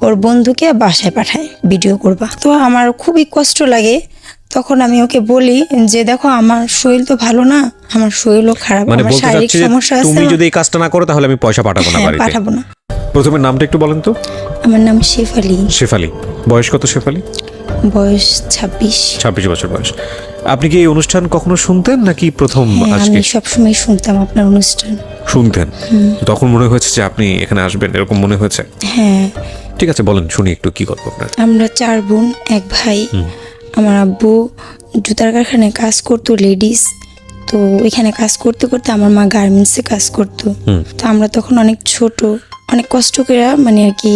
ওর বন্ধুকে বাসায় পাঠায় ভিডিও করবা। তো আমার খুবই কষ্ট লাগে। তখন আমি ওকে বলি যে দেখো আমার শরীর তো ভালো না, আমার শরীরও খারাপ, মানে আমার বলতে শারীরিক চাচ্ছি যে সমস্যা আছে, তুমি যদি এই কাজটা না করো তাহলে আমি পয়সা পাঠাবো না বাড়িতে। পাঠাবো না। প্রথমে নামটা একটু বলেন তো। আমার নাম শেফালি। শেফালি, বয়স কত শেফালি? বয়স 26। 26 বছর বয়স। আপনি কি এই অনুষ্ঠান কখনো শুনতেন নাকি প্রথম আজকে? আমি সবসময় শুনতাম আপনার অনুষ্ঠান। শুনতেন? তখন মনে হয়েছে যে আপনি এখানে আসবেন, এরকম মনে হয়েছে? হ্যাঁ। ঠিক আছে, বলেন শুনি একটু কি গল্প আপনার। আমরা 4 বোন 1 ভাই। আমার আব্বু জুতার কারখানায় কাজ করতো, লেডিস। তো ওইখানে কাজ করতে করতে আমার মা গার্মেন্টসে কাজ করতো। তো আমরা তখন অনেক ছোট, অনেক কষ্ট করে মানে আর কি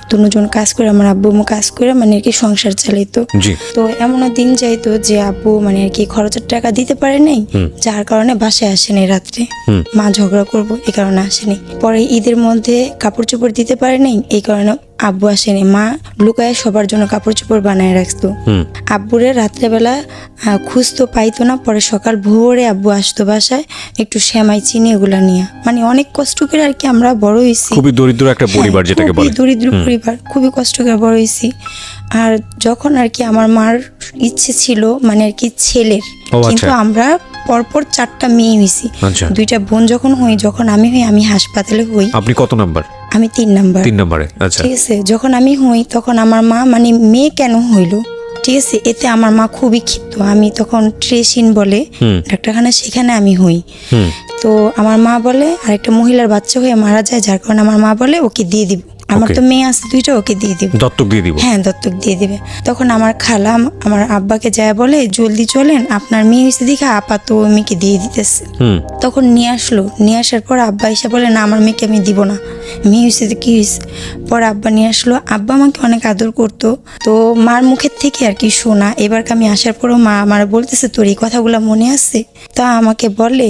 দুজন কাজ করে, আমার আব্বু কাজ করে মানে আর কি সংসার চালাইতো। তো এমনও দিন যাইতো যে আব্বু মানে আর কি খরচের টাকা দিতে পারে নাই, যার কারণে বাসায় আসেনি রাত্রে। মা ঝগড়া করবো এই কারণে আসেনি। পরে ঈদের মধ্যে কাপড় চোপড় দিতে পারে নাই, এই কারণে আব্বু আসেনি। মা লুকায় সবার জন্য কাপড় চোপড় বানায় রাখতো। আব্বুরে রাত্রেবেলা খুঁজতো, পাইতো না। পরে সকাল ভোরে আব্বু আসতো বাসায় একটু সেমাই চিনি এগুলা নিয়ে। মানে অনেক কষ্ট করে আর কি আমরা বড় হয়েছি। খুবই দরিদ্র একটা পরিবার, যেটাকে বলে দরিদ্র পরিবার, খুবই কষ্ট করে বড় হয়েছি। আর যখন আর কি আমার মার ইচ্ছে ছিল মানে আর কি ছেলের, কিন্তু আমরা পরপর 4টা মেয়ে হয়েছি। 2টা বোন যখন হই, যখন আমি হই আমি হাসপাতালে হই। আপনি কত নাম্বার? আমি 3 নাম্বার। 3 নম্বরে। আচ্ছা, ঠিক আছে। যখন আমি হই তখন আমার মা মানে মেয়ে কেন হইলো, ঠিক আছে, এতে আমার মা খুবই ক্ষিপ্ত। আমি তখন ট্রেসিন বলে ডাক্তারখানা, সেখানে আমি হই। তো আমার মা বলে আরেকটা মহিলার বাচ্চা হয়ে মারা যায়, যার কারণে আমার মা বলে ওকে দিয়ে দিব। আমার তো মেয়ে আছে 2টা, ওকে দিয়ে দিব, দত্তক দিয়ে দিব। হ্যাঁ, দত্তক দিয়ে দিবে। তখন আমার খালা আমার আব্বাকে যায় বলে জলদি চলেন, আপনার মেয়ে হয়েছে দেখে আপা তো ওই মেয়েকে দিয়ে দিতেছে। তখন নিয়ে আসলো। নিয়ে আসার পর আব্বা এসে বলে না, আমার মেয়েকে আমি দিব না, মেয়ে হয়েছে তো কি হয়েছে। পরে আব্বা নিয়ে আসলো। আব্বা আমাকে অনেক আদর করতো। তো মার মুখের থেকে আর কি শোনা। এবার আমি আসার পরও মা আমার বলতেছে তোর এই কথাগুলো মনে আছে। তা আমাকে বলে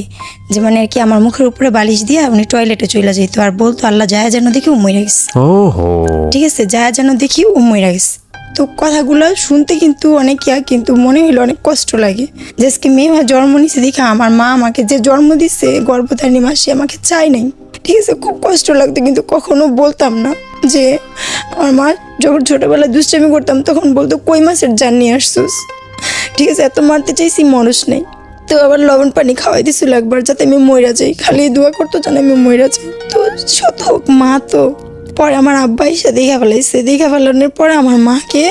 যে মানে আর কি আমার মুখের উপরে বালিশ দিয়ে উনি টয়লেটে চলে যেত আর বলতো আল্লাহ যায় যেন দেখি ও মরে গেছে। ঠিক আছে, যায় যেন দেখি ও মরে গেছে। তো কথাগুলো শুনতে কিন্তু অনেক কিন্তু মনে হইলো অনেক কষ্ট লাগে যে আজকে মেয়ে জন্ম নিছে দেখে আমার মা আমাকে যে জন্ম দিচ্ছে গর্ভধারী মাসে আমাকে চাই নাই। ঠিক আছে, খুব কষ্ট লাগতো, কিন্তু কখনো বলতাম না। যে আমার মা যখন ছোটবেলায় দুষ্টামি করতাম তখন বলতো কই মাছের জান নিয়ে আসছিস। ঠিক আছে, এত মারতে চাইছি মানুষ নেই। তো আবার লবণ পানি খাওয়াই দিছিল একবার যাতে আমি মইরা যাই, খালি দোয়া করতো যেন আমি মইরা যাই। তো শত হোক মা। তো পরে আমার আব্বা এসে দেখা ফেলাইছে। দেখা ফেলানোর পরে আমার মাকে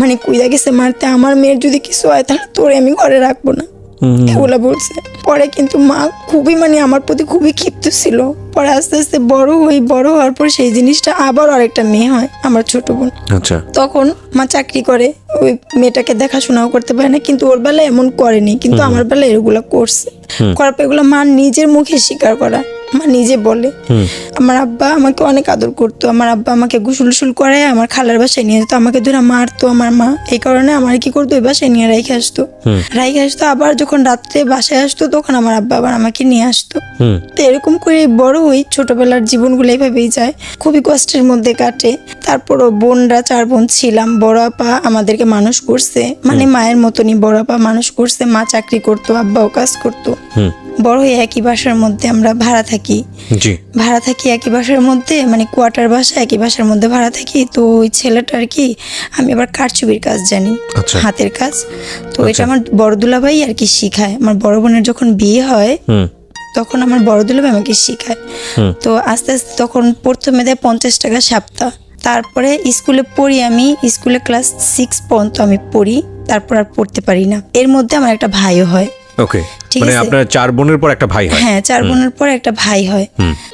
মানে কুইদা গেছে মারতে, আমার মেয়ের যদি কিছু হয় তাহলে তোরে আমি ঘরে রাখবো না, এগুলা বলছে। পরে কিন্তু মা খুবই মানে আমার প্রতি খুবই ক্ষিপ্ত ছিল। পরে আস্তে আস্তে বড় হওয়ার পর সেই জিনিসটা আবার আরেকটা মেয়ে হয় আমার ছোট বোন। আচ্ছা, তখন মা চাকরি করে, ওই মেয়েটাকে দেখাশোনাও করতে পারে না, কিন্তু ওর বেলায় এমন করেনি, কিন্তু আমার বেলায় এগুলা করছে। করার পর এগুলো মা নিজের মুখে স্বীকার করা, মা নিজে বলে। আমার আব্বা আমাকে অনেক আদর করতো। আমার আব্বা আমাকে গোসল করে আমার খালার বাসায় নিয়ে যেত, আমাকে ধরে মারতো আমার মা। এই কারণে আমার কি করতো, ওই বাসায় নিয়ে রাইখে আসতো। আবার যখন রাত্রে বাসায় আসতো তখন আমার আব্বা আবার আমাকে নিয়ে আসতো। তো এরকম করে বড় হই। ছোটবেলার জীবনগুলো এইভাবেই যায়, খুবই কষ্টের মধ্যে কাটে। তারপরও বোনরা 4 বোন ছিলাম। বড় আপা আমাদেরকে মানুষ করছে, মানে মায়ের মতনই বড় আপা মানুষ করছে। মা চাকরি করতো, আব্বাও কাজ করতো। বড় হয়ে একই বাসার মধ্যে আমরা ভাড়া থাকি। একই বাসার মধ্যে, মানে কোয়ার্টার বাসা, একই বাসার মধ্যে ভাড়া থাকি। তো ওই ছেলেটা আর কি, আমি আবার কারচুপির কাজ জানি, হাতের কাজ। তো এটা আমার বড় দুলাভাই আর কি শিখায়। আমার বড় বোনের যখন বিয়ে হয় তখন আমার বড় দুলাভাই আমাকে শিখায়। তো আস্তে আস্তে তখন প্রথমে দেয় 50 টাকা সপ্তাহ। তারপরে স্কুলে পড়ি, আমি স্কুলে ক্লাস 6 পর্যন্ত আমি পড়ি, তারপর আর পড়তে পারি না। এর মধ্যে আমার একটা ভাইও হয়। ওকে, মানে আপনার 4 বোনের পর একটা ভাই হয়? হ্যাঁ, 4 বোনের পর একটা ভাই হয়।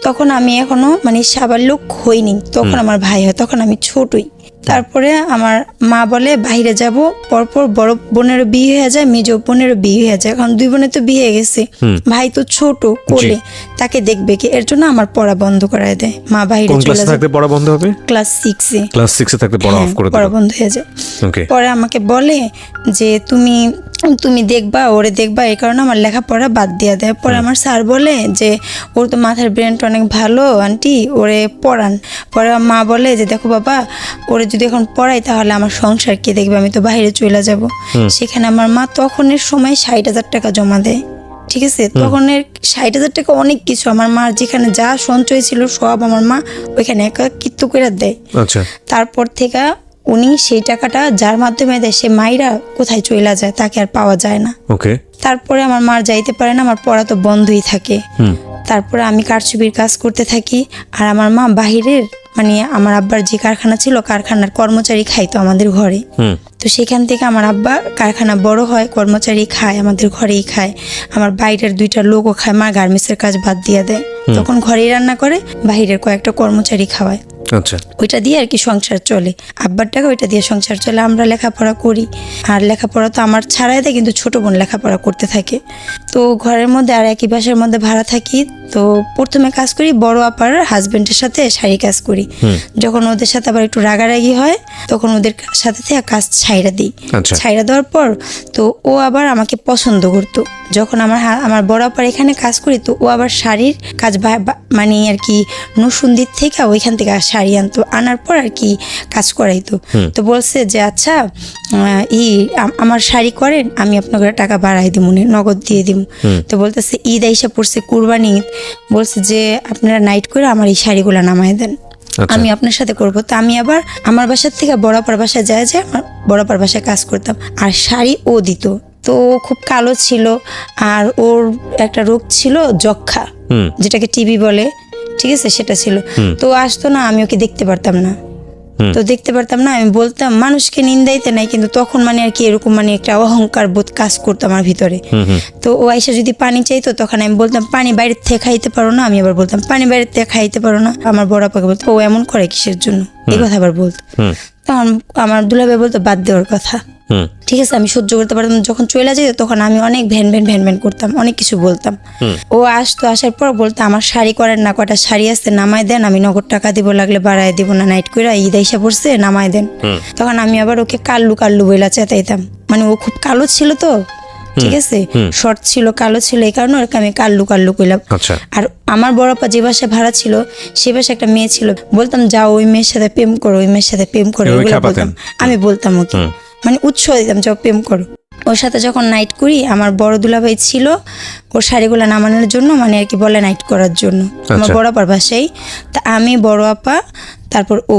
তখন আমি এখনো মানে সাবালক হইনি, তখন আমার ভাই হয়, তখন আমি ছোটই। তারপরে আমার মা বলে বাইরে যাব, পরপর বড় বোনেরও বিয়ে হয়ে যায়, মেজ বোনেরও বিয়ে হয়ে যায়। এখন 2 বোনের তো বিয়ে হয়ে গেছে, ভাই তো ছোট কোলে, তাকে দেখবে কি, এর জন্য আমার পড়া বন্ধ করায় দেয় মা। বাইরে চলে যায়। থাকতে পড়া বন্ধ হবে? ক্লাস 6-এ। ক্লাস 6-এ থাকতে পড়া অফ করে দেয়, পড়া বন্ধ হয়ে যায়। পরে আমাকে বলে যে তুমি দেখবা, ওরে দেখবা, এই কারণে আমার লেখাপড়া বাদ দিয়ে দেয়। পরে আমার স্যার বলে যে ওর তো মাথার ব্রেনটা অনেক ভালো আন্টি, ওরে পড়ান। পরে মা বলে যে দেখো বাবা, ওরে যদি এখন পড়াই তাহলে আমার সংসার কে দেখবে, আমি তো বাইরে চলে যাব। সেখানে আমার মা তখনের সময় 60,000 টাকা জমা দেয় ঠিক আছে, তখন 60,000 টাকা অনেক কিছু। আমার মার যেখানে যা সঞ্চয় ছিল সব আমার মা ওইখানে একাকিত্ব করে দেয়। আচ্ছা, তারপর থেকে উনি সেই টাকাটা যার মাধ্যমে দেয় সে মাইরা কোথায় চলে যায়, তাকে আর পাওয়া যায় না। ওকে। তারপরে আমার মার যাইতে পারে না, আমার পড়া তো বন্ধই থাকে। তারপরে আমি কারচুপির কাজ করতে থাকি। আর আমার মা বাহিরের মানে আমার আব্বার যে কারখানা ছিল কারখানার কর্মচারী খাইতো আমাদের ঘরে। তো সেখান থেকে আমার আব্বা কারখানা বড় হয়, কর্মচারী খায়, আমাদের ঘরেই খায়। আমার বাইরের 2টা লোকও খায়, মা গার্মেন্টসের কাজ বাদ দিয়ে দেয়, তখন ঘরেই রান্না করে, বাহিরের কয়েকটা কর্মচারী খাওয়ায়। আচ্ছা, ওইটা দিয়ে আর কি সংসার চলে, আব্বার টাকা ওইটা দিয়ে সংসার চলে। আমরা লেখাপড়া করি, আর লেখাপড়া তো আমার ছাড়াই দেয়, কিন্তু ছোট বোন লেখাপড়া করতে থাকে। তো ঘরের মধ্যে আর একই বাসার মধ্যে ভাড়া থাকি। তো প্রথমে কাজ করি বড় আপার হাজবেন্ডের সাথে শাড়ি কাজ করি। যখন ওদের সাথে আবার একটু রাগারাগি হয় তখন ওদের সাথে থেকে কাজ ছাইড়া দিই। ছাইড়া দেওয়ার পর তো ও আবার আমাকে পছন্দ করতো। যখন আমার বড় আপার এখানে কাজ করি তো ও আবার শাড়ির কাজ মানে আর কি নসুন্দির থেকে ওইখান থেকে শাড়ি আনতো, আনার পর আর কি কাজ করাইতো। তো বলছে যে আচ্ছা আমার শাড়ি করেন, আমি আপনাকে টাকা বাড়াই দিব, নগদ দিয়ে দিব। তো বলতেছে ঈদ আইসা পড়ছে, কুরবানি ঈদ, বলছে যে আপনারা নাইট করে আমার এই শাড়িগুলো নামায় দেন, আমি আপনার সাথে করবো। তো আমি আবার আমার বাসার থেকে বড়াপার বাসায় যায় আমার বড়াপার বাসায় কাজ করতাম, আর শাড়ি ও দিত। তো খুব কালো ছিল, আর ওর একটা রোগ ছিল যক্ষা, যেটাকে টিবি বলে, ঠিক আছে, সেটা ছিল। তো আসতো না, আমি ওকে দেখতে পারতাম না। তো দেখতে পারতাম না, আমি বলতাম, মানুষকে নিন্দাইতে নাই, কিন্তু তখন মানে আর কি এরকম মানে একটা অহংকার বোধ কাজ করতো আমার ভিতরে। তো ও আইসা যদি পানি চাইতো তখন আমি বলতাম পানি বাইরের থেকে খাইতে পারো না, আমি আবার বলতাম পানি বাইরের থেকে খাইতে পারো না। আমার বড় আপাকে বলতো ও এমন করে কিসের জন্য, এই কথা আবার বলতো। তখন আমার দুলাভাই বলতো বাদ দেওয়ার কথা, ঠিক আছে, আমি সহ্য করতে পারতাম। যখন চলে যেত তখন আমি অনেক ভ্যান ভ্যান করতাম, অনেক কিছু বলতাম। ও আসতো, আসার পর বলতো আমার শাড়ি করেন না, কয়টা শাড়ি আছে নামায় দেন, আমি নগদ টাকা দিব, লাগলে বাড়ায় দিব না, নাইট করে ঈদ আইসা পড়ছে নামায় দেন। তখন আমি আবার ওকে কাল্লু বইলা চেতাইতাম, মানে ও খুব কালো ছিল তো, ঠিক আছে, শর্ট ছিল, কালো ছিল, এই কারণে ওকে আমি কাল্লু কইলাম। আর আমার বড় আপা যে বাসায় ভাড়া ছিল সে বাসায় একটা মেয়ে ছিল, বলতাম যাও ওই মেয়ের সাথে প্রেম করো, ওই মেয়ের সাথে প্রেম করো, এগুলো বলতাম, আমি বলতাম ওকে, মানে উৎসাহ দিতাম যাও প্রেম করো। ওর সাথে যখন নাইট করি, আমার বড় দুলাভাই ছিল ওর শাড়িগুলো নামানোর জন্য, মানে আর কি বলে নাইট করার জন্য, আমার বড় আপার বাসায়। তা আমি বড় আপা, তারপর ও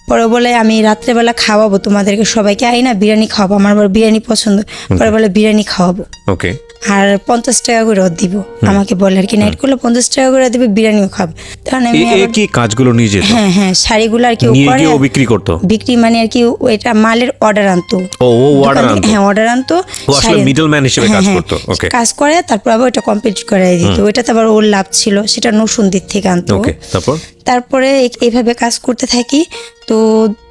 পরে বলে আমি রাত্রেবেলা খাওয়াবো তোমাদেরকে সবাইকে, আই না বিরিয়ানি খাওয়াবো, আমার আবার বিরিয়ানি পছন্দ, পরে বলে বিরিয়ানি খাওয়াবো, ওকে, আর 50 টাকা করে দিব আমাকে বলে আর কি, নাইট করলে 50 টাকা করে দিবে, বিরিয়ানিও খাবে। তখন আমি কি কাজগুলো নিজে, হ্যাঁ শাড়িগুলো আর কি ও বিক্রি করতো, বিক্রি মানে আর কি এটা মালের অর্ডার আনতো, হ্যাঁ অর্ডার আনতো, মিডলম্যান হিসেবে কাজ করতো, ওকে, কাজ করে তারপর আবার ওটা কমপ্লিট করে দিত। ওইটাতে আবার ওর লাভ ছিল, সেটা নসুন্দির থেকে আনতো। তারপরে এইভাবে কাজ করতে থাকি। তো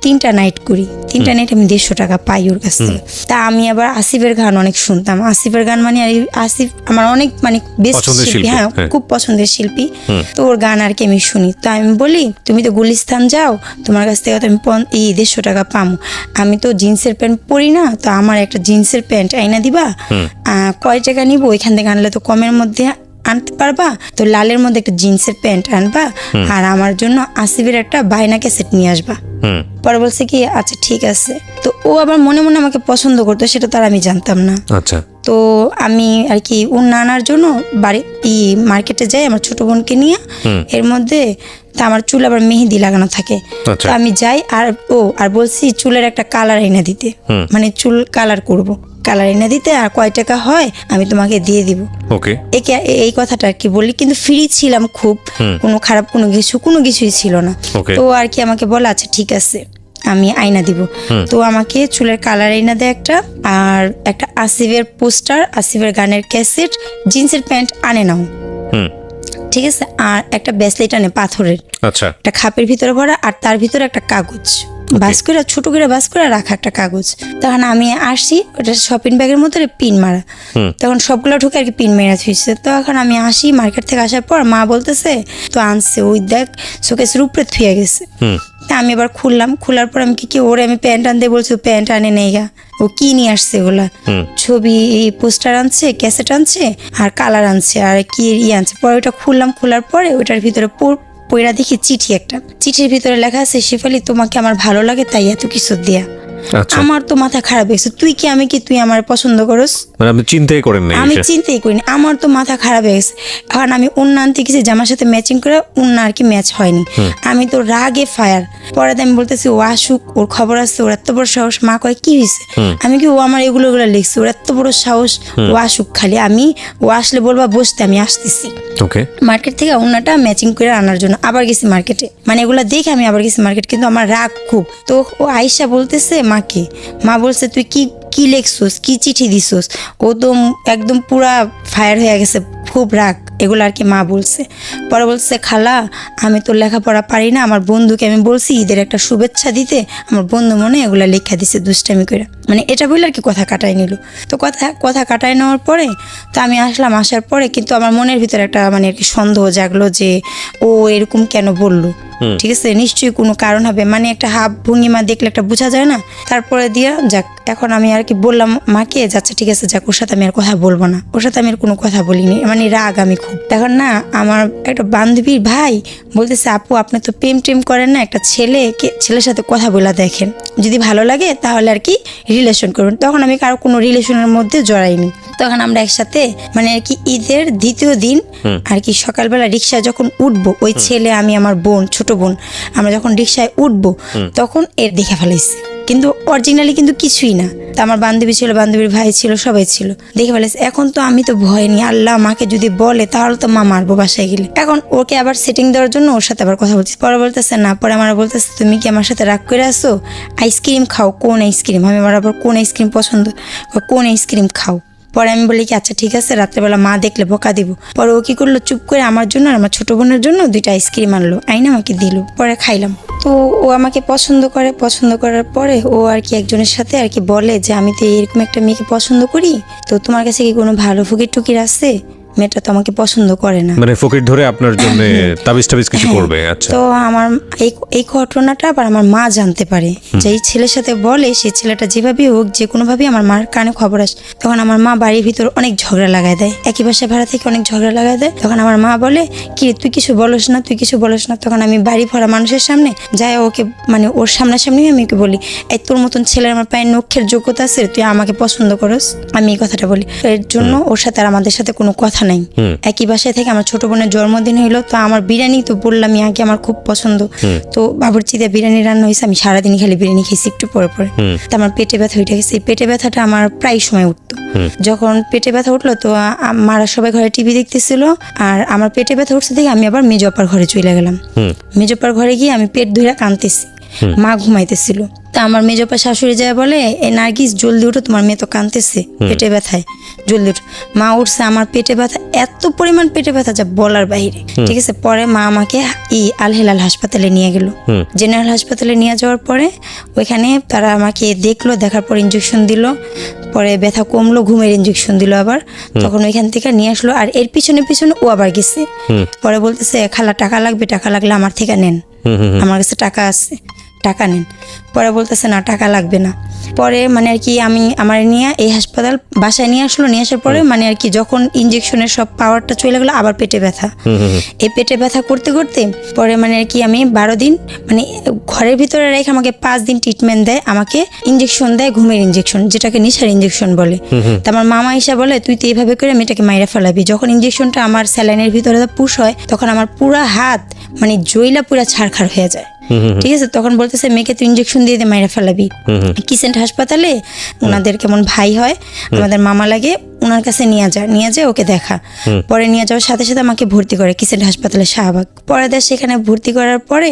3টা নাইট করি, 3টা নাইট আমি 150 টাকা পাই ওর কাছ থেকে। তা আমি আবার আসিফের গান অনেক শুনতাম, আসিফের গান মানে আসিফ আমার অনেক মানে বেস্ট শিল্পী, হ্যাঁ খুব পছন্দের শিল্পী। তো ওর গান আর কি আমি শুনি। তো আমি বলি তুমি তো গুলিস্তান যাও, তোমার কাছ থেকে তো আমি 150 টাকা পামো, আমি তো জিন্সের প্যান্ট পরি না, তো আমার একটা জিন্সের প্যান্ট আইনা দিবা, কয় টাকা নিবো, ওইখান থেকে আনলে তো কমের মধ্যে আনতে পারবা, তো লালের মধ্যে একটা জিন্সের প্যান্ট আনবা, আর আমার জন্য আসিফের একটা বায়না ক্যাসেট নিয়ে আসবা। পরে বলছে কি আচ্ছা ঠিক আছে। তো ও আবার মনে মনে আমাকে পছন্দ করতো, সেটা তার আমি জানতাম না। আচ্ছা, তো আমি আর কি ওর নানার জন্য বাড়ি মার্কেটে যাই আমার ছোট বোনকে নিয়ে, এর মধ্যে তা আমার চুল আবার মেহেদি লাগানো থাকে, তো আমি যাই আর বলছি চুলের একটা কালার এনে দিতে, মানে চুল কালার করব, কালার এনে দিতে, আর কয় টাকা হয় আমি তোমাকে দিয়ে দিব, ওকে, এই কথাটা আর কি বলি। কিন্তু ফ্রি ছিলাম খুব, কোনো খারাপ কোনো কিছুই ছিল না। তো আর কি আমাকে বলে আচ্ছা ঠিক আছে আমি আয়না দিব। তো আমাকে চুলের কালার আয়না দেয় একটা, আর একটা আসিফের পোস্টার, আসিফের গানের ক্যাসেট, জিন্সের প্যান্ট আনে নাও, ঠিক আছে, আর একটা ব্রেসলেট আনে পাথরের, আচ্ছা, একটা খাপের ভিতরে ভরা, আর তার ভিতরে একটা কাগজ বাস করে, ছোট করে বাস করে রাখা একটা কাগজ। তখন আমি আসি, ওটা শপিং ব্যাগের মতো পিন মারা, তখন সবগুলো ঢুকে আর কি পিন মেরা থুইছে। তখন আমি আসি, মার্কেট থেকে আসার পর মা বলতেছে তো আনছে, ওই দেখ শোকেসের উপরে থুয়ে গেছে। আমি এবার খোলার পর আমি কি ওরে আমি প্যান্ট আনতে বলছি, প্যান্ট আনে নেই গা, ও কি নিয়ে আসছে ওগুলা, ছবি পোস্টার আনছে, ক্যাসেট আনছে, আর কালার আনছে, আর কি আনছে। পরে ওটা খোলার পরে ওটার ভিতরে পয়রা দেখি চিঠি, একটা চিঠির ভিতরে লেখা আছে শেফালি তোমাকে আমার ভালো লাগে তাই এত কিছু দেয়া। আচ্ছা। আমার তো মাথা খারাপ হয়েছে, তুই কি আমি কি, তুই আমার পছন্দ করস? মানে আপনি চিন্তাই করেন না আমি চিন্তাই করিনি, আমার তো মাথা খারাপ হয়ে গেছে। এখন আমি উন্না আনতে গেছি জামার সাথে ম্যাচিং করে, উন্না আর কি ম্যাচ হয়নি। আমি তো রাগে ফায়ার। পরে আমি বলতেছি ও আসুক, ওর খবর আছে, ওর এত বড় সাহস। মা কয় কি হয়েছে? আমি কি ও আমার এগুলো লিখছি, ওর এত বড় সাহস, ও আসুক খালি, আমি ও আসলে বলবা বসতে, আমি আসতেছি। ওকে। মার্কেট থেকে উন্নাটা ম্যাচিং করে আনার জন্য আবার গেছি মার্কেটে, মানে এগুলা দেখে আমি আবার গেছি মার্কেট। কিন্তু আমার রাগ খুব। তো ও আয়শা বলতেছে মাকে, মা বলছে তুই কি কি লেখছোস, কি চিঠি দিছোস? ও তো একদম পুরা ফায়ার হয়ে গেছে, খুব রাগ এগুলো আর কি মা বলছে। পরে বলছে খালা আমি তো লেখাপড়া পারি না, আমার বন্ধুকে আমি বলছি ঈদের একটা শুভেচ্ছা দিতে, আমার বন্ধু মনে এগুলা লেখা দিছে দুষ্টামি করে, মানে এটা বলে আর কি কথা কাটাই নিল। তো কথা কাটাই নেওয়ার পরে তো আমি আসলাম, আসার পরে কিন্তু আমার মনের ভিতরে একটা মানে আর কি সন্দেহ জাগলো যে ও এরকম কেন বললো, ঠিক আছে নিশ্চয়ই কোনো কারণ হবে, মানে একটা হাব ভঙ্গিমা দেখলে একটা বোঝা যায় না। তারপরে দিয়া যাক, এখন আমি আর কি বললাম মাকে, যাচ্ছে ঠিক আছে যাক, ওর সাথে আমি আর কথা বলবো না, ওর সাথে আমি আর কোনো কথা বলিনি, মানে রাগ আমি খুব। এখন না আমার একটা বান্ধবীর ভাই বলতেছে আপু আপনি তো প্রেম করেন না, একটা ছেলের সাথে কথা বলা দেখেন, যদি ভালো লাগে তাহলে আর কি রিলেশন করবেন। তখন আমি কারো কোনো রিলেশনের মধ্যে জড়াইনি। তখন আমরা একসাথে মানে আর কি ঈদের দ্বিতীয় দিন আর কি সকালবেলা রিক্সায় যখন উঠবো, ওই ছেলে আমি আমার বোন ছোট বোন আমরা যখন রিক্সায় উঠবো তখন এর দেখে ফেলাইছে, কিন্তু অরিজিনালি কিন্তু কিছুই না। তা আমার বান্ধবী ছিল, বান্ধবীর ভাই ছিল, সবাই ছিল, দেখে ফেলেছে। এখন তো আমি তো ভয় নি, আল্লাহ মাকে যদি বলে তাহলে তো মা মারবো বাসায় গেলে। এখন ওকে আবার সেটিং দেওয়ার জন্য ওর সাথে আবার কথা বলছি। পরে বলতেছে না, পরে আমার বলতেছে তুমি কি আমার সাথে রাগ করে আসো, আইসক্রিম খাও। কোন আইসক্রিম? আমি আমার আবার কোন আইসক্রিম পছন্দ, কোন আইসক্রিম খাও। পরে আমি বলি কি আচ্ছা ঠিক আছে, রাত্রেবেলা মা দেখলে বকা দিব। পরে ও কি করলো, চুপ করে আমার জন্য আর আমার ছোট বোনের জন্য 2টা আইসক্রিম আনলো, আইনা আমাকে দিল। পরে খাইলাম। তো ও আমাকে পছন্দ করার পরে ও আর কি একজনের সাথে আর কি বলে যে আমি তো এরকম একটা মেয়েকে পছন্দ করি, তো তোমার কাছে কি কোনো ভালো ফকির টুকির আছে? মেয়েটা তো আমাকে পছন্দ করে না। মানে ফকির ধরে আপনার জন্য তাবিজ কিছু করবে। আচ্ছা। তো আমার এই ঘটনাটা আবার আমার মা জানতে পারে, যে এই ছেলের সাথে বলে, সেই ছেলেটা যেভাবেই হোক যে কোনোভাবেই আমার মার কানে খবর আসে। তখন আমার মা বাড়ির ভিতর অনেক ঝগড়া লাগাই দেয়, একই বাসায় ভাড়া থেকে অনেক ঝগড়া লাগাই দেয়। তখন আমার মা বলে কি তুই কিছু বলস না, তুই কিছু বলস না। তখন আমি বাড়ি ভরা মানুষের সামনে যাই ওকে মানে ওর সামনাসামনি আমি ওকে বলি, এই তোর মতন ছেলের আমার পায়ের নখের যোগ্যতা আছে, তুই আমাকে পছন্দ করস, আমি এই কথাটা বলি। এর জন্য ওর সাথে আর আমাদের সাথে কোনো কথা নাই। একই বাসায় থেকে আমার ছোট বোনের জন্মদিন হইলো, তো আমার বিরিয়ানি তো বললাম আগে আমার খুব পছন্দ, তো বাবুর্চিতে বিরিয়ানি রান্না হয়েছে, আমি সারাদিন খালি বিরিয়ানি খেয়েছি একটু পরে তো আমার পেটে ব্যথা উঠে গেছে। এই পেটে ব্যথাটা আমার প্রায় সময় উঠতো। যখন পেটে ব্যথা উঠলো তো মারা সবাই ঘরে টিভি দেখতেছিল, আর আমার পেটে ব্যথা উঠছে দেখে আমি আবার মেজো আপার ঘরে চলে গেলাম। মেজো আপার ঘরে গিয়ে আমি পেট ধরে কাঁদতেছি, মা ঘুমাইতেছিল। তা আমার মেজপা শাশুড়ি যায় বলে এ নার্গিস জলদি উঠো, তোমার মেয়ে তো কাঁদতেছে পেটে ব্যথায়, জলদি উঠো। মা উঠছে, আমার পেটে ব্যথা এত পরিমাণ পেটে ব্যথা যা বলার বাইরে, ঠিক আছে। পরে মা আমাকে আল হেলাল হাসপাতালে নিয়ে গেল। জেনারেল হাসপাতালে নিয়ে যাওয়ার পরে ওইখানে তারা আমাকে দেখলো, দেখার পর ইঞ্জেকশন দিল, পরে ব্যথা কমলো, ঘুমের ইঞ্জেকশন দিল আবার। তখন ওইখান থেকে নিয়ে আসলো, আর এর পিছনে ও আবার গেছে। পরে বলতেছে খালা টাকা লাগবে, টাকা লাগলে আমার থেকে নেন, আমার কাছে টাকা আছে, টাকা নেন। পরে বলতেছে না টাকা লাগবে না। পরে মানে আর কি আমি আমার নিয়ে এই হাসপাতাল বাসায় নিয়ে আসলো। নিয়ে আসার পরে মানে আর কি যখন ইঞ্জেকশনের সব পাওয়ারটা চলে গেলো, আবার পেটে ব্যথা। এই পেটে ব্যথা করতে করতে পরে মানে আর কি আমি 12 দিন মানে ঘরের ভিতরে রেখে আমাকে 5 দিন ট্রিটমেন্ট দেয়, আমাকে ইঞ্জেকশন দেয়, ঘুমের ইঞ্জেকশন, যেটাকে নেশার ইঞ্জেকশন বলে। তো আমার মামা এসে বলে তুই তো এইভাবে করে মেয়েটাকে মাইরা ফেলাবি। যখন ইঞ্জেকশনটা আমার স্যালাইনের ভিতরে পুশ হয়, তখন আমার পুরা হাত মানে জইলা পুরা ছাড়খাড় হয়ে যায়, ঠিক আছে। তখন বলতেছে মেয়েকে তুই ইঞ্জেকশন দিয়ে মাইরা ফেলাবি। কিসেন্ট হাসপাতালে ওনাদের কেমন ভাই হয়, আমাদের মামা লাগে, ওনার কাছে নিয়ে যায় ওকে দেখা। পরে নিয়ে যাওয়ার সাথে সাথে আমাকে ভর্তি করে কিসেন্ট হাসপাতালে শাহবাগ। পরে সেখানে ভর্তি করার পরে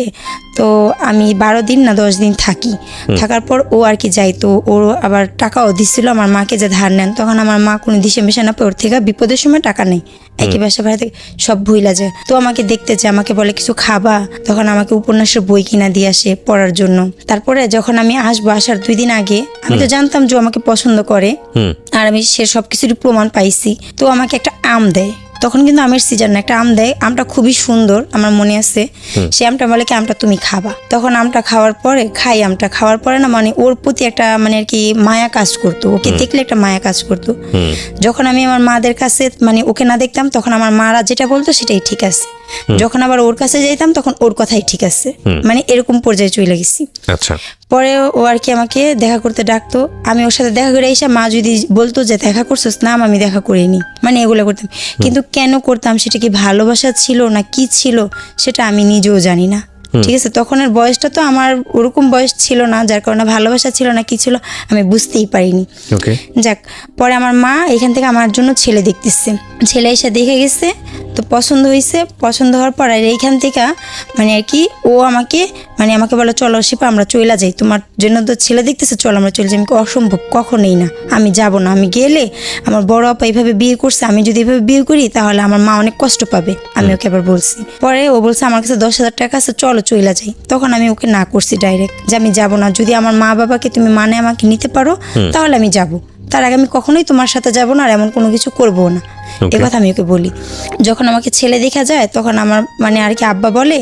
তো আমি 12 দিন না 10 দিন থাকি। থাকার পর ও আর কি যাই, তো ওর আবার টাকাও দিচ্ছিল আমার মাকে যে ধার নেন। তখন আমার মা কোনো দিশে মিশে না, ওর থেকে বিপদের সময় টাকা নেই, একই বাসা ভাড়া থেকে সব ভুইলা যায়। তো আমাকে দেখতে যায়, আমাকে বলে কিছু খাবা, তখন আমাকে উপন্যাসের বই কিনা দিয়ে আসে পড়ার জন্য। তারপরে যখন আমি আসবো, আসার 2 দিন আগে আমি তো জানতাম যে আমাকে পছন্দ করে, আর আমি সে সবকিছুরই প্রমাণ পাইছি। তো আমাকে একটা আম দেয়, তখন কিন্তু আমের সিজন না, একটা আম দেয়, আমটা খুবই সুন্দর আমার মনে আছে। সে আমটা বলে কি আমটা তুমি খাবা। তখন আমটা খাওয়ার পরে আমটা খাওয়ার পরে না মানে ওর প্রতি একটা মানে আর কি মায়া কাজ করতো, ওকে দেখলে একটা মায়া কাজ করতো। যখন আমি আমার মাদের কাছে মানে ওকে না দেখতাম, তখন আমার মারা যেটা বলতো সেটাই ঠিক আছে। যখন আবার ওর কাছে যাইতাম তখন ওর কথাই ঠিক আছে, মানে এরকম পর্যায়ে চলে গেছি। আচ্ছা। পরে ও আর কি আমাকে দেখা করতে ডাকতো, আমি ওর সাথে দেখা করে এসে মা যদি বলতো যে দেখা করছোস, না আমি দেখা করিনি, মানে এগুলো করতাম। কিন্তু কেন করতাম, সেটা কি ভালোবাসা ছিল না কি ছিল সেটা আমি নিজেও জানি না। ঠিক আছে, তখনের বয়সটা তো আমার ওরকম বয়স ছিল না, যার কারণে ভালোবাসা ছিল না কি ছিল আমি বুঝতেই পারিনি। ওকে। যাক, পরে আমার মা এখান থেকে আমার জন্য ছেলে দেখতেছে, ছেলে এসে দেখে গেছে, তো পছন্দ হয়েছে। পছন্দ হওয়ার পর আর এইখান থেকে মানে আর কি ও আমাকে বলে চলো শিপা আমরা চলে যাই, তোমার জন্য তো ছেলে দেখতেছে, চলো আমরা চলে যাই। আমি অসম্ভব, কখনোই না, আমি যাব না। আমি গেলে আমার বড় আপা এইভাবে বিয়ে করছে, আমি যদি এভাবে বিয়ে করি তাহলে আমার মা অনেক কষ্ট পাবে। আমি ওকে আবার বলছি, পরে ও বলছে আমার কাছে 10,000 টাকা আছে, চলো চলে যাই। তখন আমি ওকে না করছি ডাইরেক্ট, যে আমি যাব না, যদি আমার মা বাবাকে তুমি মানে আমাকে নিতে পারো তাহলে আমি যাব, তার আগে আমি কখনোই তোমার সাথে যাব না, আর এমন কোনো কিছু করবো না। এ কথা আমি ওকে বলি। যখন আমাকে ছেলে দেখা যায় তখন আমার মানে আর কি আব্বা বলে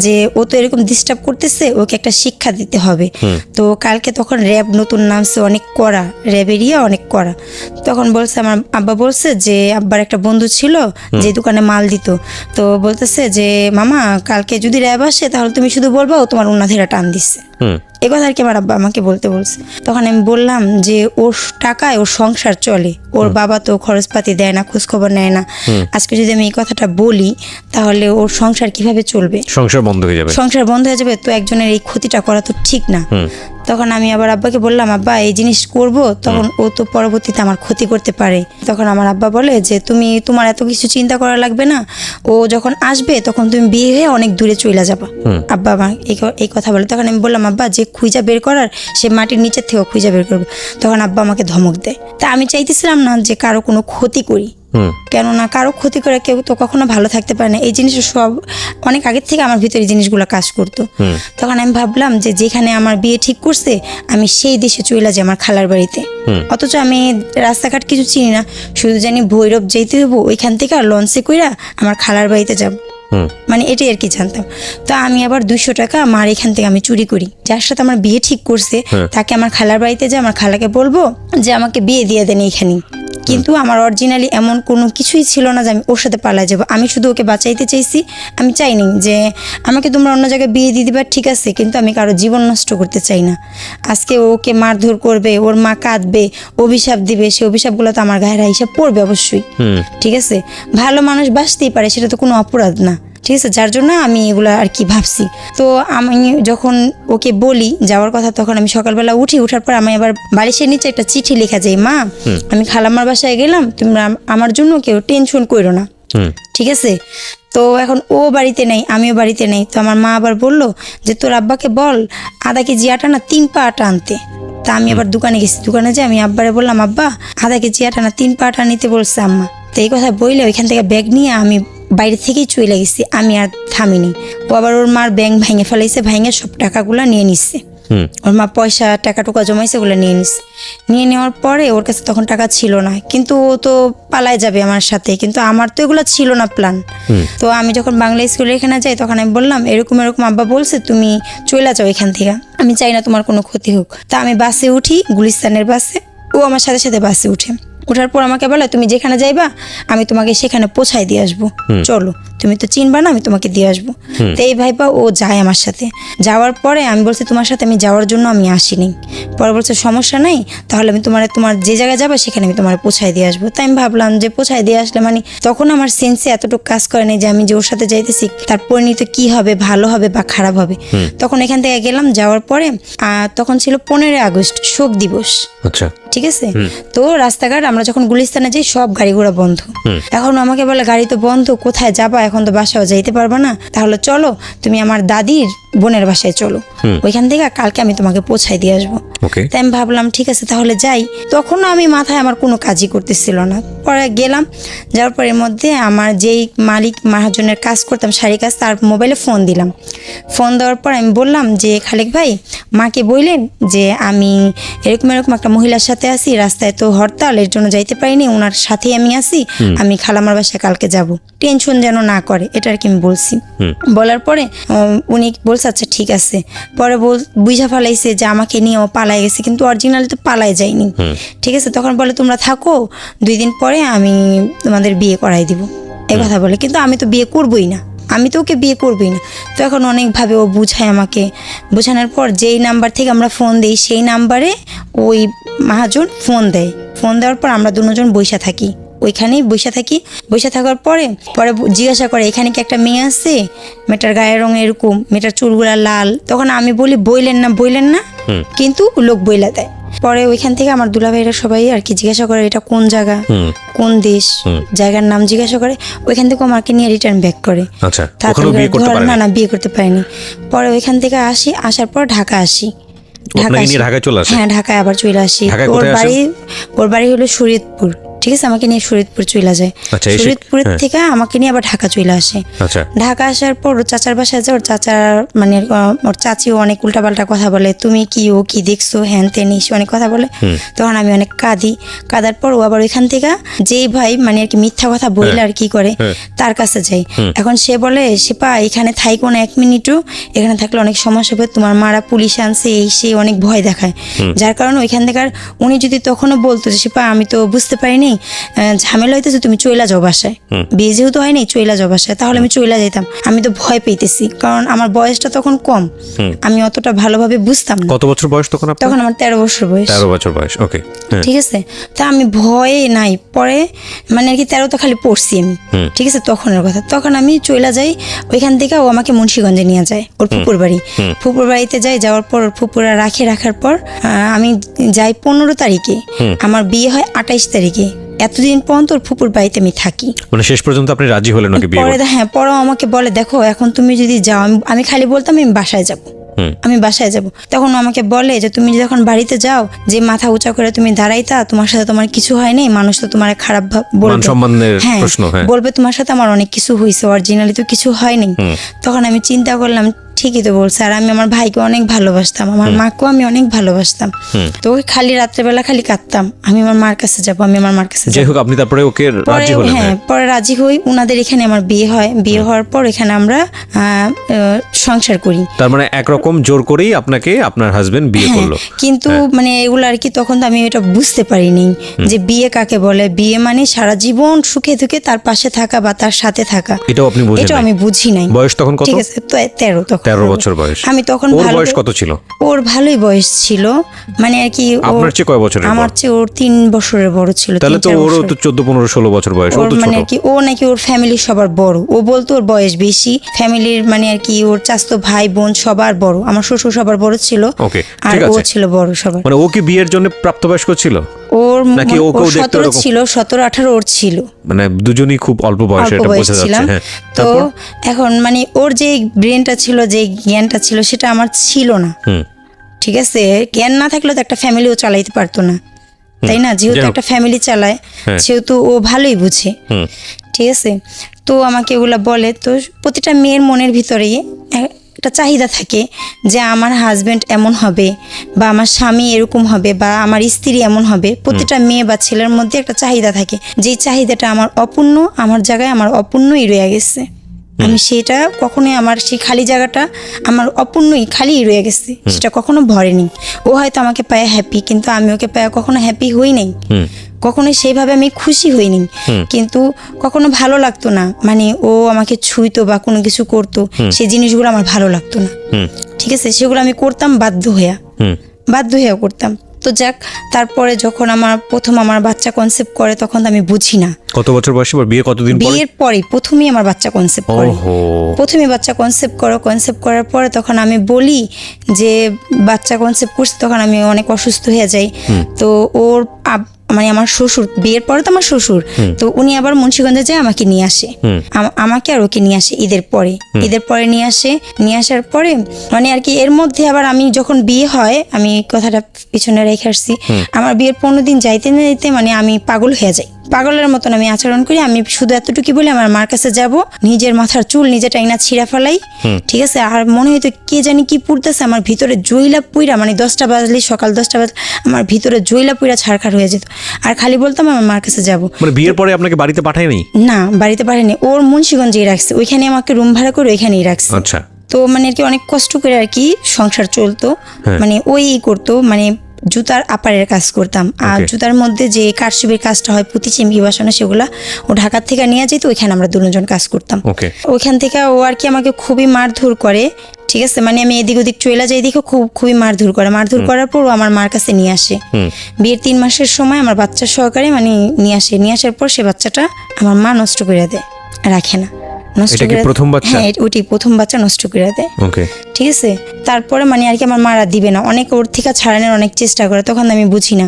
যে ও তো এরকম ডিস্টার্ব করতেছে, ওকে একটা শিক্ষা দিতে হবে। তো কালকে তখন র্যাব নতুন নামছে, অনেক কড়া, র্যাব এরিয়া অনেক কড়া। তখন বলছে আমার আব্বা বলছে যে আব্বার একটা বন্ধু ছিল যে দোকানে মাল দিত, তো বলতেছে যে মামা কালকে যদি র্যাব আসে তাহলে তুমি শুধু বলবা ও তোমার উন্নাধেরা টান দিচ্ছে। এ কথা আর কি আমার আব্বা আমাকে বলতে বলছে। তখন আমি বললাম যে ওর টাকায় ওর সংসার চলে, ওর বাবা তো খরচপাতি দেয় না, খোঁজখবর নেয় না। আজকে যদি আমি এই কথাটা বলি তাহলে ওর সংসার কিভাবে চলবে, সংসার বন্ধ হয়ে যাবে, সংসার বন্ধ হয়ে যাবে। তো একজনের এই ক্ষতিটা করা তো ঠিক না। তখন আমি আবার আব্বাকে বললাম আব্বা এই জিনিস করব, তখন ও তো পরবর্তীতে আমার ক্ষতি করতে পারে। তখন আমার আব্বা বলে যে তোমার এত কিছু চিন্তা করা লাগবে না, ও যখন আসবে তখন তুমি বিয়ে হয়ে অনেক দূরে চলে যাবা। আব্বা আমার এই কথা বলে। তখন আমি বললাম আব্বা যে খুঁজা বের করার সে মাটির নিচের থেকেও খুঁজা বের করবে। তখন আব্বা আমাকে ধমক দেয়। তা আমি চাইতেছিলাম না যে কারো কোনো ক্ষতি করি, কেননা কারো ক্ষতি করে কেউ তো কখনো ভালো থাকতে পারে না। এই জিনিস সব অনেক আগের থেকে আমার ভিতরে জিনিসগুলো কাজ করতো। তখন আমি ভাবলাম যে যেখানে আমার বিয়ে ঠিক করছে আমি সেই দেশে চলে যাই, আমার খালার বাড়িতে। অথচ আমি রাস্তাঘাট কিছু চিনি না, শুধু জানি ভৈরব যেতে হবো, ওইখান থেকে আর লঞ্চে কইরা আমার খালার বাড়িতে যাব, মানে এটাই আর কি জানতাম। তো আমি আবার 200 টাকা আমার এখান থেকে আমি চুরি করি, যার সাথে আমার বিয়ে ঠিক করছে তাকে আমার খালার বাড়িতে যে আমার খালাকে বলবো যে আমাকে বিয়ে দিয়ে দেন এইখানেই। কিন্তু আমার অরিজিনালি এমন কোনো কিছুই ছিল না যে আমি ওর সাথে পালাই যাবো। আমি শুধু ওকে বাঁচাইতে চাইছি। আমি চাইনি যে আমাকে তোমরা অন্য জায়গায় বিয়ে দিয়ে দিবা, ঠিক আছে, কিন্তু আমি কারো জীবন নষ্ট করতে চাই না। আজকে ওকে মারধর করবে, ওর মা কাঁদবে, অভিশাপ দিবে, সেই অভিশাপগুলো তো আমার গায়ের হিসাব পড়বে অবশ্যই। ঠিক আছে, ভালো মানুষ বাঁচতেই পারে, সেটা তো কোনো অপরাধ না। ঠিক আছে, যার জন্য আমি এগুলো আর কি ভাবছি। তো আমি যখন ওকে বলি যাওয়ার কথা, তখন আমি সকালবেলা ওঠার পর আমি আবার বালিশের নিচে একটা চিঠি লেখা যাই, মা আমি খালাম্মার বাসায় গেলাম, তোমরা আমার জন্য কেউ টেনশন করো না, ঠিক আছে। তো এখন ও বাড়িতে নেই, আমিও বাড়িতে নেই। তো আমার মা আবার বললো যে তোর আব্বাকে বল আধা কেজি আটা না 3 পা আটা আনতে। তা আমি আবার দোকানে গেছি, দোকানে যাই আমি আব্বারে বললাম আব্বা আধা কেজি আটা না 3 পা আটা নিতে বলছে আম্মা। তো এই কথা বললে ওইখান থেকে ব্যাগ নিয়ে আমি বাইরে থেকেই চলে গেছি, আমি আর থামিনি। ও আবার ওর মার ব্যাংক ভেঙে ফেলাইছে, ভেঙে সব টাকাগুলো নিয়ে নিচ্ছে। ওর মা পয়সা টাকা টুকা জমাইছে, ওগুলো নিয়ে নিচ্ছে। নিয়ে নেওয়ার পরে ওর কাছে তখন টাকা ছিল না, কিন্তু ও তো পালায় যাবে আমার সাথে, কিন্তু আমার তো এগুলো ছিল না প্ল্যান। তো আমি যখন বাংলা স্কুলে এখানে যাই তখন আমি বললাম এরকম এরকম আব্বা বলছে তুমি চলে যাও এখান থেকে, আমি চাই না তোমার কোনো ক্ষতি হোক। তা আমি বাসে উঠি, গুলিস্তানের বাসে। ও আমার সাথে সাথে বাসে উঠে। ওঠার পর আমাকে বলে তুমি যেখানে যাইবা আমি তোমাকে সেখানে পৌঁছায় দিয়ে আসবো, চলো, তুমি তো চিনবা না, আমি তোমাকে দিয়ে আসবো। তো এই ভাইবা ও যায় আমার সাথে। যাওয়ার পরে আমি বলছি তোমার সাথে আমি যাওয়ার জন্য আমি আসিনি। পরে বলছে সমস্যা নাই, তাহলে আমি তোমার যে জায়গায় যাবো সেখানে আমি তোমার পৌঁছায় দিয়ে আসবো। তাই আমি ভাবলাম যে পৌঁছায় দিয়ে আসলে মানে তখন আমার সেন্সে এতটুকু কাজ করে নাই যে আমি যে ওর সাথে যাইতেছি তার পরিণত কি হবে, ভালো হবে বা খারাপ হবে। তখন এখান থেকে গেলাম, যাওয়ার পরে তখন ছিল 15 আগস্ট শোক দিবস। আচ্ছা, ঠিক আছে। তো রাস্তাঘাট আমরা যখন গুলিস্তানে যাই সব গাড়ি ঘোড়া বন্ধ। এখন আমাকে বলে গাড়ি তো বন্ধ, কোথায় যাবা, এখন তো বাসাও যাইতে পারবা না, তাহলে চলো তুমি আমার দাদির বোনের বাসায় চলো, ওইখান থেকে কালকে আমি তোমাকে পৌঁছায় দিয়ে আসবো। তাই আমি ভাবলাম ঠিক আছে তাহলে যাই। তখনও আমি মাথায় আমার কোনো কাজই করতেছিল না। পরে গেলাম, যাওয়ার পরের মধ্যে আমার যেই মালিক মহাজনের কাজ করতাম শাড়ি কাজ, তার মোবাইলে ফোন দিলাম। ফোন দেওয়ার পর আমি বললাম যে খালেক ভাই মাকে বললেন যে আমি এরকম এরকম একটা মহিলার সাথে আছি, রাস্তায় তো হরতাল, এর জন্য যাইতে পারিনি, ওনার সাথেই আমি আছি, আমি খালামার বাসায় কালকে যাব, টেনশন যেন না করে, এটা আর কি আমি বলছি। বলার পরে উনি বলছে আচ্ছা ঠিক আছে। পরে বুঝা ফেলাইছে যে আমাকে নিয়ে ও পালাই গেছে, কিন্তু অরিজিনালি তো পালাই যায়নি। ঠিক আছে, তখন বলে তোমরা থাকো, 2 দিন পরে আমি তোমাদের বিয়ে করাই দিব, এই কথা বলে। কিন্তু আমি তো বিয়ে করবই না, আমি তো ওকে বিয়ে করবই না। তো এখন অনেকভাবে ও বুঝায় আমাকে, বোঝানোর পর যেই নাম্বার থেকে আমরা ফোন দিই সেই নাম্বারে ওই মহাজন ফোন দেয়। ফোন দেওয়ার পর আমরা দুজন বইসা থাকি, ওইখানেই বসে থাকার পরে জিজ্ঞাসা করে এখানে কি একটা মেয়ে আছে, মেয়েটার গায়ের রং এরকম, মেয়েটার চুলগুলা লাল। তখন আমি বলি বইলেন না, কিন্তু লোক বইলা দেয়। পরে ওইখান থেকে আমার দুলাভাইরা সবাই আর কি জিজ্ঞাসা করে এটা কোন জায়গা, কোন দেশ, জায়গার নাম জিজ্ঞাসা করে। ওইখান থেকে আমাকে নিয়ে রিটার্ন ব্যাক করে। না বিয়ে করতে পারিনি। পরে ওইখান থেকে আসার পর ঢাকা আসি। হ্যাঁ, ঢাকায় আবার চলে আসি। ওর বাড়ি হলো শরীয়তপুর, ঠিক আছে। আমাকে নিয়ে শরীয়তপুর চলে যায়। শরীয়তপুরের থেকে আমাকে নিয়ে আবার ঢাকা চলে আসে। ঢাকা আসার পর ওর চাচার বাসায় যায়। ওর চাচার মানে ওর চাচিও অনেক উল্টাপাল্টা কথা বলে, তুমি কি ও কি দেখছো, হ্যান তেন অনেক কথা বলে। তখন আমি অনেক কাঁদার পর ও আবার ওইখান থেকে যেই ভাই মানে আর কি মিথ্যা কথা বললে আর কি করে তার কাছে যাই। এখন সে বলে শিপা এখানে থাইকো না 1 মিনিটও, এখানে থাকলে অনেক সমস্যা হবে, তোমার মারা পুলিশ আনছে এই সে অনেক ভয় দেখায়। যার কারণে ওইখান থেকে উনি যদি তখনও বলতো যে শিপা আমি তো বুঝতে পারিনি, ঝামেলা হইতেছে, তুমি চইলা যাও বাসায়, বিয়ে যেহেতু হয়নি চইলা যাও বাসায়, তাহলে আমি চইলা যেতাম। আমি তো ভয় পেতেছি, কারণ আমার বয়সটা তখন কম, আমি অতটা ভালোভাবে বুঝতাম না। কত বছর বয়স তখন? তখন আমার 13 বছর বয়স। 13 বছর বয়স, ওকে, ঠিক আছে। তা আমি ভয়ে নাই, পরে মানে আর কি 13 তো খালি পড়ছি আমি, ঠিক আছে। তখনের কথা, তখন আমি চইলা যাই ওইখান থেকে। ও আমাকে মুন্সিগঞ্জে নিয়ে যায়, ওর ফুপুর বাড়িতে যাই। যাওয়ার পর ওর ফুপুরা রাখার পর আমি যাই 15 তারিখে, আমার বিয়ে হয় 28 তারিখে। এতদিন পর্যন্ত ওর ফুপুর বাড়িতে আমি থাকি। মানে শেষ পর্যন্ত আপনি রাজি হলেন নাকি বিয়ে করতে? হ্যাঁ, পরে আমাকে বলে দেখো এখন তুমি যদি যাও, আমি খালি বলতাম আমি বাসায় যাব। তখন আমাকে বলে যে তুমি যখন বাড়িতে যাও, যে মাথা উঁচা করে তুমি দাঁড়াইতা, তোমার সাথে তোমার কিছু হয় নাই, মানুষ তো তোমার খারাপ বলবে, বলবে তোমার সাথে আমার অনেক কিছু হয়েছে, অরিজিনালি তো কিছু হয় নাই। তখন আমি চিন্তা করলাম ঠিকই তো বলছে। আর আমি আমার ভাইকে অনেক ভালোবাসতাম, আমার মাকেও আমি অনেক ভালোবাসতাম। তো ওই খালি রাত্রেবেলা খালি কাঁদতাম, আমি আমার মার কাছে যাবো। যাই হোক, আপনি তারপরে ওকে রাজি হলেন? হ্যাঁ, পরে রাজি হই। উনাদের এখানে আমার বিয়ে হয়। বিয়ে হওয়ার পর এখানে আমরা সংসার করি। তার মানে একরকম জোর করেই আপনাকে আপনার হাজবেন্ড বিয়ে করলো। কিন্তু মানে এগুলো আর কি তখন তো আমি এটা বুঝতে পারিনি যে বিয়ে কাকে বলে। বিয়ে মানে সারা জীবন সুখে দুঃখে তার পাশে থাকা বা তার সাথে থাকা, এটাও আমি বুঝি নাই। বয়স তখন কত? ঠিক আছে, তো 13 বছর বয়স। আমি তখন বয়স কত ছিল? ওর ভালোই বয়স ছিল, মানে আর কি আপনার চেয়ে কয় বছরের? আমার চেয়ে ওর 3 বছরের বড় ছিল। তাহলে তো ওরও তো 14, 15, 16 বছর বয়স। ও তো ছোট। মানে আর কি ও নাকি ওর ফ্যামিলি সবার বড়। ও বলতো ওর বয়স বেশি, ফ্যামিলির মানে আর কি ওর চাচাতো ভাই বোন সবার বড়। আমার শ্বশুর সবার বড় ছিল, আর ও ছিল বড় সবার। মানে ও কি বিয়ের জন্য প্রাপ্তবয়স্ক ছিল? ওর নাকি ও 17 ছিল, 17, 18 ওর ছিল। মানে দুজনই খুব অল্প বয়সে, এটা বোঝা যাচ্ছে। তো এখন মানে ওর যে ব্রেনটা ছিল, যে জ্ঞানটা ছিল, সেটা আমার ছিল না। ঠিক আছে, জ্ঞান না থাকলে তো একটা ফ্যামিলিও চালাইতে পারতো না, তাই না? যেহেতু একটা ফ্যামিলি চালায়, সেহেতু ও ভালোই বুঝে। ঠিক আছে, তো আমাকে এগুলা বলে। তো প্রতিটা মেয়ের মনের ভিতরেই একটা চাহিদা থাকে যে আমার হাজবেন্ড এমন হবে, বা আমার স্বামী এরকম হবে, বা আমার স্ত্রী এমন হবে। প্রতিটা মেয়ে বা ছেলের মধ্যে একটা চাহিদা থাকে, যেই চাহিদাটা আমার অপূর্ণ, আমার জায়গায় আমার অপূর্ণই রয়ে গেছে। আমি সেটা কখনোই, আমার সেই খালি জায়গাটা আমার অপূর্ণই খালি রয়ে গেছে, সেটা কখনো ভরেনি। ও হয়তো আমাকে পায়ে হ্যাপি, কিন্তু আমি ওকে পায়ে কখনো হ্যাপি হই নাই, কখনো সেইভাবে আমি খুশি হইনি। কিন্তু কখনো ভালো লাগতো না, মানে ও আমাকে ছুঁইতো বা কোনো কিছু করতো, সেই জিনিসগুলো আমার ভালো লাগতো না। ঠিক আছে, সেগুলো আমি করতাম বাধ্য হইয়া করতাম। তো যাক, তারপরে যখন প্রথম আমার বাচ্চা কনসেপ্ট করে, তখন আমি বুঝি না। কত বছর বয়সে বিয়ে? কতদিন পরে? বিয়ের পরে প্রথমেই আমার বাচ্চা কনসেপ্ট করে। প্রথমে বাচ্চা কনসেপ্ট করার পরে তখন আমি বলি যে বাচ্চা কনসেপ্ট করছে, তখন আমি অনেক অসুস্থ হয়ে যাই। তো ওর মানে আমার শ্বশুর, বিয়ের পরে তো আমার শ্বশুর, তো উনি আবার মুন্সিগঞ্জে যায় আমাকে নিয়ে আসে, আমাকে আর ওকে নিয়ে আসে ঈদের পরে নিয়ে আসার পরে মানে আর কি এর মধ্যে আবার আমি যখন বিয়ে হয়, আমি কথাটা পিছনে রেখে আসছি, আমার বিয়ের 15 দিন যাইতে না যাইতে মানে আমি পাগল হয়ে যাই, পাগলের মতন আমি আচরণ করি। আমি শুধু এতটুকু বলি আমার মার কাছে যাব, নিজের মাথার চুল নিজে টাইনা ছিঁড়া ফেলাই, ঠিক আছে। আর মনে হইতো কে জানি কি পুড়তেছে আমার ভিতরে, জইলা পুইরা, মানে 10টা বাজলে, সকাল 10টা বাজলে আমার ভিতরে জইলা পুইরা ছাড়খাড় হয়ে যেত। আর খালি বলতাম আমার মার কাছে যাব। মানে বিয়ের পরে আপনাকে বাড়িতে পাঠায়নি? না, বাড়িতে পাঠায়নি। ওর মুন্সিগঞ্জেই রাখছে, ওইখানে আমাকে রুম ভাড়া করে ওইখানেই রাখছে। আচ্ছা। তো মানে আর কি অনেক কষ্ট করে আর কি সংসার চলতো, মানে ওই করতো, মানে জুতার আপারের কাজ করতাম। আর Okay. জুতার মধ্যে যে কারচুপির কাজটা হয়, পুঁতি চিমকি বসানো, সেগুলা ও ঢাকার থেকে নিয়ে যেত, ওইখানে আমরা দুজন কাজ করতাম। ওকে। ওইখান থেকে ও আর কি আমাকে খুবই মারধর করে, ঠিক আছে, মানে আমি এদিক ওদিক চলে যাই দেখে খুবই মারধর করে। মারধর করার পর ও আমার মার কাছে নিয়ে আসে। বিয়ের 3 মাসের সময় আমার বাচ্চা সহকারে মানে নিয়ে আসার পর সে বাচ্চাটা আমার মা নষ্ট করে দেয়, রাখে না, নষ্ট এটা কি করে। প্রথম বাচ্চা? হ্যাঁ, ওইটি প্রথম বাচ্চা নষ্ট করে দেয়। ওকে। ঠিক আছে, তারপরে মানে আর কি আমার মারা দিবে না, অনেক ওর থেকে ছাড়ানোর অনেক চেষ্টা করে, তখন আমি বুঝি না।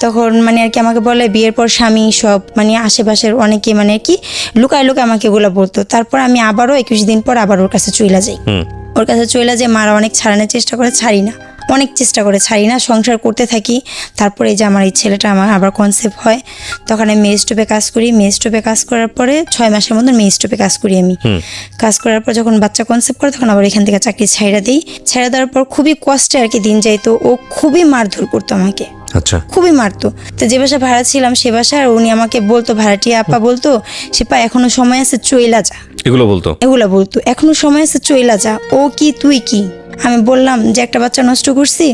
তখন মানে আর কি আমাকে বলে বিয়ের পর স্বামী সব মানে আশেপাশের অনেকে মানে কি লুকায় আমাকে এগুলো বলতো। তারপর আমি আবারও 21 দিন পর আবার ওর কাছে চলে যাই। ওর কাছে চলে যে মারা অনেক ছাড়ানোর চেষ্টা করে, ছাড়ি না, অনেক চেষ্টা করে ছাড়ি না, সংসার করতে থাকি। তারপরে এই যে আমার এই ছেলেটা আমার আবার কনসেপ্ট হয়, তখন আমি মেয়ে স্টোভে কাজ করি। মেয়ে স্টোভে কাজ করার পরে 6 মাসের মধ্যে মেয়ে স্টোভে কাজ করি আমি। কাজ করার পর যখন বাচ্চা কনসেপ্ট করে, তখন আবার এখান থেকে চাকরি ছাইড়া দিই। ছাইড়া দেওয়ার পর খুবই কষ্টে আর কি দিন যাইতো। ও খুবই মারধর করতো আমাকে, আচ্ছা। খুবই মারতো। তো যে বাসা ভাড়া ছিলাম সে বাসার উনি আমাকে বলতো, ভাড়াটিয়া আপা বলতো, সে পা এখনো সময় আছে চইলা যা, এগুলো বলতো? এগুলা বলতো, এখনো সময় আছে চইলা যা। ও কি তুই কি? আমি বললাম যে একটা বাচ্চা নষ্ট করছি,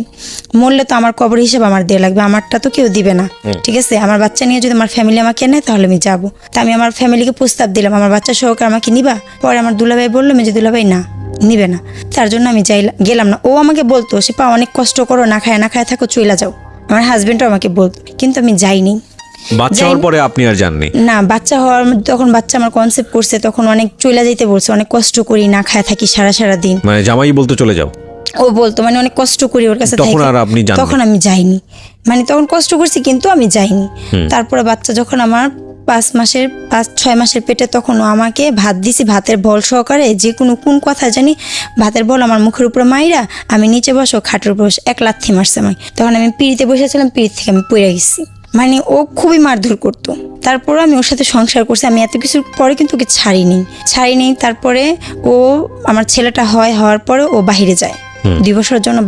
মরলে তো আমার কবর হিসেবে আমার দিয়ে লাগবে, আমারটা তো কেউ দিবে না, ঠিক আছে, আমার বাচ্চা নিয়ে যদি আমার ফ্যামিলি আমাকে নেয় তাহলে আমি যাবো। তা আমি আমার ফ্যামিলিকে প্রস্তাব দিলাম আমার বাচ্চা সহকারে আমাকে নিবা। পরে আমার দুলাভাই বললো মেজে দুলাভাই না, নিবে না, তার জন্য আমি গেলাম না। ও আমাকে বলতো সে পা অনেক কষ্ট করো, না খায় থাকো, চইলা যাও। আমার হাজবেন্ডও আমাকে বলতো, কিন্তু আমি যাইনি। বাচ্চা হওয়ার পরে আপনি আর যাননি? না, বাচ্চা হওয়ার তখন বাচ্চা আমার কনসেপ্ট করছে, তখন অনেক চইলা যাইতে বলছে, অনেক কষ্ট করি, না খায় থাকি সারা দিন। মানে জামাই বলতো চলে যাও? ও বলতো মানে অনেক কষ্ট করি ওর কাছে তখন থেকে। আর আপনি যাননি? তখন আমি যাইনি, মানে তখন কষ্ট করছি কিন্তু আমি যাইনি। তারপরে বাচ্চা যখন আমার 5-6 মাসের পেটে, তখন ও আমাকে ভাত দিছি, ভাতের বল সহকারে, যে কোনো কোন কথা জানি ভাতের বল আমার মুখের উপরে মাইরা আমি নিচে বসে, খাটের উপর বসে এক লাথি মারছে আমায়। তখন আমি পিড়িতে বসেছিলাম, পিড়ি থেকে আমি পড়ে গেছি। মানে ও খুবই মারধর করতো। তারপরে আমি ওর সাথে সংসার করছি, আমি এত কিছুর পরে কিন্তু ওকে ছাড়িনি। তারপরে ও আমার ছেলেটা হওয়ার পরে ও বাহিরে যায়, 2 বছরের জন্য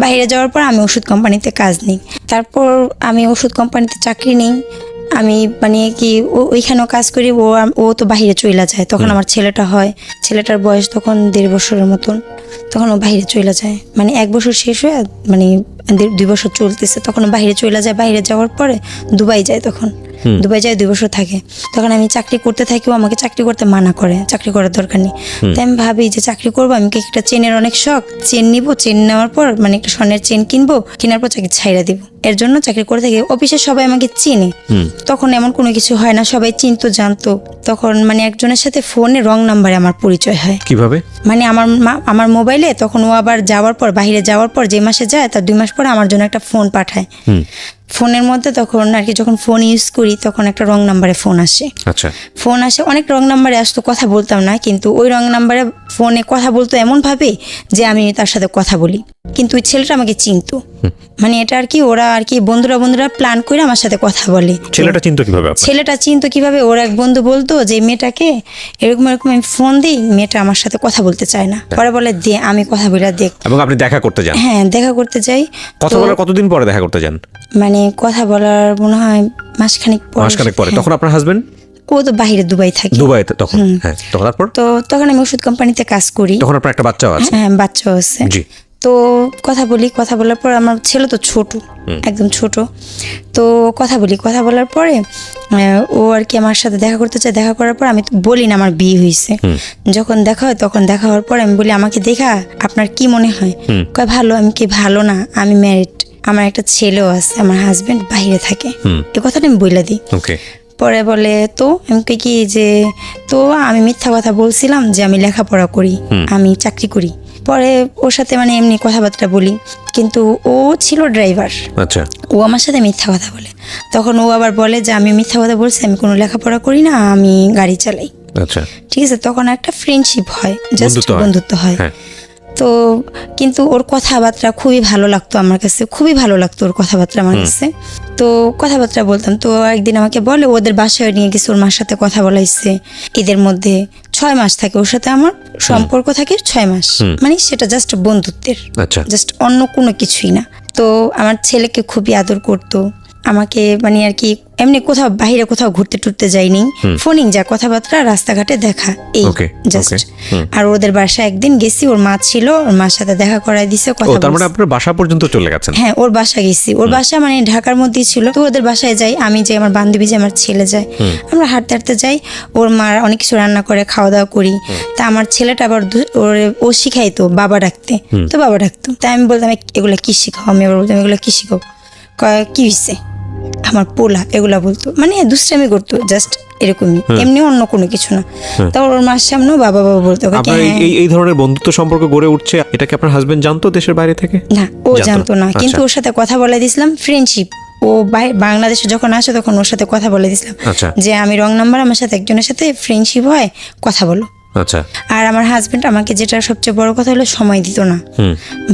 বাহিরে যাওয়ার পর আমি ওষুধ কোম্পানিতে কাজ নিই। তারপর আমি ওষুধ কোম্পানিতে চাকরি নিই। আমি মানে কি ওইখানেও কাজ করি, ও তো বাহিরে চলে যায়। তখন আমার ছেলেটা হয়, ছেলেটার বয়স তখন 1.5 বছরের মতন, তখন ও বাহিরে চলে যায়। মানে 1 বছর শেষ হয়ে মানে 2 বছর চলতেছে, তখন ও বাহিরে চলে যায়। বাহিরে যাওয়ার পরে দুবাই যায়, তখন দুবাই যায় 2 বছর থাকে। তখন আমি চাকরি করতে থাকি, ও আমাকে চাকরি করতে মানা করে, চাকরি করার দরকার নেই। তাই আমি ভাবি যে চাকরি করবো, আমি কি একটা চেনের অনেক শখ, চেন নিবো, চেন নেওয়ার পর মানে একটা স্বর্ণের চেন কিনবো, কেনার পর চাকরি ছাইড়া দিব। এর জন্য চাকরি করে থাকি। অফিসে সবাই আমাকে চিনে, তখন এমন কোনো কিছু হয় না, সবাই চিনতো জানতো। তখন মানে একজনের সাথে ফোনে রং নাম্বারে আমার পরিচয় হয়। কিভাবে? মানে আমার মোবাইলে তখন ও আবার যাওয়ার পর, বাহিরে যাওয়ার পর যে মাসে যায় তার 2 মাস পরে আমার জন্য একটা ফোন পাঠায়। ফোনের মধ্যে তখন আর কি যখন ফোন ইউজ করি, তখন একটা রং নাম্বারে ফোন আসে। আচ্ছা। ফোন আসে, অনেক রং নাম্বারে আসতো, কথা বলতাম না, কিন্তু ওই রং নাম্বারে ফোনে কথা বলতো এমন ভাবে যে আমি তার সাথে কথা বলি, কিন্তু ওই ছেলেটা আমাকে চিনতো। মানে এটা আর কি ওরা আর কি বন্ধুরা প্ল্যান করে আমার সাথে কথা বলে। ছেলেটা চিনতো কিভাবে? ছেলেটা চিনতো কিভাবে, ওর এক বন্ধু বলতো যে মেয়েটাকে এরকম আমি ফোন দিই, মেয়েটা আমার সাথে কথা বলতে চায় না, পরে বলে দে আমি কথা বলে দেখ। এবং আপনি দেখা করতে যান? হ্যাঁ, দেখা করতে যাই। কথা বলার কতদিন পরে দেখা করতে যান? মানে কথা বলার মনে হয় মাসখানেক পরে। তখন আপনার হাজবেন্ড? ও তো বাহিরে দুবাই থাকে। দুবাইতে তখন? হ্যাঁ। তারপর? তো তখন আমি ওষুধ কোম্পানিতে কাজ করি। তখন আপনার একটা বাচ্চাও আছে? হ্যাঁ, বাচ্চাও আছে। জি। তো কথা বলার পর আমার ছেলে তো ছোট, একদম ছোট। তো কথা বলার পরে ও আর কি আমার সাথে দেখা করতে চায়। দেখা করার পর আমি তো বলি না আমার বিয়ে হয়েছে। যখন দেখা হয়, তখন দেখা হওয়ার পর আমি বলি আমাকে দেখা আপনার কি মনে হয়? কয় ভালো। আমি কি ভালো না, আমি ম্যারিড, আমার একটা ছেলেও আছে, আমার হাজবেন্ড বাইরে থাকে, এই কথাটা আমি বলে দিই। পরে বলে তো আমি কি যে তো আমি মিথ্যা কথা বলছিলাম যে আমি লেখাপড়া করি, আমি চাকরি করি। পরে ওর সাথে মানে এমনি কথাবার্তা বলি, কিন্তু ও ছিল ড্রাইভার। আচ্ছা। ও আমার সাথে মিথ্যা কথা বলে। তখন ও আবার বলে যে আমি মিথ্যা কথা বলছি, আমি কোনো লেখাপড়া করি না, আমি গাড়ি চালাই। আচ্ছা। ঠিক আছে, তখন একটা ফ্রেন্ডশিপ হয়, জাস্ট বন্ধুত্ব হয়। তো কিন্তু ওর কথাবার্তা খুবই ভালো লাগতো আমার কাছে, খুবই ভালো লাগতো ওর কথাবার্তা আমার কাছে। তো কথাবার্তা বলতাম। তো একদিন আমাকে বলে ওদের বাসায় নিয়ে গেছে, ওর মার সাথে কথা বলাইছে। এদের মধ্যে 6 মাস থাকে ওর সাথে আমার সম্পর্ক থাকে, 6 মাস, মানে সেটা জাস্ট বন্ধুত্বের, জাস্ট অন্য কোনো কিছুই না। তো আমার ছেলেকে খুবই আদর করতো, আমাকে মানে আর কি এমনি কোথাও বাইরে কোথাও ঘুরতে টুরতে যাইনি, ফোনিং যা কথাবার্তা রাস্তাঘাটে দেখা এই Okay, জাস্ট। okay, আর ওদের বাসায় একদিন গেছি, ওর মা ছিল, ওর মার সাথে দেখা করাই দিছে, ও কথা তার মানে বলছি। আপনার বাসা পর্যন্ত চলে গেছেন? হ্যাঁ, ওর বাসা গেছি, ওর বাসা মানে ঢাকার মধ্যেই ছিল। তো ওদের বাসায় যাই, আমি যাই, আমার বান্ধবী যাই, আমার ছেলে যায়, আমরা হাঁটতে হাঁটতে যাই। ওর মা অনেক কিছু রান্না করে, খাওয়া দাওয়া করি। তা আমার ছেলেটা আবার ও শিখাইতো বাবা ডাকতে, তো বাবা ডাকতো। তাই আমি বলতাম এগুলা কি শিখাও, আমি আবার বলতাম এগুলা কি শিখাও, কয় কি হয়েছে আমার পোলা, এগুলা বলতো, মানে দুষ্টামি করতো জাস্ট এরকমই, এমনি অন্য কোনো কিছু না। তারপর ওর মার সামনেও বাবা বাবা বলতো। আপনার এই ধরনের বন্ধুত্ব সম্পর্ক গড়ে উঠছে, এটা কি আপনার হাজবেন্ড জানতো দেশের বাইরে থেকে? না, ও জানতো না, কিন্তু ওর সাথে কথা বলে দিছিলাম, ফ্রেন্ডশিপ। ও বাংলাদেশে যখন আসে তখন ওর সাথে কথা বলে দিছিলাম যে আমি রং নাম্বার, আমার সাথে একজনের সাথে ফ্রেন্ডশিপ হয়, কথা বলো। আচ্ছা। আর আমার হাজবেন্ড আমাকে যেটা সবচেয়ে বড় কথা হলো সময় দিত না।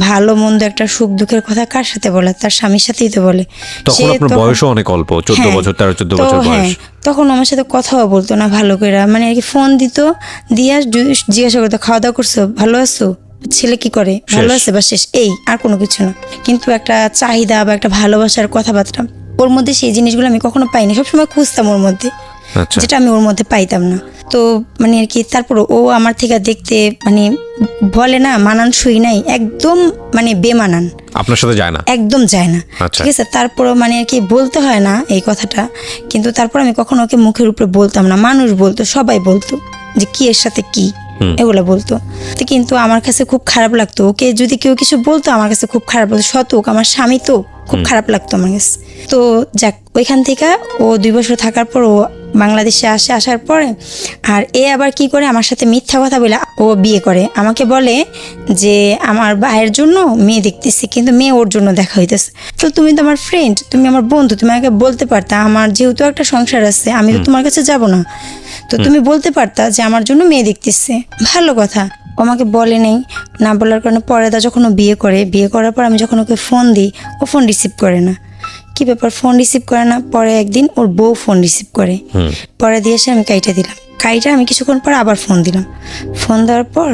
ভালো মন্দ একটা সুখ দুঃখের কথা কার সাথে বলে, তার স্বামীর সাথেই তো বলে। তখন আপনার বয়সও অনেক অল্প, 14 বছর, 13-14 বছর বয়স। তখন আমার সাথে কথাও বলতো না ভালো করে, মানে আর কি ফোন দিত, দিয়া জিজ্ঞাসা করতো খাওয়া দাওয়া করছো, ভালো আছো, ছেলে কি করে, ভালো আছে, বা শেষ, এই আর কোনো কিছু না। কিন্তু একটা চাহিদা বা একটা ভালোবাসার কথাবার্তা ওর মধ্যে, সেই জিনিসগুলো আমি কখনো পাইনি। সবসময় খুঁজতাম ওর মধ্যে, যেটা আমি ওর মধ্যে পাইতাম না। তো মানে আর কি তারপর ও আমার থেকে দেখতে মানে বলে না মানানসই নাই, একদম মানে বেমানান, আপনার সাথে যায় না, একদম যায় না। ঠিক আছে, তারপর মানে আর কি বলতে হয় না এই কথাটা, কিন্তু তারপর আমি কখনো ওকে মুখের উপরে বলতাম না। মানুষ বলতো, সবাই বলতো যে কি এর সাথে কি, এগুলো বলতো। তো কিন্তু আমার কাছে খুব খারাপ লাগতো, ওকে যদি কেউ কিছু বলতো আমার কাছে খুব খারাপ লাগতো। শতক আমার স্বামী, তো খুব খারাপ লাগতো আমার কাছে। তো যাক, ওইখান থেকে ও 2 বছর থাকার পর ও বাংলাদেশে আসার পরে আর আবার কি করে আমার সাথে মিথ্যা কথা বলে ও বিয়ে করে। আমাকে বলে যে আমার ভাইয়ের জন্য মেয়ে দেখতেছি, কিন্তু মেয়ে ওর জন্য দেখা হইতেছে। তো তুমি তো আমার ফ্রেন্ড, তুমি আমার বন্ধু, তুমি আমাকে বলতে পারতা, আমার যেহেতু একটা সংসার আছে, আমি তো তোমার কাছে যাব না, তো তুমি বলতে পারতা যে আমার জন্য মেয়ে দেখতেছে, ভালো কথা। ও আমাকে বলে নেই, না বলার কারণে পরে যখন ও বিয়ে করার পর আমি যখন ওকে ফোন দিই, ও ফোন রিসিভ করে না। কি ব্যাপার, ফোন রিসিভ করে না? পরে একদিন ওর বউ ফোন রিসিভ করে, পরে দিয়ে এসে আমি কাইটা দিলাম। আমি কিছুক্ষণ পর আবার ফোন দিলাম। ফোন দেওয়ার পর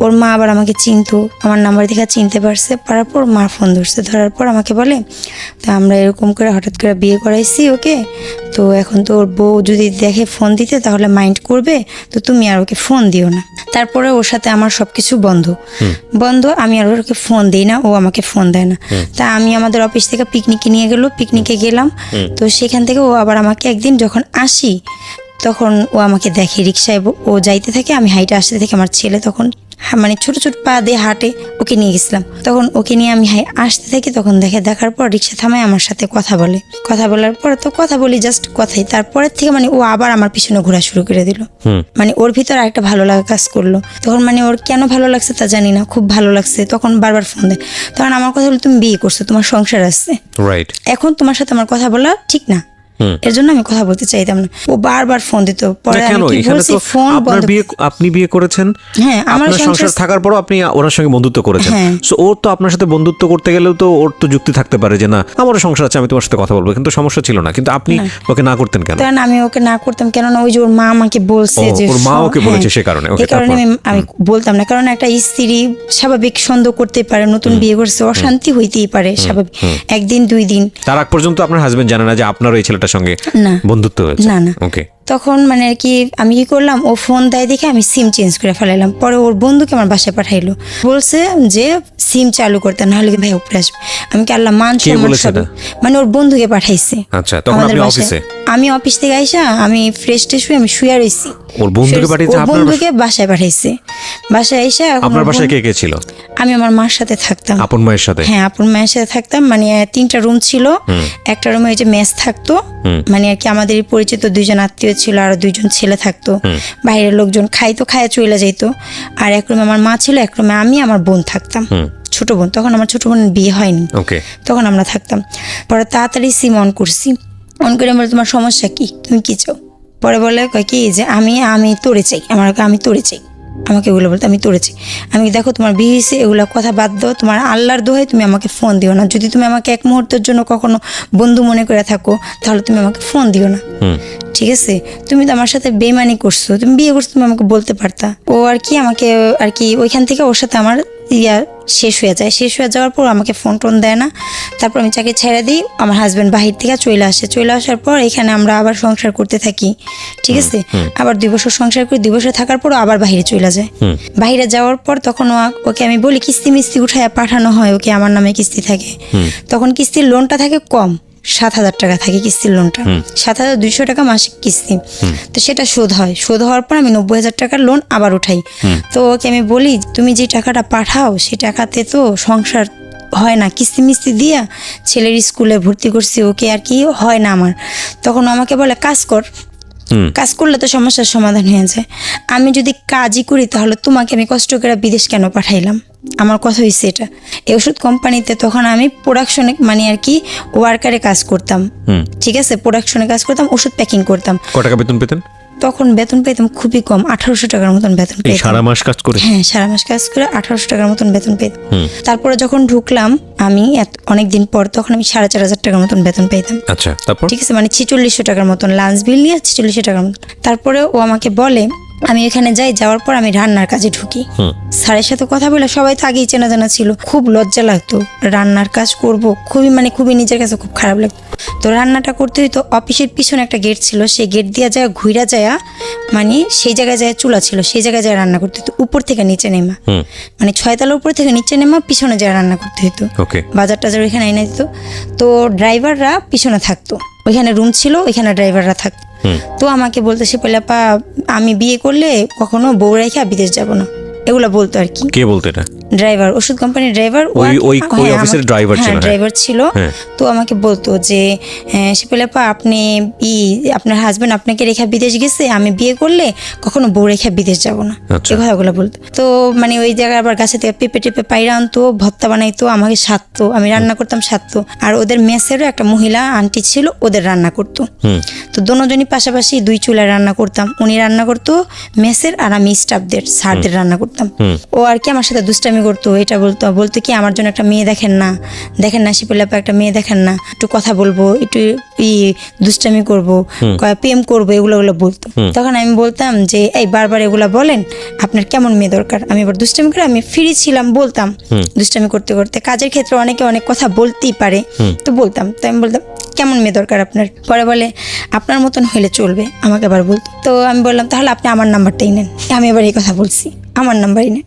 ওর মা আবার আমাকে চিনতো, আমার নাম্বার দেখে চিনতে পারছে, পারার পর মা ফোন ধরার পর আমাকে বলে, তা আমরা এরকম করে হঠাৎ করে বিয়ে করাইছি ওকে, তো এখন তো ওর বউ যদি দেখে ফোন দিতে তাহলে মাইন্ড করবে, তো তুমি আর ওকে ফোন দিও না। তারপরে ওর সাথে আমার সবকিছু বন্ধ, আমি আর ওকে ফোন দিই না, ও আমাকে ফোন দেয় না। তা আমি আমাদের অফিস থেকে পিকনিকে নিয়ে গেল, পিকনিকে গেলাম। তো সেখান থেকে ও আবার আমাকে একদিন যখন আসি, তখন ও আমাকে দেখে রিক্সায় ও যাইতে থাকে, আমি হাইটে আসতে থেকে, আমার ছেলে তখন মানে ছোট ছোট পা দিয়ে হাঁটে, ওকে নিয়ে গেছিলাম। তখন ওকে নিয়ে আমি আসতে থাকি, তখন দেখার পর রিক্সা থামায়, আমার সাথে কথা বলার পর তো কথা বলি জাস্ট কথাই। তারপরের থেকে মানে ও আবার আমার পিছনে ঘোরা শুরু করে দিল, মানে ওর ভিতর একটা ভালো লাগা কাজ করলো। তখন মানে ওর কেন ভালো লাগছে তা জানি না, খুব ভালো লাগছে। তখন বারবার ফোন দেয়। তখন আমার কথা হলো, তুমি বিয়ে করছো, তোমার সংসার আছে, এখন তোমার সাথে আমার কথা বলা ঠিক না, এর জন্য আমি কথা বলতে চাইতাম না। ও বারবার ফোন দিত, পরে আমি কি বলছি, ফোন বন্ধ। আপনি বিয়ে করেছেন, হ্যাঁ, আমার সংসার থাকার পরও আপনি ওনার সঙ্গে বন্ধুত্ব করেছেন। সো ওর তো আপনার সাথে বন্ধুত্ব করতে গেলেও তো ওর তো যুক্তি থাকতে পারে যে না, আমারও সংসার আছে, আমি তোমার সাথে কথা বলবো, কিন্তু সমস্যা ছিল না। কিন্তু আপনি ওকে না করতেন কেন? কারণ আমি ওকে না করতাম কেননা ওই যে ওর মা আমাকে বলছে, যে ওর মা ওকে বলেছে, সে কারণে আমি বলতাম না। কারণ একটা স্ত্রী স্বাভাবিক সন্দেহ করতে পারে, নতুন বিয়ে করছে, অশান্তি হইতেই পারে স্বাভাবিক, একদিন 2 দিন। তার আগ পর্যন্ত আপনার হাজবেন্ড জানে না যে আপনার এই ছেলেটার সঙ্গে বন্ধুত্ব হয়েছে? না। ওকে। তখন মানে আর কি আমি কি করলাম, ও ফোন দেয় দেখে আমি সিম চেঞ্জ করে ফেলাইলাম। পরে ওর বন্ধুকে আমার বাসায় পাঠাইলো, বলছে যে সিম চালু করতে, না হলে ভাই উপরে আসবে। আমি কি আল্লাহ মানছি, মানে ওর বন্ধুকে পাঠাইছে। আচ্ছা, তখন আপনি অফিসে? আমি অফিস থেকে আইসা আমি ফ্রেশ ট্রেশ হয়ে আমি শুয়ে রইছি। ওর বন্ধুকে পাঠিয়েছে? ওর বন্ধুকে বাসায় পাঠাইছে। বাসায় আইসা, আপনার বাসায় কে কে ছিল? আমি আমার মার সাথে থাকতাম। আপন মায়ের সাথে? হ্যাঁ, আপন মায়ের সাথে থাকতাম। মানে 3টা রুম ছিল, একটা রুমে ওই যে মেস থাকতো, মানে আর কি আমাদের পরিচিত 2জন আত্মীয় ছিল, আর 2জন ছেলে থাকতো, বাইরের লোকজন খাইতো, খাইয়া চলে যাইতো। আর এক রুমে আমার মা ছিল, এক রুমে আমি আমার বোন থাকতাম, ছোট বোন। তখন আমার ছোট বোনের বিয়ে হয়নি, তখন আমরা থাকতাম। পরে তাড়াতাড়ি সিম অন করছি, অন করে বলে, তোমার সমস্যা কি, তুমি কি চাও? পরে বলে কি যে আমি তোরে চাই, আমি তোরে চাই, আমাকে এগুলো বলতে, আমি তোরে চাই। আমি দেখো তোমার বিয়ে হয়েছে, এগুলো কথা বাদ দাও, তোমার আল্লাহর দোহাই তুমি আমাকে ফোন দিও না। যদি তুমি আমাকে এক মুহূর্তের জন্য কখনো বন্ধু মনে করে থাকো, তাহলে তুমি আমাকে ফোন দিও না, ঠিক আছে? তুমি তো আমার সাথে বেমানি করছো, তুমি বিয়ে করছো, তুমি আমাকে বলতে পারতা। ও আর কি আমাকে আর কি ওইখান থেকে ওর সাথে আমার শেষ হয়ে যায়। শেষ হয়ে যাওয়ার পর আমাকে ফোন টোন দেয় না। তারপর আমি চাকরি ছেড়ে দিই। আমার হাজব্যান্ড বাহির থেকে চলে আসে। চলে আসার পর এখানে আমরা আবার সংসার করতে থাকি, ঠিক আছে। আবার 2 বছর সংসার করি, 2 বছর থাকার পর আবার বাহিরে চলে যায়। বাহিরে যাওয়ার পর তখন ওকে আমি বলি কিস্তি মিস্তি উঠায় পাঠানো হয়, ওকে আমার নামে কিস্তি থাকে। তখন কিস্তির লোনটা থাকে কম, 7,000 টাকা থাকে কিস্তির লোনটা, 7,200 টাকা মাসিক কিস্তি। তো সেটা শোধ হয়, শোধ হওয়ার পর আমি 90,000 টাকার লোন আবার উঠাই। তো ওকে আমি বলি তুমি যে টাকাটা পাঠাও সে টাকাতে তো সংসার হয় না, কিস্তি মিস্তি দিয়া ছেলের স্কুলে ভর্তি করছি, ওকে আর কি হয় না আমার। তখন ও আমাকে বলে কাজ কর, কাজ করলে তো সমস্যার সমাধান হয়ে যায়। আমি যদি কাজই করি তাহলে তোমাকে আমি কষ্ট করে বিদেশ কেন পাঠাইলাম? আমার কথা হয়েছে এটা। এই ওষুধ কোম্পানিতে তখন আমি প্রোডাকশনে মানে আর কি ওয়ার্কারে কাজ করতাম, ঠিক আছে, প্রোডাকশনে কাজ করতাম, ওষুধ প্যাকিং করতাম। কত টাকা বেতন পেতেন? তখন বেতন পেতাম খুবই কম, 1800 টাকার মতন বেতন পেতাম। সারা মাস কাজ করে? হ্যাঁ, সারা মাস কাজ করে 1800 টাকার মতন বেতন পেতাম। তারপরে যখন ঢুকলাম আমি অনেকদিন পর, তখন আমি 4,500 টাকার মতন বেতন পেতাম। আচ্ছা, তারপর? ঠিক আছে, মানে 4600 টাকার মতন লাঞ্চ বিল নিয়ে 4600 টাকার মতন। তারপরে ও আমাকে বলে, আমি এখানে যাই, যাওয়ার পর আমি রান্নার কাজে ঢুকি। স্যারের সাথে কথা বলে, সবাই তো আগেই চেনা জানা ছিল, খুব লজ্জা লাগতো রান্নার কাজ করব, খুবই নিজের কাছে খুব খারাপ লাগতো। তো রান্নাটা করতে হইতো, অফিসের পিছনে একটা গেট ছিল, সেই গেট দিয়ে যায় ঘুরা যায়, মানে সেই জায়গায় যায় চুলা ছিল, সেই জায়গায় যায় রান্না করতে হতো, উপর থেকে নিচে নেমা, মানে 6 তলার উপর থেকে নিচে নেমা পিছনে যায় রান্না করতে হতো। বাজার টাজার ওইখানে এনে দিত। তো ড্রাইভাররা পিছনে থাকতো, ওইখানে রুম ছিল, ওইখানে ড্রাইভাররা থাকতো। তো আমাকে বলতো সে পেলাপা আমি বিয়ে করলে কখনো বউ রেখে বিদেশ যাব না, এগুলা বলতো আর কি। কে বলতো এটা? ড্রাইভার, ওষুধ কোম্পানির ড্রাইভার, ওই অফিসের ড্রাইভার ছিল। ড্রাইভার ছিল। তো আমাকে বলতো যে শিপেলাপা আপনি আপনার হাজবেন্ড আপনাকে রেখা বিদেশ গেছে, আমি বিয়ে করলে কখনো বউ রেখা বিদেশ যাব না, এই কথাগুলো বলতো। তো মানে ওই জায়গায় আবার গাছে থেকে পেঁপে টেপে পায়রা আনতো, ভর্তা বানাইতো, আমাকে সাধতো, আমি রান্না করতাম, সাধতো। আর ওদের মেসেরও একটা মহিলা আন্টি ছিল, ওদের রান্না করতো। তো দুজনই পাশাপাশি 2 চুলায় রান্না করতাম, উনি রান্না করতো মেসের, আর আমি স্টাফদের স্যারদের রান্না করতাম। ও আর কি আমার সাথে দুষ্টামি করতো, এটা বলতো কি আমার জন্য একটা মেয়ে দেখেন না শিপেলাপা, একটা মেয়ে দেখেন না, একটু কথা বলবো, একটু দুষ্টামি করবো, প্রেম করবো, এগুলো বলতো। তখন আমি বলতাম যে এই বারবার এগুলা বলেন, আপনার কেমন মেয়ে দরকার? আমি এবার দুষ্টামি করে, আমি ফ্রি ছিলাম, বলতাম দুষ্টামি করতে করতে। কাজের ক্ষেত্রে অনেকে অনেক কথা বলতেই পারে, তো বলতাম। তো আমি বলতাম কেমন মেয়ে দরকার আপনার? পরে বলে আপনার মতন হইলে চলবে, আমাকে আবার বলতো। তো আমি বললাম তাহলে আপনি আমার নাম্বারটাই নেন। আমি এবার এই কথা বলছি, আমার নাম্বারই নেন।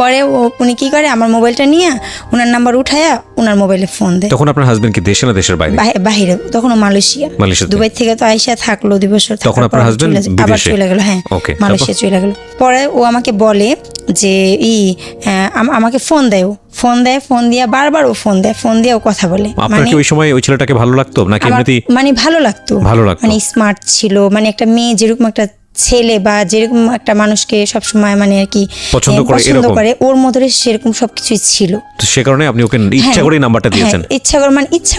পরে উনি কি করে, আমার মোবাইলটা নিয়ে ওনার নাম্বার উঠায়া ওনার মোবাইলে ফোন দেয়। তখন আপনার হাজবেন্ড কি দেশে না দেশের বাইরে? বাইরে, তখন মালয়েশিয়া। দুবাই থেকে তো আইসা থাকলো 2 বছর, তখন আপনার হাজবেন্ড আবার চলে গেল। হ্যাঁ, মালয়েশিয়া চলে গেল। পরে ও আমাকে বলে যে আমাকে ফোন দিয়ে বারবার ও ফোন দিয়ে ও কথা বলে। আপনার কি ওই সময় ওই ছেলেটাকে ভালো লাগতো নাকি এমনিতেই? মানে ভালো লাগতো, মানে স্মার্ট ছিল, মানে একটা মেয়ে যেরকম একটা ছেলে বা যেরকম একটা মানুষকে সবসময় মানে আর কি পছন্দ করে, ওর মধ্যে সেরকম সবকিছুই ছিল। তো সে কারণে আপনি ওকে ইচ্ছা করে নাম্বারটা দিয়েছেন? ইচ্ছা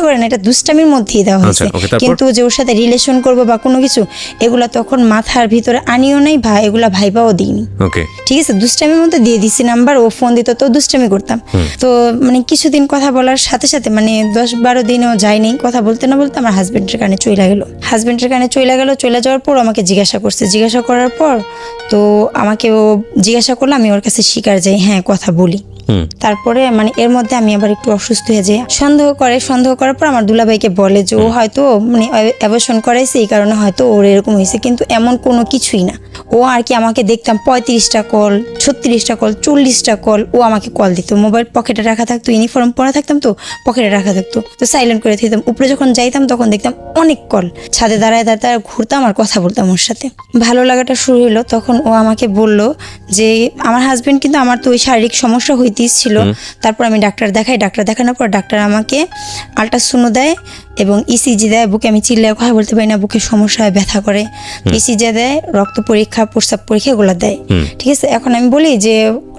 করে না, এটা দুষ্টামির মধ্যেই দেওয়া হয়েছে। কিন্তু যে ওর সাথে রিলেশন করবো বা কোনো কিছু, এগুলা তখন মাথার ভিতরে আনিও নাই, এগুলা ভাইবাও দিইনি। ঠিক আছে, দুষ্টামির মধ্যে দিয়ে দিছি নাম্বার, ও ফোন দিত তো দুষ্টামি করতাম। তো মানে কিছুদিন কথা বলার সাথে সাথে মানে 10-12 দিনেও যায়নি, কথা বলতে না বলতে আমার হাজবেন্ডের কানে চলে গেল। চলে যাওয়ার পর আমাকে জিজ্ঞাসা করার পর তো আমাকে ও জিজ্ঞাসা করলো, আমি ওর কাছে স্বীকার যাই, হ্যাঁ কথা বলি। তারপরে মানে এর মধ্যে আমি আবার একটু অসুস্থ হয়ে যাই। সন্দেহ করার পর আমার দুলাভাইকে বলে যে ও হয়তো মানে অ্যাবর্শন করাইছে, এই কারণে হয়তো ওর এরকম হয়েছে, কিন্তু এমন কোনো কিছুই না। ও আর কি আমাকে দেখতাম 35টা কল, 36টা কল, 40টা কল ও আমাকে কল দিত। মোবাইল পকেটে রাখা থাকতো, ইউনিফর্ম পরা থাকতাম তো পকেটে রাখা থাকতো, তো সাইলেন্ট করে দিতাম। উপরে যখন যাইতাম তখন দেখতাম অনেক কল, ছাদে দাঁড়ায় ঘুরতাম আর কথা বলতাম ওর সাথে। ভালো লাগাটা শুরু হলো, তখন ও আমাকে বলল যে আমার হাজবেন্ড কিন্তু আমার তো ওই শারীরিক সমস্যা হইতেই ছিল। তারপর আমি ডাক্তার দেখানোর পর ডাক্তার আমাকে আল্ট্রাসাউন্ড দেয় এবং ইসিজি দেয়। বুকে আমি চিল্লায় কথা বলতে পারি না, বুকে সমস্যা হয়, ব্যথা করে। ইসিজি দেয়, রক্ত পরীক্ষা, প্রস্রাব পরীক্ষা এগুলো দেয়। ঠিক আছে, এখন আমি বলি যে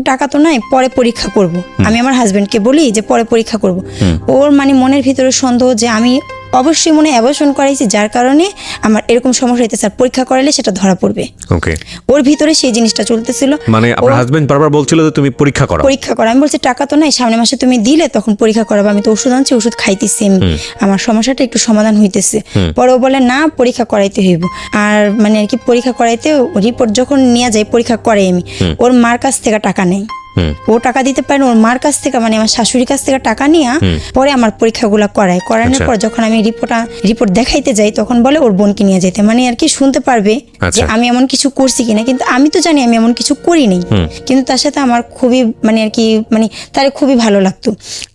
টাকা তো নাই, পরে পরীক্ষা করব। আমি আমার হাজবেন্ডকে বলি যে পরে পরীক্ষা করব। ওর মানে মনের ভিতরে সন্দেহ যে আমি অবশ্যই মনে অ্যাবর্শন করাইছি, যার কারণে আমার এরকম সমস্যা হইতেছে, আর পরীক্ষা করাইলে সেটা ধরা পড়বে। ওর ভিতরে সেই জিনিসটা চলতেছিল। মানে আপনার হাজবেন্ড বারবার বলছিল যে তুমি পরীক্ষা করো। আমি বলছি টাকা তো নাই, সামনের মাসে তুমি দিলে তখন পরীক্ষা করাবো। আমি তো ওষুধ আনছি, ওষুধ খাইতেছি, আমার সমস্যাটা একটু সমাধান হইতেছে। পরে ও বলে না, পরীক্ষা করাইতে হইব। আর মানে আর কি পরীক্ষা করাইতে রিপোর্ট যখন নিয়ে যাই, পরীক্ষা করাই আমি, ওর মার কাছ থেকে টাকা নেই। ও টাকা দিতে পারে না, ওর মার কাছ থেকে মানে আমার শাশুড়ির কাছ থেকে টাকা নিয়ে পরে আমার পরীক্ষাগুলো করানোর পর যখন আমি রিপোর্ট দেখাইতে যাই তখন বলে ওর বোনকে নিয়ে যেতে, মানে আর কি শুনতে পারবে যে আমি এমন কিছু করছি কিনা, কিন্তু আমি তো জানি আমি এমন কিছু করিনি, কিন্তু তার সাথে আমার খুবই মানে আর কি মানে তার খুবই ভালো লাগতো।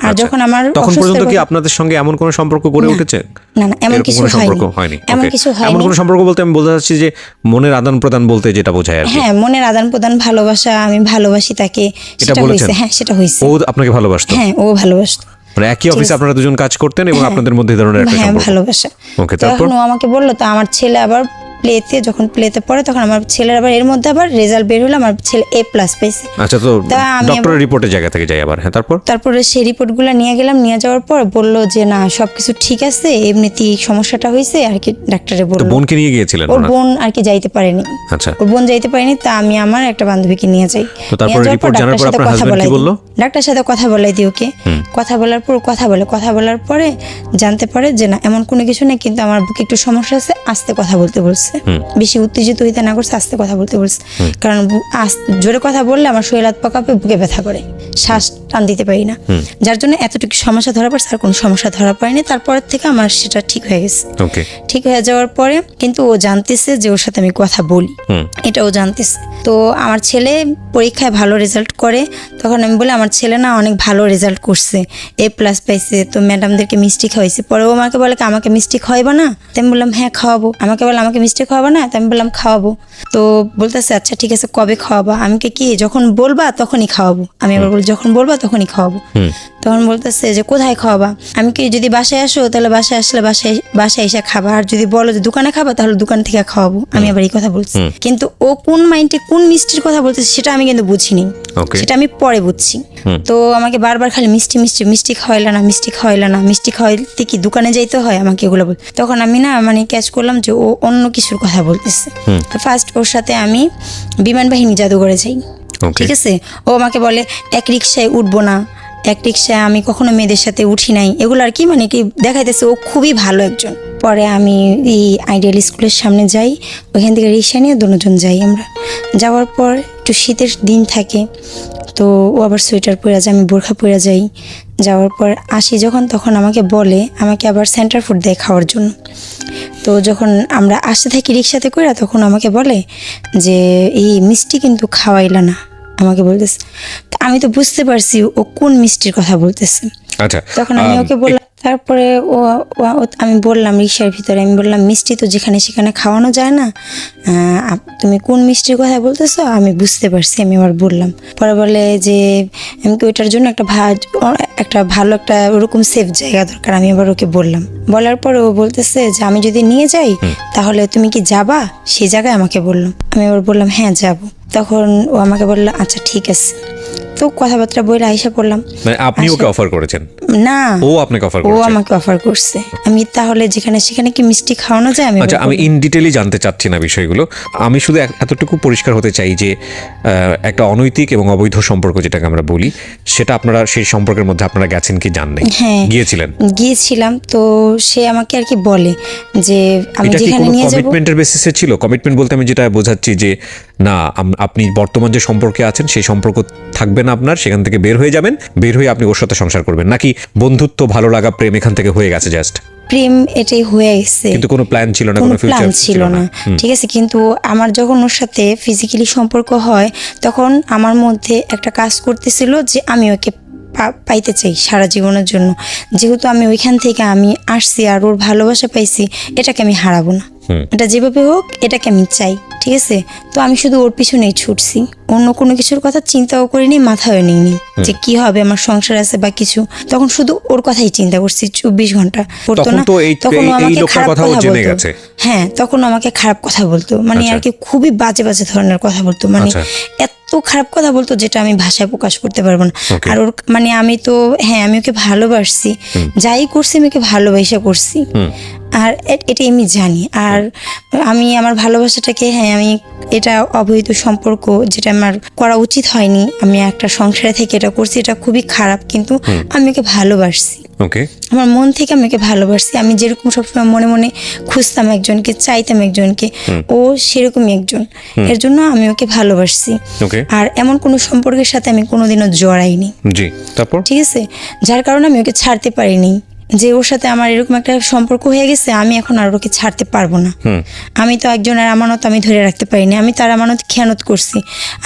আর যখন আমার তখন পর্যন্ত কি আপনাদের সঙ্গে এমন কোনো সম্পর্ক গড়ে উঠেছে? না না, এমন কিছু হয়নি। এমন কিছু হয়নি। এমন কোনো সম্পর্ক বলতে আমি বলতে চাচ্ছি যে মনের আদান প্রদান বলতে যেটা বোঝায় আর কি। হ্যাঁ, মনের আদান প্রদান, ভালোবাসা, আমি ভালোবাসি তাকে, সেটা হয়েছে। হ্যাঁ, সেটা হয়েছে। ও আপনাকে ভালোবাসতো? হ্যাঁ, ও ভালোবাসতো। মানে একই অফিসে আপনারা দুজন কাজ করতেন এবং আপনাদের মধ্যে এই ধরনের একটা সম্পর্ক। ভালোবাসা। ওকে, তারপর ও আমাকে বললো, তো আমার ছেলে আবার যখন প্লেতে পড়ে তখন আমার ছেলের আবার এর মধ্যে আবার রেজাল্ট বের হলো, আমার ছেলে A+ পেয়েছে। আচ্ছা, তো ডক্টরের রিপোর্টের জায়গা থেকে যাই আবার। হ্যাঁ, তারপরে সেই রিপোর্টগুলো নিয়ে গেলাম, নিয়ে যাওয়ার পর বললো যে না সবকিছু ঠিক আছে, এমনিতেই সমস্যাটা হয়েছে আর কি, ডাক্তারে বললো। বোনকে নিয়ে গিয়েছিলেন? ওর বোন আর কি যাইতে পারেনি। আচ্ছা, ওর বোন যাইতে পারেনি, তা আমি আমার একটা বান্ধবীকে নিয়ে যাই। তো তারপরে রিপোর্ট জানার পর আপনার হাজবেন্ড কি বললো? ডাক্তারের সাথে কথা বলাই দিই ওকে। কথা বলার পর কথা বলার পরে জানতে পারে যে না এমন কোনো কিছু নেই, কিন্তু আমার বুকে একটু সমস্যা আছে, আস্তে কথা বলতে বলছে, বেশি উত্তেজিত হইতে না করছে, আস্তে কথা বলতে বলছে। কারণ জোরে কথা বললে আমার শরীর হাত পা কাঁপে, বুকে ব্যথা করে, শ্বাস টান দিতে পারি না, যার জন্য এতটুকু সমস্যা ধরা পড়ছে, আর কোনো সমস্যা ধরা পড়েনি। তারপরের থেকে আমার সেটা ঠিক হয়ে গেছে। ঠিক হয়ে যাওয়ার পরে কিন্তু ও জানতেছে যে ওর সাথে আমি কথা বলি, এটা ও জানতেছে। তো আমার ছেলে পরীক্ষায় ভালো রেজাল্ট করে, তখন আমি বলি আমার ছেলে না অনেক ভালো রেজাল্ট করছে, A+ পাইছে, তো ম্যাডামদেরকে মিষ্টি খাওয়াইছে। পরে ও আমাকে বলে আমাকে মিষ্টি খাওয়াইবা না? তো আমি বললাম হ্যাঁ খাওয়াবো। আমাকে বলে আমাকে মিষ্টি খাওয়াবো না? তো আমি বললাম খাওয়াবো। তো বলতেছে আচ্ছা ঠিক আছে, কবে খাওয়াবা? আমি কি যখন বলবা তখনই খাওয়াবো। আমি আবার বলি যখন বলবা তখনই খাওয়াবো। তখন বলতেছে যে কোথায় খাওয়াবা? আমি কি যদি বাসায় আসো তাহলে বাসায় আসলে বাসায় এসে খাবা, আর যদি বলো যে দোকানে খাবা তাহলে দোকান থেকে খাওয়াবো। আমি আবার এই কথা বলছি, কিন্তু ও কোন মাইন্ডে কোন মিষ্টির কথা বলতেছে সেটা আমি কিন্তু বুঝিনি, সেটা আমি পরে বুঝছি। তো আমাকে বারবার খালি মিষ্টি খাওয়াইলা না, মিষ্টি খাওয়াইতে কি দোকানে যাইতে হয়, আমাকে এগুলো বল। তখন আমি না মানে ক্যাচ করলাম যে ও অন্য কিছুর কথা বলতেছে। তো ফার্স্ট ওর সাথে আমি বিমান বাহিনী জাদুঘরে যাই, ঠিক আছে। ও আমাকে বলে এক রিক্সায় উঠবো না, এক রিক্সায় আমি কখনো মেয়েদের সাথে উঠি নাই, এগুলো আর কি মানে কি দেখাইতেছে ও খুবই ভালো একজন। পরে আমি এই আইডিয়াল স্কুলের সামনে যাই, ওইখান থেকে রিক্সা নিয়ে দুজন যাই। আমরা যাওয়ার পর একটু শীতের দিন থাকে, তো ও আবার সোয়েটার পরে যায়, আমি বোরখা পরে যাই। যাওয়ার পর আসি যখন, তখন আমাকে বলে আমাকে আবার সেন্টার ফুড দেয় খাওয়ার জন্য। তো যখন আমরা আসতে থাকি রিক্সাতে করে, তখন আমাকে বলে যে এই মিষ্টি কিন্তু খাওয়াইলা না, আমাকে বলতেছে। আমি তো বুঝতে পারছি ও কোন মিষ্টির কথা বলতেছে। আচ্ছা, তখন আমি ওকে বললাম, তারপরে আমি বললাম রিক্সার ভিতরে, আমি বললাম মিষ্টি তো যেখানে সেখানে খাওয়ানো যায় না, তুমি কোন মিষ্টির কথা বলতেছো? আমি বুঝতে পারছি, আমি আবার বললাম। পরে বলে যে আমি কি ওইটার জন্য একটা ভালো একটা ওরকম সেফ জায়গা দরকার। আমি আবার ওকে বললাম, বলার পরে ও বলতেছে যে আমি যদি নিয়ে যাই তাহলে তুমি কি যাবা? সেই জায়গায় আমাকে বললো। আমি আবার বললাম হ্যাঁ যাবো। তখন ও আমাকে বললো আচ্ছা ঠিক আছে। তো কথাবার্তা বলে আইসা পড়লাম। মানে আপনি ওকে অফার করেছেন? না, ও আপনাকে অফার করেছে। ও আমাকে অফার করছে। আমি তাহলে যেখানে সেখানে কি মিষ্টি খাওয়ানো যায়? আচ্ছা, আমি ইন ডিটেইলি জানতে চাচ্ছি না বিষয়গুলো, আমি শুধু এতটুকু পরিষ্কার হতে চাই যে একটা অনৈতিক এবং অবৈধ সম্পর্ক যেটাকে আমরা বলি, সেটা আপনারা সেই সম্পর্কের মধ্যে আপনারা গেছেন কি জান নাই? হ্যাঁ গিয়েছিলাম। তো সে আমাকে আর কি বলে যে আমি যেখানে নিয়ে যাব। কমিটমেন্টের বেসিসে ছিল? কমিটমেন্ট বলতে আমি যেটা বোঝাচ্ছি যে না আপনি বর্তমান যে সম্পর্কে আছেন সেই সম্পর্ক থাকবে না আপনার, সেখান থেকে বের হয়ে যাবেন, বের হয়ে আপনি ওর সাথে সংসার করবেন, নাকি বন্ধুত্ব ভালো লাগা প্রেম এখান থেকে হয়ে গেছে? জাস্ট প্রেম এটাই হয়ে গেছে, কিন্তু কোনো প্ল্যান ছিল না, কোনো ফিউচার ছিল না। ঠিক আছে, কিন্তু আমার যখন ওর সাথে ফিজিক্যালি সম্পর্ক হয় তখন আমার মধ্যে একটা কাজ করতেছিল যে আমি ওকে পাইতে চাই সারা জীবনের জন্য। যেহেতু আমি ওইখান থেকে আমি আসছি আর ওর ভালোবাসা পাইছি, এটাকে আমি হারাবো না, এটা যেভাবে হোক এটাকে আমি চাই। ঠিক আছে, তো আমি শুধু ওর পিছনেই ছুটছি, অন্য কোনো কিছুর কথা চিন্তাও করিনি, মাথায় নিইনি যে কি হবে, আমার সংসার আছে বা কিছু। তখন শুধু ওর কথাই চিন্তা করছি 24 ঘন্টা। করতো না তখন আমাকে খারাপ কথা বলতো। হ্যাঁ, তখন আমাকে খারাপ কথা বলতো, মানে আর কি খুবই বাজে ধরনের কথা বলতো, মানে এত খারাপ কথা বলতো যেটা আমি ভাষায় প্রকাশ করতে পারবো না। আর ওর মানে আমি তো আমি ওকে ভালোবাসছি, যাই করছি আমি ওকে ভালোবাসা করছি। আর এটা আমি জানি। আর আমি আমার ভালোবাসাটাকে, হ্যাঁ আমি এটা অবৈধ সম্পর্ক, যেটা আমার করা উচিত হয়নি, আমি একটা সংসারে থেকে এটা করছি, এটা খুবই খারাপ, কিন্তু আমি ওকে ভালোবাসছি। ওকে, আমার মন থেকে আমি ওকে ভালোবাসছি। আমি যেরকম সবসময় মনে মনে খুঁজতাম একজনকে, চাইতাম একজনকে, ও সেরকমই একজন। এর জন্য আমি ওকে ভালোবাসছি। ওকে, আর এমন কোনো সম্পর্কের সাথে আমি কোনোদিনও জড়াইনি। জি, তারপর ঠিক আছে, যার কারণে আমি ওকে ছাড়তে পারিনি, যে ওর সাথে আমার এরকম একটা সম্পর্ক হয়ে গেছে, আমি এখন আর ওকে ছাড়তে পারবো না। আমি তো একজনের আমানত আমি ধরে রাখতে পারিনি, আমি তার আমানত খেয়ানত করছি।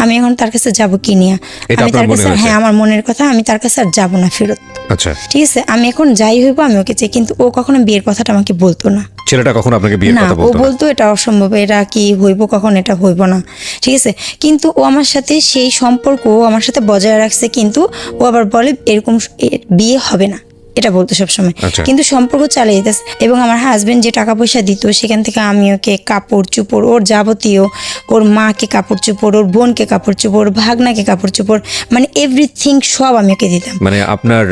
আমি এখন তার কাছে যাব কি নিয়ে? এটা আমি আপনার তার মনে কাছে, হয়েছে? হ্যাঁ আমার মনের কথা, আমি তার কাছে আর যাবো না ফেরত। আচ্ছা, ঠিক আছে, আমি এখন যাই হইব আমি ওকে চাই, কিন্তু ও কখনো বিয়ের কথাটা আমাকে বলতো না। ছেলেটা কখন আপনাকে বিয়ের না, কথা ও বলতো না? বলতো এটা অসম্ভব, এটা কি হইব, কখন এটা হইব না। ঠিক আছে, কিন্তু ও আমার সাথে সেই সম্পর্ক ও আমার সাথে বজায় রাখছে, কিন্তু ও আবার বলে এরকম বিয়ে হবে না, এটা বলতো সবসময়, আচ্ছা। কিন্তু সম্পর্ক চালিয়ে যেতেছে। এবং আমার হাজবেন্ড যে টাকা পয়সা দিত, সেখান থেকে আমি ওকে কাপড় চোপড়, ওর যাবতীয়, ওর মাকে কাপড় চোপড়, ওর বোনকে কাপড় চোপড়, ওর ভাগনাকে কাপড় চোপড়, মানে এভরিথিং সব আমি ওকে দিতাম। মানে আপনার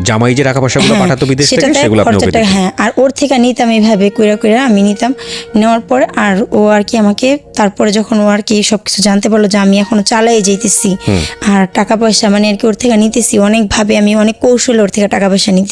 জামাই যে টাকা পয়সাগুলো হ্যাঁ, পাঠাতো বিদেশ থেকে, সেটাতে সেগুলো আপনি ওকে খরচাটা, দিতেন? হ্যাঁ, আর ওর থেকে নিতাম এইভাবে কইরা কইরা আমি নিতাম। নেওয়ার পর আর ও আর কি আমাকে, তারপরে যখন ও আর কি সবকিছু জানতে পারলো যে আমি এখনো চালাই যাইতেছি আর টাকা পয়সা মানে আর কি ওর থেকে নিতেছি, অনেকভাবে আমি অনেক কৌশলে ওর থেকে টাকা পয়সা নিতেছি,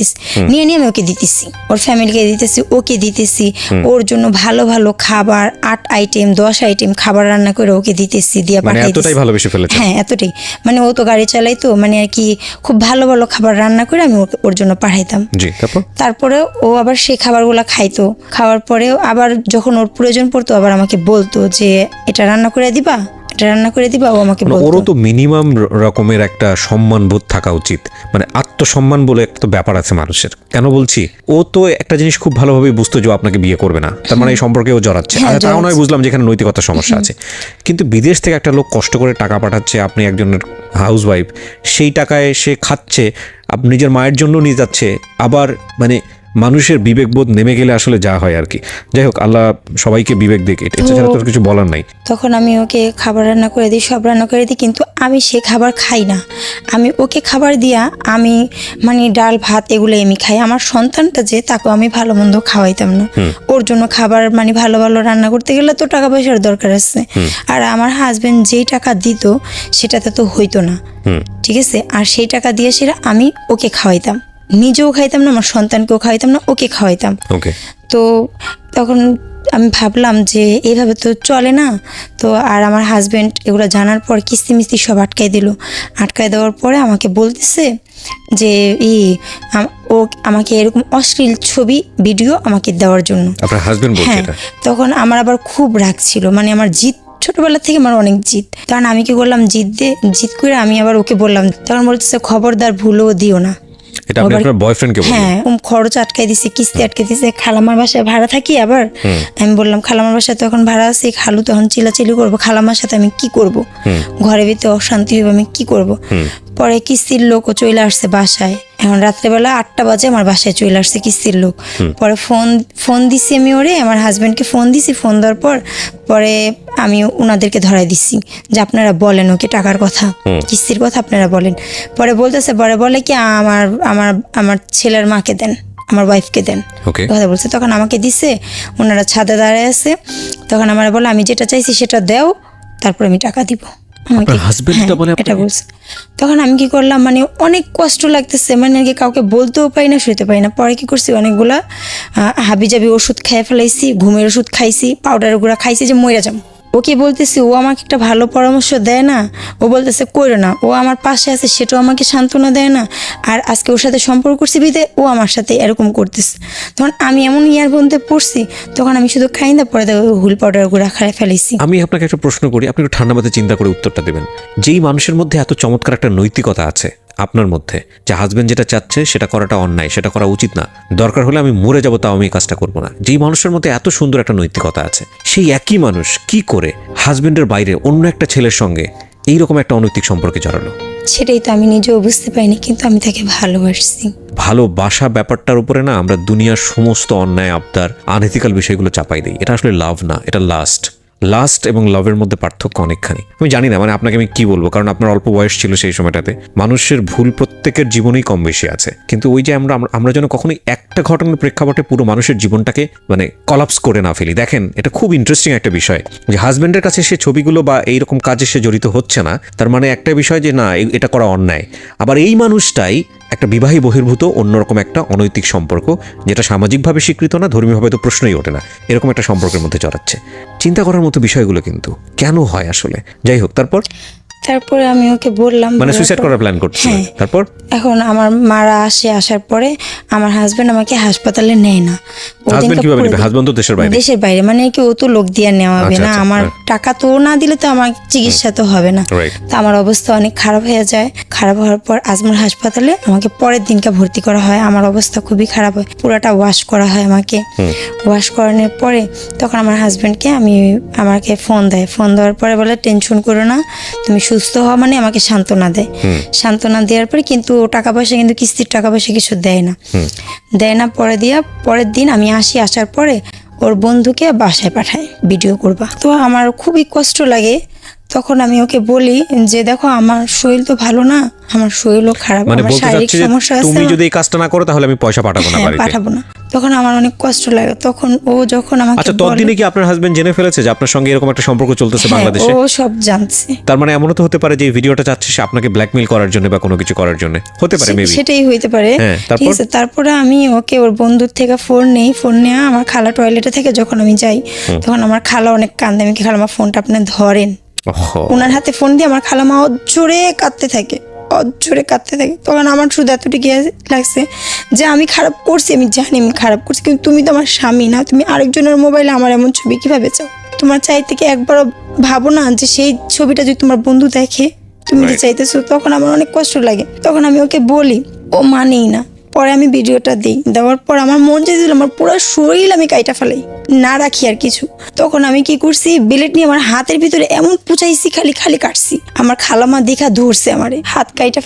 নিয়ে আমি ওকে দিতেছি, ওর ফ্যামিলিকে দিতেছি, ওকে দিতেছি, ওর জন্য ভালো ভালো খাবার 8 আইটেম 10 আইটেম খাবার রান্না করে ওকে দিতেছি, দিয়া মানে পাঠাইতেছি। এতটাই ভালোবেসে ফেলেছেন? হ্যাঁ, এতটাই। মানে ও তো গাড়ি চালাই, তো মানে আর কি খুব ভালো ভালো খাবার রান্না করে আমি ওর জন্য পাঠাইতাম। জি, তারপর? তারপরে ও আবার সেই খাবারগুলো খাইতো, খাওয়ার পরেও আবার যখন ওর প্রয়োজন পড়তো আবার আমাকে বলতো যে এটা রান্না করে দিবা, এটা রান্না করে দিবা, ও আমাকে মানে বলতো। ওরও তো মিনিমাম রকমের একটা সম্মান বোধ থাকা উচিত, মানে আত্মসম্মান বলে একটা তো ব্যাপার আছে মানুষের। কেন বলছি, ও তো একটা জিনিস খুব ভালোভাবে বুঝতো যে ও আপনাকে বিয়ে করবে না, তার মানে এই সম্পর্কে ও জড়াচ্ছে। হ্যাঁ, তাও নয়, জড়াচ্ছে। বুঝলাম যেখানে নৈতিকতার সমস্যা আছে, কিন্তু বিদেশ থেকে একটা লোক কষ্ট করে টাকা পাঠাচ্ছে, আপনি একজনের হাউসওয়াইফ, সেই টাকায় সে খাচ্ছে, আপনি নিজের মায়ের জন্য নিয়ে যাচ্ছে, আবার মানে মানুষের বিবেকবোধ নেমে গেলে আসলে যা হয় আর কি। যাই হোক, আল্লাহ সবাইকে বিবেক দিক, এটা ছাড়া তো কিছু বলার নাই। তখন আমি ওকে খাবার রান্না করে দিই, সব রান্না করে দিই, কিন্তু আমি সে খাবার খাই না। আমি ওকে খাবার দিয়া আমি মানে ডাল ভাত এগুলো আমি খাই। আমার সন্তানটা যে, তাকে আমি ভালো মন্দ খাওয়াইতাম না। ওর জন্য খাবার মানে ভালো ভালো রান্না করতে গেলে তো টাকা পয়সার দরকার আছে। আর আমার হাজবেন্ড যেই টাকা দিত সেটাতে তো হইতো না। ঠিক আছে, আর সেই টাকা দিয়ে সেটা আমি ওকে খাওয়াইতাম, নিজেও খাইতাম না, আমার সন্তানকেও খাওয়াইতাম না, ওকে খাওয়াইতাম। ওকে, তো তখন আমি ভাবলাম যে এইভাবে তো চলে না। তো আর আমার হাজবেন্ড এগুলো জানার পর কিস্তি মিস্তি সব আটকাই দিল। আটকাই দেওয়ার পরে আমাকে বলতেছে যে ও আমাকে এরকম অশ্লীল ছবি ভিডিও আমাকে দেওয়ার জন্য। আপনার হাজবেন্ড বলছে হ্যাঁ, এটা? তখন আমার আবার খুব রাগ ছিল, মানে আমার জিদ ছোটবেলা থেকে আমার অনেক জিদ। কারণ আমি কি করলাম, জিদ করে আমি আবার ওকে বললাম, তখন বলতেছে খবরদার ভুলও দিও না। এটা আপনি আপনার বয়ফ্রেন্ডকে বললেন? হ্যাঁ, খরচ আটকাই দিছে, কিস্তি আটকাই দিছে। খালামার বাসায় ভাড়া থাকি আবার। আমি বললাম খালামার বাসায় তখন ভাড়া আছে, খালু তখন চিলাচিলি করবো, খালামার সাথে আমি কি করব, ঘরে ভিতরে অশান্তি হইব, আমি কি করব। পরে কিস্তির লোকও চলে আসছে বাসায়। এখন রাত্রেবেলা 8টা বাজে আমার বাসায় চলে আসছে কিস্তির লোক। পরে ফোন দিছি আমি ওরে, আমার হাজবেন্ডকে ফোন দিছি। ফোন দেওয়ার পরে আমি ওনাদেরকে ধরাই দিছি যে আপনারা বলেন ওকে টাকার কথা, কিস্তির কথা আপনারা বলেন। পরে বলতেছে, বলে কি আমার ছেলের মাকে দেন, আমার ওয়াইফকে দেন, কথা বলছে। তখন আমাকে দিছে, ওনারা ছাদে দাঁড়ায় আছে। তখন আমার বলে আমি যেটা চাইছি সেটা দাও, তারপর আমি টাকা দিব আমাকে। এটা বলছে। তখন আমি কি করলাম, মানে অনেক কষ্ট লাগতেছে, মানে আর কি কাউকে বলতেও পারি না, শুতে পারি না। পরে কি করছি, অনেকগুলা হাবিজাবি ওষুধ খেয়ে ফেলাইছি, ঘুমের ওষুধ খাইছি, পাউডার গুঁড়া খাইছি যে মইরা যাবো। ওকে বলতেছি, ও আমাকে একটা ভালো পরামর্শ দেয় না, ও বলতেছে কইরো না, ও আমার পাশে আছে সেটাও আমাকে সান্ত্বনা দেয় না। আর আজকে ওর সাথে সম্পর্ক করছি বিদে ও আমার সাথে এরকম করতেছে। তখন আমি এমন ইয়ার বন্ধে পড়ছি, তখন আমি শুধু খাই না, পরে হুল পাউডার গুঁড়া খাই ফেলাইছি। আমি আপনাকে একটা প্রশ্ন করি, আপনি একটু ঠান্ডা মাথায় চিন্তা করে উত্তরটা দেবেন। যেই মানুষের মধ্যে এত চমৎকার একটা নৈতিকতা আছে আপনার মধ্যে, যে হাজবেন্ড যেটা চাচ্ছে সেটা করাটা অন্যায়, সেটা করা উচিত না, দরকার হলে আমি মরে যাবো তাও আমি এই কাজটা করবো না, যেই মানুষের মধ্যে এত সুন্দর একটা নৈতিকতা আছে, সেই একই মানুষ কি করে হাজবেন্ডের বাইরে অন্য একটা ছেলের সঙ্গে এইরকম একটা অনৈতিক সম্পর্কে জড়ালো? সেটাই তো আমি নিজেও বুঝতে পারিনি, কিন্তু আমি তাকে ভালোবাসছি। ভালোবাসা ব্যাপারটার উপরে না আমরা দুনিয়ার সমস্ত অন্যায়, আবদার, আনএথিক্যাল বিষয়গুলো চাপাই দিই। এটা আসলে লাভ না, এটা লাস্ট। লাস্ট এবং লাভের মধ্যে পার্থক্য অনেকখানি। আমি জানি না মানে আপনাকে আমি কি বলবো, কারণ আপনার অল্প বয়স ছিল সেই সময়টাতে। মানুষের ভুল প্রত্যেকের জীবনেই কম বেশি আছে, কিন্তু ওই যে আমরা যেন কখনোই একটা ঘটনার প্রেক্ষাপটে পুরো মানুষের জীবনটাকে মানে কলাপস করে না ফেলি। দেখেন, এটা খুব ইন্টারেস্টিং একটা বিষয় যে হাজব্যান্ডের কাছে সে ছবিগুলো বা এইরকম কাজে সে জড়িত হচ্ছে না, তার মানে একটা বিষয় যে না এটা করা অন্যায়। আবার এই মানুষটাই একটা বিবাহী বহির্ভূত অন্যরকম একটা অনৈতিক সম্পর্ক, যেটা সামাজিকভাবে স্বীকৃত না, ধর্মীয়ভাবে তো প্রশ্নই ওঠে না, এরকম একটা সম্পর্কের মধ্যে জড়াচ্ছে। চিন্তা করার মতো বিষয়গুলো কিন্তু কেন হয় আসলে। যাই হোক, তারপরে আমি ওকে বললাম, মানে সুইসাইড করার প্ল্যান করছে। তারপর এখন আমার মারা আসার পরে আমার হাজবেন্ড আমাকে হাসপাতালে নেয় না। হাজবেন্ড কিভাবে নেবে? হাজবেন্ড তো দেশের বাইরে, মানে কি ও তো লোক দিয়ে নেওয়া হবে না, আমার টাকা তো না দিলে তো আমার চিকিৎসা তো হবে না। তো আমার অবস্থা অনেক খারাপ হয়ে যায়। খারাপ হওয়ার পর আজমল হাসপাতালে আমাকে পরের দিনকে ভর্তি করা হয়। আমার অবস্থা খুবই খারাপ হয়, পুরাটা ওয়াশ করা হয় আমাকে। ওয়াশ করানোর পরে তখন আমার হাজবেন্ডকে আমাকে ফোন দেওয়ার পরে বলে টেনশন করো না, তুমি সুস্থ হওয়া, মানে আমাকে সান্ত্বনা দেয়। সান্ত্বনা দেওয়ার পরে কিন্তু টাকা পয়সা, কিন্তু কিস্তির টাকা পয়সা কিছু দেয় না। পরের দিন আমি আসার পরে ওর বন্ধুকে বাসায় পাঠায় ভিডিও করবা। তো আমার খুবই কষ্ট লাগে। তখন আমি ওকে বলি যে দেখো আমার শরীর তো ভালো না, আমার শরীরও খারাপ, আমার শারীরিক সমস্যা আছে, তুমি যদি এই কাজটা না করো তাহলে আমি পয়সা পাঠাবো না বাড়িতে। পাঠাবো না। তখন আমার অনেক কষ্ট লাগে। তখন ও যখন আমাকে আচ্ছা, ততদিনে কি আপনার হাজবেন্ড জেনে ফেলেছে যে আপনার সঙ্গে এরকম একটা সম্পর্ক চলতেছে বাংলাদেশে? ও সব জানছে। তার মানে এমনও তো হতে পারে যে এই ভিডিওটা চাচ্ছে সে আপনাকে ব্ল্যাকমেইল করার জন্য বা কোনো কিছু করার জন্য, হতে পারে মেবি। সেটাই হইতে পারে। ঠিক আছে, তারপরে আমি ওকে ওর বন্ধুর থেকে ফোন নিয়ে আমার খালা টয়লেটে থেকে যখন আমি যাই, তখন আমার খালা অনেক কান্দে। আমি কি খালা, আমার ফোনটা আপনি ধরেন। ওনার হাতে ফোন দিয়ে আমার খালামা অজোরে কাঁদতে থাকে। তখন আমার শুধু এতটুকু লাগছে যে আমি খারাপ করছি, আমি জানি আমি খারাপ করছি, কিন্তু তুমি তো আমার স্বামী না, তুমি আরেকজনের মোবাইলে আমার এমন ছবি কিভাবে চাও? তোমার চাইতে কি একবারও ভাবো না যে সেই ছবিটা যদি তোমার বন্ধু দেখে তুমি যে চাইতেছো? তখন আমার অনেক কষ্ট লাগে। তখন আমি ওকে বলি, ও মানেই না। পরে আমি ভিডিওটা দেওয়ার পর আমার মন চাইছিল আমার পুরো শরীর আমি কাইটা ফেলাই, না রাখি আর কিছু। তখন আমি কি করছি, ব্লেড নিয়ে আমার হাতের ভিতরে এমন পুচাইছি, খালি কাটছি। আমার খালামা দেখা ধরছে আমারে, হাত কাইটা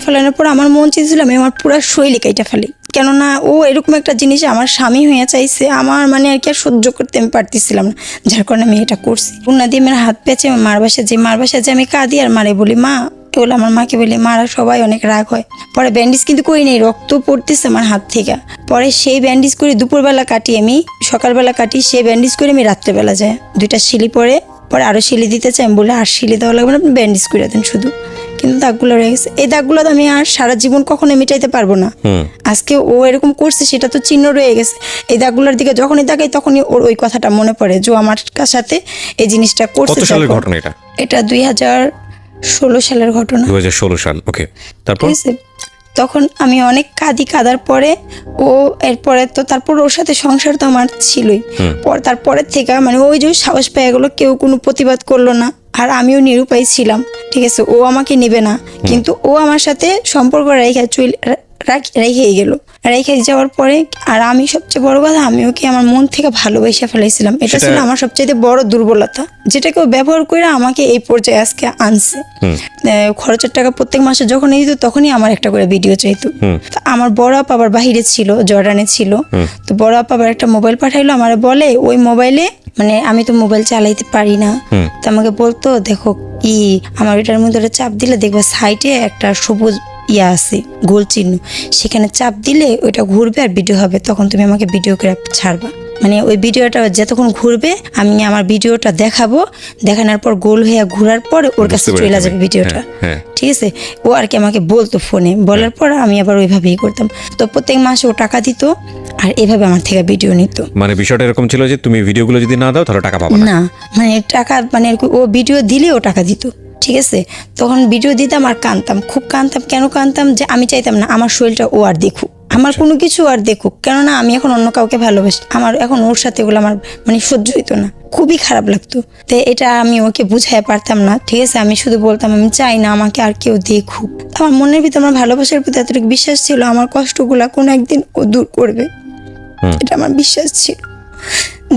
ফেলানোর পর আমার মন চাইছিল আমি আমার পুরো শরীরে কাইটা ফেলাই। কেননা ও এরকম একটা জিনিস আমার স্বামী হয়ে চাইছে, আমার মানে আর কি আর সহ্য করতে আমি পারতেছিলাম না, যার কারণে আমি এটা করছি। উন্নাদিমের হাত পেঁচে মার বাসায় যে আমি কাঁদি আর মারে বলি মা, এগুলো আমার মাকে বলি, মারা সবাই অনেক রাগ হয়। পরে ব্যান্ডেজ কিন্তু করি নেই, রক্ত পড়তেছে আমার হাত থেকে। পরে সেই ব্যান্ডেজ করে দুপুরবেলা কাটি, আমি সকালবেলা কাটি, সেই ব্যান্ডেজ করে আমি রাত্রেবেলা যাই। 2টা শিলি পরে আরো শিলি দিতে চাই, আমি বলে আর শিলি দেওয়া লাগবে না, আপনি ব্যান্ডেজ করে দেন শুধু। কিন্তু দাগগুলো রয়ে গেছে, এই দাগগুলো তো আমি আর সারা জীবন কখনো মেটাইতে পারবো না। আজকে ও এরকম করছে সেটা তো চিহ্ন রয়ে গেছে। এই দাগগুলোর দিকে যখনই তাকাই তখনই ওর ওই কথাটা মনে পড়ে যে আমার সাথে এই জিনিসটা করছে। কত সালের ঘটনা এটা? এটা 2016 সালের ঘটনা। 2016 সাল, ওকে। তারপর তখন আমি অনেক কাদার পরে তারপর ওর সাথে সংসার তো আমার ছিলই। তারপরের থেকে মানে ওই যে সাহস পেয়ে গেলো, কেউ কোনো প্রতিবাদ করলো না, আর আমিও নিরুপায় ছিলাম। ঠিক আছে, ও আমাকে নেবে না, কিন্তু ও আমার সাথে সম্পর্ক রেখে গেল। রেখে যাওয়ার পরে আর আমি সবচেয়ে বড় কথা, আমি ওকে আমার মন থেকে ভালোবেসে ফেলাইছিলাম। এটা ছিল আমার সবচেয়ে বড় দুর্বলতা, যেটাকে ব্যবহার করে আমাকে এই পর্যায়ে আজকে আনছে। খরচের টাকা প্রত্যেক মাসে যখন দিত তখনই আমার একটা করে ভিডিও চাইতো। আমার বড় আপা আবার বাহিরে ছিল, জর্ডানে ছিল। তো বড় আপা আবার একটা মোবাইল পাঠাইলো, আমার বলে ওই মোবাইলে, মানে আমি তো মোবাইল চালাইতে পারি না, তো আমাকে বলতো দেখো কি আমার এটার মধ্যে চাপ দিলে দেখবা সাইডে একটা সবুজ আছে গোল চিহ্ন, সেখানে চাপ দিলে ওইটা ঘুরবে আর ভিডিও হবে, তখন তুমি আমাকে ভিডিও করে ছাড়বা। মানে ওই ভিডিওটা যতক্ষণ ঘুরবে আমি আমার ভিডিওটা দেখাবো, দেখানোর পর গোল হয়ে ঘোরার পর ওর কাছে চলে যাবে ভিডিওটা। ঠিক আছে, ও আর কি আমাকে বলতো ফোনে, বলার পর আমি আবার ওইভাবেই করতাম। তো প্রত্যেক মাসে ও টাকা দিত আর এভাবে আমার থেকে ভিডিও নিত। মানে বিষয়টা এরকম ছিল যে তুমি ভিডিওগুলো যদি না দাও তাহলে টাকা পাবে না। মানে টাকা মানে ও ভিডিও দিলে ও টাকা দিত। ঠিক আছে, তখন ভিডিও দিতাম আর খুব কাঁদতাম। কেন কাঁদতাম? যে আমি চাইতাম না আমার শরীরটা ও আর দেখুক, আমার কোনো কিছু আর দেখুক, কেননা আমি এখন অন্য কাউকে ভালোবাসি, আমার এখন ওর সাথে ওগুলো আমার মানে সহ্য হইতো না, খুবই খারাপ লাগতো। তো এটা আমি ওকে বুঝাই পারতাম না। ঠিক আছে, আমি শুধু বলতাম আমি চাই না আমাকে আর কেউ দেখুক। আমার মনের ভিতরে আমার ভালোবাসার প্রতি এতটুকু বিশ্বাস ছিল, আমার কষ্টগুলা কোনো একদিন ও দূর করবে, এটা আমার বিশ্বাস ছিল।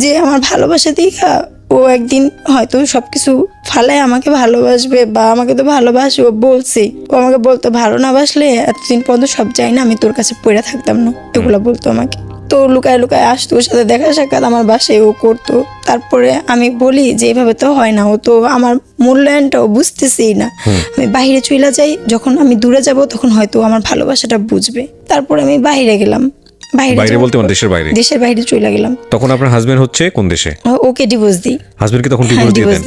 যে আমার ভালোবাসা দেখা ও একদিন হয়তো সবকিছু ফালায় আমাকে ভালোবাসবে, বা আমাকে তো ভালোবাসে, ও বলছে, ও আমাকে বলতো ভালো না বাসলে এতদিন পর্যন্ত সব যাই না, আমি তোর কাছে পড়ে থাকতাম না, এগুলো বলতো আমাকে। তো লুকায় লুকায় আসতো, ওর সাথে দেখা সাক্ষাৎ আমার বাসায় ও করতো। তারপরে আমি বলি যে এভাবে তো হয় না, ও তো আমার মূল্যায়নটাও বুঝতেছেই না। আমি বাইরে চলে যাই, যখন আমি দূরে যাব তখন হয়তো আমার ভালোবাসাটা বুঝবে। তারপরে আমি বাইরে গেলাম, বাইরে বলতে মানে দেশের বাইরে? দেশের বাইরে চলে গেলাম। তখন আপনার হাজবেন্ড হচ্ছে কোন দেশে? ওকে ডিভোর্স দিই। হাজবেন্ডকে তখন ডিভোর্স দিয়ে দেন?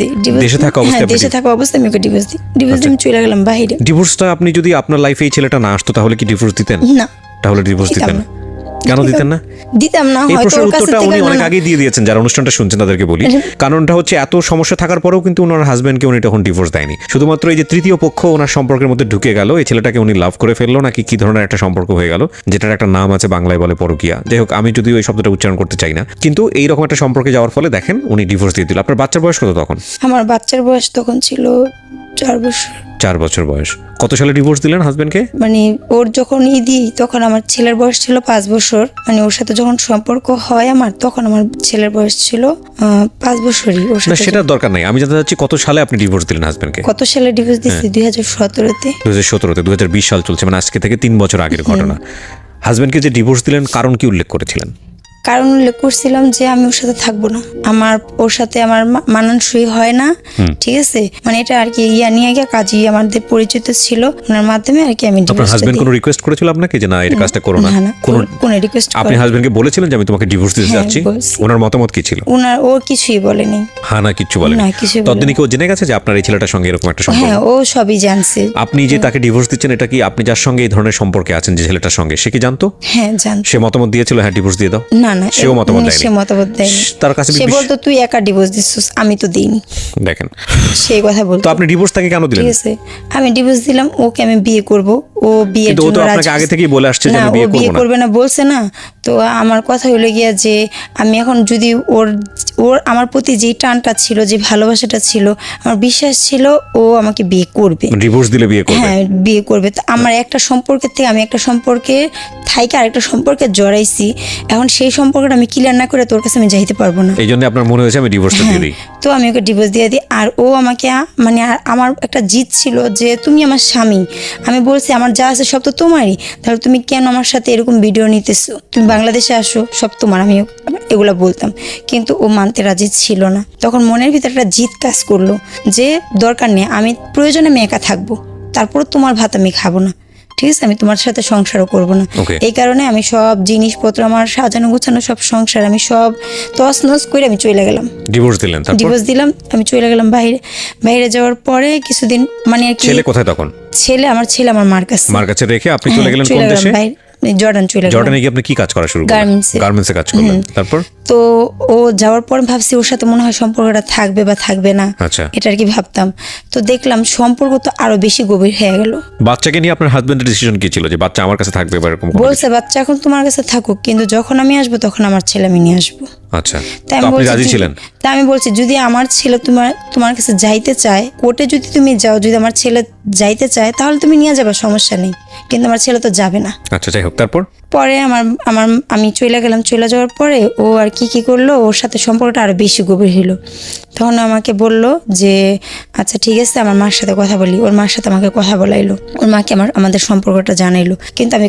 দেশে থাকা অবস্থায়? দেশে থাকা অবস্থায় আমি ওকে ডিভোর্স দিই। ডিভোর্স দিয়ে আমি চলে গেলাম বাইরে। ডিভোর্সটা আপনি যদি আপনার লাইফে এই ছেলেটা না আসতো তাহলে কি ডিভোর্স দিতেন? না। তাহলে ডিভোর্স দিতেন না? কেন দিতেন না? দিতাম না, এই হয়তো প্রশ্নের ওর কাছে উত্তরটা থেকে উনি অনেক না। আগেই দিয়ে দিয়েছেন, যারা অনুষ্ঠানটা শুনছেন তাদেরকে বলি। কারণটা হচ্ছে এত সমস্যা থাকার পরেও কিন্তু ওনার হাজবেন্ডকে উনি তখন ডিভোর্স দেয়নি। শুধুমাত্র এই যে তৃতীয় পক্ষ ওনার সম্পর্কের মধ্যে ঢুকে গেল, এই ছেলেটাকে উনি লাভ করে ফেললো নাকি কি ধরনের একটা সম্পর্ক হয়ে গেল, যেটার একটা নাম আছে, বাংলায় বলে পরকীয়া। যাই হোক, আমি যদিও এই শব্দটা উচ্চারণ করতে চাই না, কিন্তু এইরকম একটা সম্পর্কে যাওয়ার ফলে দেখেন উনি ডিভোর্স দিয়ে দিল। আপনার বাচ্চার বয়স কত তখন? আমার বাচ্চার বয়স তখন ছিল 4 বছর। 4 বছর বয়স। কত সালে ডিভোর্স দিলেন হাজবেন্ডকে? মানে ওর যখন দিই তখন আমার ছেলের বয়স ছিল 5 বছর। মানে ওর সাথে যখন সম্পর্ক হয় আমার, তখন আমার ছেলের বয়স ছিল 5 বছরই। ওর না, সাথে সেটা দরকার নাই, আমি জানতে চাচ্ছি কত সালে আপনি ডিভোর্স দিলেন হাজবেন্ডকে? কত সালে ডিভোর্স দিয়েছি? 2017-তে। 2017-তে। 2020 সাল চলছে, মানে আজকে থেকে 3 বছর আগের ঘটনা। হাজবেন্ডকে যে ডিভোর্স দিলেন কারণ কি উল্লেখ করেছিলেন? কারণ উল্লেখ করছিলাম যে আমি ওর সাথে থাকবো না, আমার ওর সাথে আমার মানানসই হয় না, ঠিক আছে। মানে এটা আর কি নিয়ে গিয়ে কাজী আমাদের পরিচিত ছিল, ওনার মাধ্যমে আর কি আমি আপনার ডিভোর্স হাজবেন্ড কোনো রিকোয়েস্ট করেছিল আপনাকে যে না এটা কাজটা করো না? কোনো রিকোয়েস্ট আপনি হাজবেন্ডকে বলেছিলেন যে আমি তোমাকে ডিভোর্স দিতে যাচ্ছি? বলছি। ওনার মতামত কি ছিল? ও কিছুই বলেনি। হ্যাঁ না, কিচ্ছু বলেনি? না, কিছুই বলেনি। ততদিনই কি ও জেনে গেছে যে আপনার এই ছেলেটার সঙ্গে এরকম একটা সম্পর্ক? হ্যাঁ, ও সবই জানছে। আপনি যে তাকে ডিভোর্স দিচ্ছেন, এটা কি আপনি যার সঙ্গে এই ধরনের সম্পর্কে আছেন যে ছেলেটার সঙ্গে, সে কি জানতো? হ্যাঁ, জানতো। সে মতামত দিয়েছিল হ্যাঁ ডিভোর্স দিয়ে দাও? না না, সেও মতামত দেয়নি? সে মতামত দেয়নি। তার কাছে সে বলতো তুই একা ডিভোর্স দিচ্ছিস, আমি তো দিইনি। দেখেন, সেই কথা বলতো। তো আপনি ডিভোর্স তাকে কেন দিলেন? ঠিক আছে, আমি ডিভোর্স দিলাম, ওকে আমি বিয়ে করব। ও বিয়ের কিন্তু ও তো জন্য আপনাকে আগে থেকেই বলে আসছে যে না, আমি ও বিয়ে বিয়ে করব না। করবে না বলছে না। তো আমার কথা হলো গিয়া যে আমি এখন যদি ওর আমার প্রতি যে টানটা ছিল, যে ভালোবাসাটা ছিল, আমার বিশ্বাস ছিল ও আমাকে বিয়ে করবে। ডিভোর্স দিলে বিয়ে করবে? হ্যাঁ, বিয়ে করবে। তো আমার একটা সম্পর্কের থেকে আমি একটা সম্পর্কে থাইকে আরেকটা সম্পর্কে জড়াইছি, এখন সেই সম্পর্কটা আমি ক্লিয়ার না করে তোর কাছে আমি যাইতে পারবো না। এই জন্য আপনার মনে হয়েছে আমি ডিভোর্সটা দিয়ে দিই? তো আমি ওকে ডিভোর্স দিয়ে দিই। আর ও আমাকে মানে আমার একটা জিদ ছিল যে তুমি আমার স্বামী, আমি বলছি আমার যা আছে সব তো তোমারই, তাহলে তুমি কেন আমার সাথে এরকম ভিডিও নিতেছো, তুমি বাংলাদেশে আসো, সব তোমার। আমি এগুলা বলতাম, কিন্তু ও মানতে রাজি ছিল না। তখন মনের ভিতরে একটা জিদ কাজ করলো যে দরকার নেই, আমি প্রয়োজনে আমি একা থাকবো, তারপর তোমার ভাত আমি খাবো না, ঠিক আছে, আমি তোমার সাথে সংসারও করবো না। এই কারণে আমি সব জিনিসপত্র আমার সাজানো গোছানো সব সংসার আমি সব তছনছ করে আমি চলে গেলাম। ডিভোর্স দিলেন? ডিভোর্স দিলাম, আমি চলে গেলাম বাইরে। বাইরে যাওয়ার পরে কিছুদিন মানে আর কি। ছেলে কোথায় তখন? ছেলে আমার মার কাছে। মার কাছে রেখে আপনি চলে গেলেন কোন দেশে? জর্ডান চলে গেলাম। জর্ডানে গিয়ে আপনি কি কাজ করা শুরু করলেন? গার্মেন্টসে কাজ করলেন। তারপর তো ও যাওয়ার পর ভাবছি ওর সাথে মনে হয় সম্পর্কটা থাকবে বা থাকবে না, আচ্ছা, এটা আর কি ভাবতাম। তো দেখলাম সম্পর্ক তো আরো বেশি গভীর হয়ে গেল। বাচ্চাকে নিয়ে আপনার হাজবেন্ডের ডিসিশন কি ছিল যে বাচ্চা আমার কাছে থাকবে বা এরকম? বলছে বাচ্চা এখন তোমার কাছে থাকুক, কিন্তু যখন আমি আসবো তখন আমার ছেলে আমি নিয়ে আসবো। আচ্ছা, তাই তো আপনি রাজি ছিলেন? তা আমি বলছি যদি আমার ছেলে তোমার কাছে যাইতে চায়, কোর্টে যদি তুমি যাও, যদি আমার ছেলে যাইতে চায় তাহলে তুমি নিয়ে যাবে, সমস্যা নেই, কিন্তু আমার ছেলে তো যাবে না। আচ্ছা, যাই হোক, তারপর পরে আমি চলে গেলাম। চলে যাওয়ার পরে ও আর কি করলো, ওর সাথে সম্পর্কটা আরো বেশি গভীর হলো। তখন আমাকে বলল যে আচ্ছা ঠিক আছে, আমার মার সাথে কথা বলি। ওর মার সাথে আমাকে কথা বলাইলো, ওর মাকে আমাদের সম্পর্কটা জানাইলো। কিন্তু আমি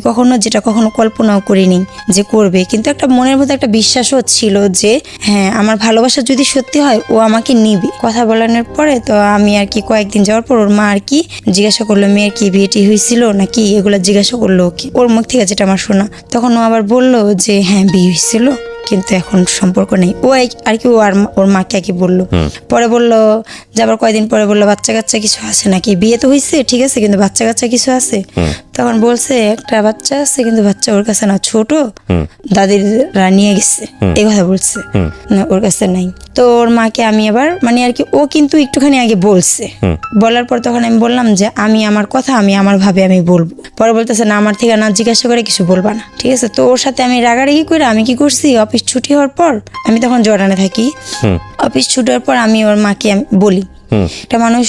কখনো কল্পনাও করিনি যে করবে, কিন্তু একটা মনের মধ্যে একটা বিশ্বাসও ছিল যে হ্যাঁ আমার ভালোবাসা যদি সত্যি হয় ও আমাকে নিবে। কথা বলানোর পরে তো আমি আর কি কয়েকদিন যাওয়ার পর ওর মা আর কি জিজ্ঞাসা করলো মেয়ের কি বিয়েটি হয়েছিল নাকি, এগুলো জিজ্ঞাসা করলো ওকে, ওর মুখ থেকে যেটা আমার শোনা। তখন ও আবার বললো যে হ্যাঁ বিয়ে হয়েছিল, কিন্তু এখন সম্পর্ক নেই। ও আর কি ওর মাকে আর কি বললো। পরে বললো যাবার কয়েকদিন পরে বললো বাচ্চা কাচ্চা কিছু আছে নাকি, বিয়ে তো হয়েছে ঠিক আছে, কিন্তু বাচ্চা কাচ্চা কিছু আছে। তখন বলছে একটা বাচ্চা আছে, কিন্তু বাচ্চা ওর কাছে না, ছোট, দাদিরা নিয়ে গেছে, এই কথা বলছে, না ওর কাছে নাই। তো ওর মাকে আমি আবার মানে আর কি ও কিন্তু একটুখানি আগে বলছে, বলার পর তখন আমি বললাম যে আমি আমার কথা আমি আমার ভাবে আমি বলবো। পরে বলতেছে না আমার থেকে না জিজ্ঞাসা করে কিছু বলবা না, ঠিক আছে। তো ওর সাথে আমি রাগারাগি করে আমি কি করছি, অফিস ছুটি হওয়ার পর, আমি তখন জর্ডানে থাকি, অফিস ছুটি হওয়ার পর আমি ওর মাকে বলি একটা মানুষ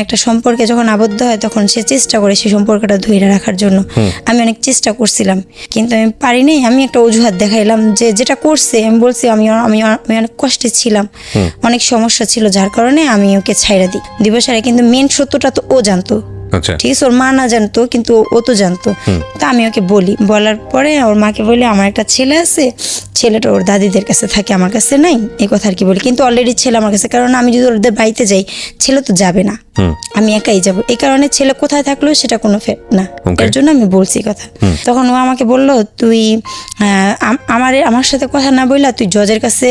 একটা সম্পর্কে যখন আবদ্ধ হয় তখন সে চেষ্টা করে সেই সম্পর্কটা ধরে রাখার জন্য। আমি অনেক চেষ্টা করছিলাম, কিন্তু আমি পারিনি। আমি একটা অজুহাত দেখাইলাম যে যেটা করছে, আমি বলছি আমি অনেক কষ্টে ছিলাম, অনেক সমস্যা ছিল, যার কারণে আমি ওকে ছাইড়া দিই দিবসারে। কিন্তু মেন সত্যটা তো ও জানতো আচ্ছা ঠিক আছে, ওর মা না জানতো কিন্তু ও তো জানতো। তো আমি ওকে বলি, বলার পরে ওর মাকে বলি আমার একটা ছেলে আছে, ছেলেটা ওর দাদিদের কাছে থাকে, আমার কাছে নাই, এই কথা আর কি বলি। কিন্তু অলরেডি ছেলে আমার কাছে, কারণ আমি যদি ওদের বাড়িতে যাই ছেলে তো যাবে না, আমি একাই যাব, এই কারণে ছেলে কোথায় থাকলো সেটা কোনো না, এর জন্য আমি বলছি কথা। তখন ও আমাকে বললো তুই আমার সাথে কথা না বললা তুই জজের কাছে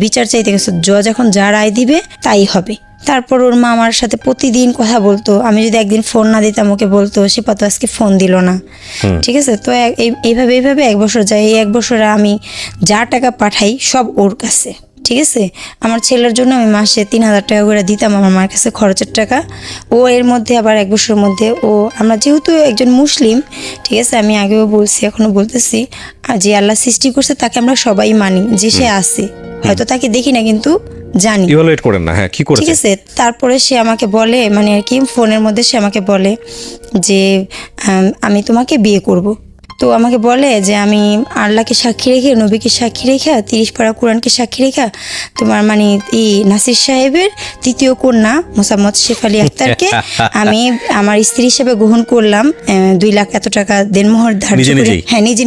বিচার চাইতে গেছো, জজ এখন যা রায় দিবে তাই হবে। তারপর ওর মা আমার সাথে প্রতিদিন কথা বলতো, আমি যদি একদিন ফোন না দিতাম ওকে বলতো শিপা তো আজকে ফোন দিল না, ঠিক আছে। তো এইভাবে 1 বছর যায়, এই 1 বছরে আমি যা টাকা পাঠাই সব ওর কাছে, ঠিক আছে। আমার ছেলের জন্য আমি মাসে 3000 টাকা করে দিতাম আমার মার কাছে খরচের টাকা। ও এর মধ্যে আবার 1 বছরের মধ্যে আমরা যেহেতু একজন মুসলিম, ঠিক আছে, আমি আগেও বলছি এখনো বলতেছি, যে আল্লাহ সৃষ্টি করছে তাকে আমরা সবাই মানি, যে সে আছে, হয়তো তাকে দেখি না কিন্তু জানি, ইভালুয়েট করেন না, হ্যাঁ কি করেছে, ঠিক আছে। তারপরে সে আমাকে বলে, মানে আর কি ফোনের মধ্যে সে আমাকে বলে যে আমি তোমাকে বিয়ে করব। তো আমাকে বলে যে আমি আল্লাহকে সাক্ষী রেখে, নবীকে সাক্ষী রেখা, 30 পারা কোরআনকে সাক্ষী রেখা তোমার মানে নাসির সাহেবের 3য় কন্যা মোসাম্মদ শেফালি আক্তারকে আমি আমার স্ত্রী হিসেবে গ্রহণ করলাম, 2 লাখ এত টাকা দেনমোহর ধার্য করে, হ্যাঁ নিজে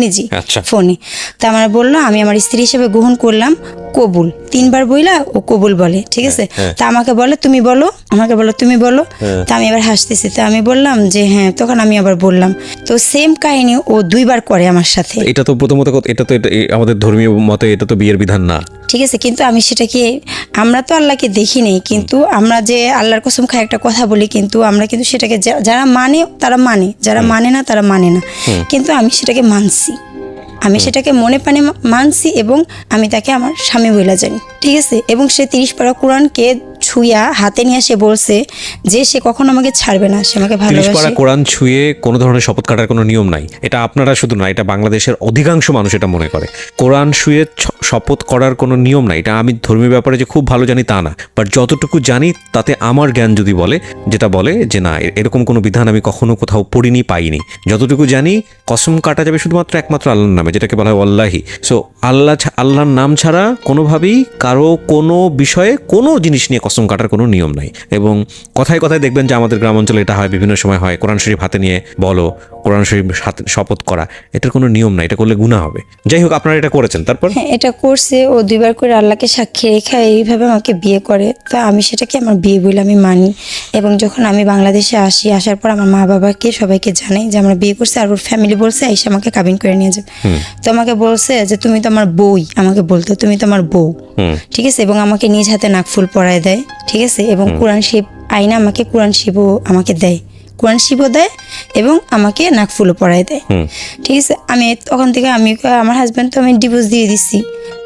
ফোনে। তা আমার বললো আমি আমার স্ত্রী হিসেবে গ্রহণ করলাম, কবুল 3 বার বইলা ও কবুল বলে, ঠিক আছে। তা আমাকে বলে তুমি বলো, আমাকে বলো তুমি বলো। তা আমি এবার হাসতেছি, তা আমি বললাম যে হ্যাঁ, তখন আমি আবার বললাম। তো সেম কাহিনী ও 2 বার করে আমার সাথে। এটা তো প্রথমত এটা তো আমাদের ধর্মীয় মতে এটা তো বিয়ের বিধান না, ঠিক আছে। কিন্তু আমি সেটাকে, আমরা তো আল্লাহকে দেখি নেই, কিন্তু আমরা যে আল্লাহর কসম খাই একটা কথা বলি, কিন্তু আমরা কিন্তু সেটাকে যারা মানে তারা মানে, যারা মানে না তারা মানে না, কিন্তু আমি সেটাকে মানছি, আমি সেটাকে মনে প্রাণে মানছি এবং আমি তাকে আমার স্বামী বলে জানি, ঠিক আছে। এবং সে 30 পারা কোরআনকে ছুঁয়া হাতে নিয়ে সে বলছে যে সে কখনো আমাকে ছাড়বে না, সে আমাকে 30 পারা ভালোবাসে। কোরআন ছুঁয়ে কোনো ধরনের শপথ কাটার কোনো নিয়ম নাই, এটা আপনারা শুধু না, এটা বাংলাদেশের অধিকাংশ মানুষ এটা মনে করে। কোরআন ছুঁয়ে শপথ করার কোনো নিয়ম নাই, এটা আমি ধর্মীয় ব্যাপারে যে খুব ভালো জানি তা না, বাট যতটুকু জানি তাতে আমার জ্ঞান যদি বলে, যেটা বলে যে না এরকম কোনো বিধান আমি কখনো কোথাও পড়িনি পাইনি। যতটুকু জানি কসম কাটা যাবে শুধুমাত্র একমাত্র আল্লাহর নামে, যেটাকে বলা হয় আল্লাহি। সো আল্লাহর নাম ছাড়া কোনোভাবেই কারো কোনো বিষয়ে কোনো জিনিস নিয়ে কসম কাটার কোনো নিয়ম নাই। এবং কথায় কথায় দেখবেন যে আমাদের গ্রাম অঞ্চলে এটা হয়, বিভিন্ন সময় হয়, কোরআন শরীফ হাতে নিয়ে বলো, কোরআন শরীফ হাতে শপথ করা, এটার কোনো নিয়ম নাই, এটা করলে গুনাহ হবে। যাই হোক আপনারা এটা করেছেন, তারপর হ্যাঁ এটা করছে ও 2 বার করে আল্লাহকে সাক্ষী রেখে এইভাবে আমাকে বিয়ে করে। তো আমি সেটাকে আমার বিয়ে বলে আমি মানি। এবং যখন আমি বাংলাদেশে আসার পর আমার মা বাবাকে সবাইকে জানাই যে আমরা বিয়ে করছি, আর ওর ফ্যামিলি বলছে এসে আমাকে কাবিন করে নিয়ে যাবে। তো আমাকে বলছে যে তুমি তো আমার বউই, আমাকে বলতো তুমি তো আমার বউ, ঠিক আছে। এবং আমাকে নিজ হাতে নাকফুল পরায় দেয়, ঠিক আছে। এবং কোরআন শরীফ আইনা আমাকে কোরআন শরীফও আমাকে দেয়, কোরআন শরীফও দেয় এবং আমাকে নাকফুলও পরায় দেয়, ঠিক আছে। আমি তখন থেকে আমার হাজব্যান্ড তো আমি ডিভোর্স দিয়ে দিচ্ছি,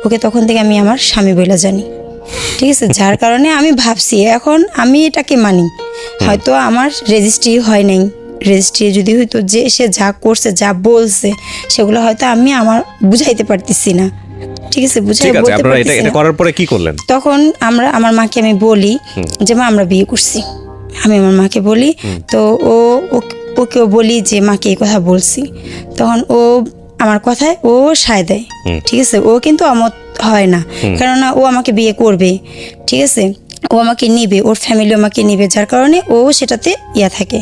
ওকে তখন থেকে আমি আমার স্বামী বলে জানি, ঠিক আছে। যার কারণে আমি ভাবছি এখন আমি এটাকে মানি। হয়তো আমার রেজিস্ট্রি হয় নাই, রেজিস্ট্রি যদি হয়তো যে সে যা করছে যা বলছে সেগুলো হয়তো আমি আমার বুঝাইতে পারতেছি না, ঠিক আছে, বুঝাই বলতে আপনারা পারতেছি এটা না। করার পরে কি করলেন? তখন আমার মাকে আমি বলি যে মা আমরা বিয়ে করছি, আমি আমার মাকে বলি। তো ওকেও বলি যে মাকে এই কথা বলছি, তখন ও আমার কথায় ও সায় দেয়, ঠিক আছে। ও কিন্তু অমত হয় না, কেননা ও আমাকে বিয়ে করবে, ঠিক আছে, ও আমাকে নিবে, ওর ফ্যামিলি আমাকে নিবে, যার কারণে ও সেটাতে থাকে।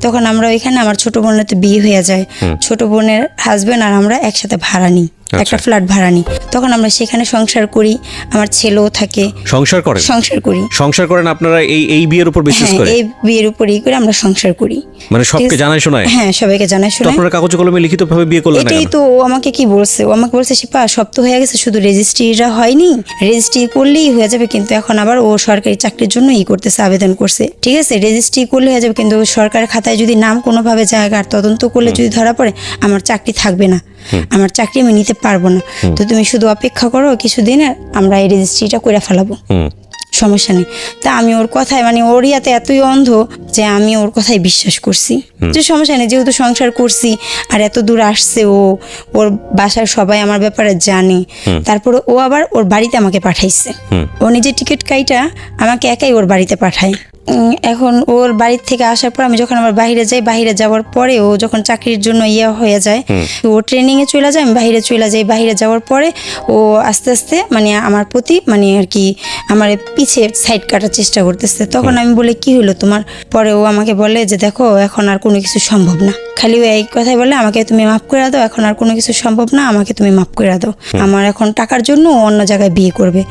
তখন আমরা ওইখানে আমার ছোট বোনের তো বিয়ে হয়ে যায়, ছোট বোনের হাজবেন্ড আর আমরা একসাথে ভাড়া নিই, একটা ফ্ল্যাট ভাড়া নিই। তখন আমরা সেখানে সংসার করি, আমার ছেলেও থাকে। সংসার করি সংসার করেন আপনারা এই বিয়ের উপর বিশেষ করে? এই বিয়ের উপরই করে আমরা সংসার করি, মানে সবকে জানাই শোনায়? হ্যাঁ সবাইকে জানাই শোনাই। আপনারা কাগজ কলমে লিখিতভাবে বিয়ে করলেন না? এটাই তো ও আমাকে কি বলছে, ও আমাকে বলছে শিপা সব তো হয়ে গেছে, শুধু রেজিস্ট্রিটা হয়নি, রেজিস্ট্রি করলেই হয়ে যাবে। কিন্তু এখন আবার ও সরকারি চাকরির জন্য করতেছে, আবেদন করছে, ঠিক আছে। রেজিস্ট্রি করলে হয়ে যাবে, কিন্তু সরকারের খাতায় যদি নাম কোনোভাবে জায়গা আর তদন্ত করলে যদি ধরা পড়ে আমার চাকরি থাকবে না, আমার চাকরি আমি নিতে পারবো না। তো তুমি শুধু অপেক্ষা করো কিছুদিন, আমরা এই রেজিস্ট্রিটা করে ফেলাবো, সমস্যা নেই। তা আমি ওর কথায় মানে ওর ইয়াতে এতই অন্ধ যে আমি ওর কথায় বিশ্বাস করছি যে সমস্যা নেই, যেহেতু সংসার করছি আর এত দূর আসছে, ওর বাসার সবাই আমার ব্যাপারে জানে। তারপরে ও আবার ওর বাড়িতে আমাকে পাঠাইছে, ও নিজে টিকিট কাইটা আমাকে একাই ওর বাড়িতে পাঠায়। এখন ওর বাড়ির থেকে আসার পর আমি যখন আবার বাইরে যাই, বাইরে যাওয়ার পরে ও যখন চাকরির জন্য হয়ে যায়, তো ও ট্রেনিংয়ে চলে যায়, আমি বাইরে চলে যাই। বাইরে যাওয়ার পরে ও আস্তে আস্তে মানে আমার প্রতি মানে আর কি আমার পিছে সাইড কাটার চেষ্টা করতেছে। তখন আমি বলি কি হলো তোমার? পরে ও আমাকে বলে যে দেখো এখন আর কোনো কিছু সম্ভব না, খালি ও এই কথাই বলে আমাকে তুমি মাফ করে দাও, এখন আর কোনো কিছু সম্ভব না, আমাকে তুমি মাফ করে দাও। আমার এখন টাকার জন্য ও অন্য জায়গায় বিয়ে করবে,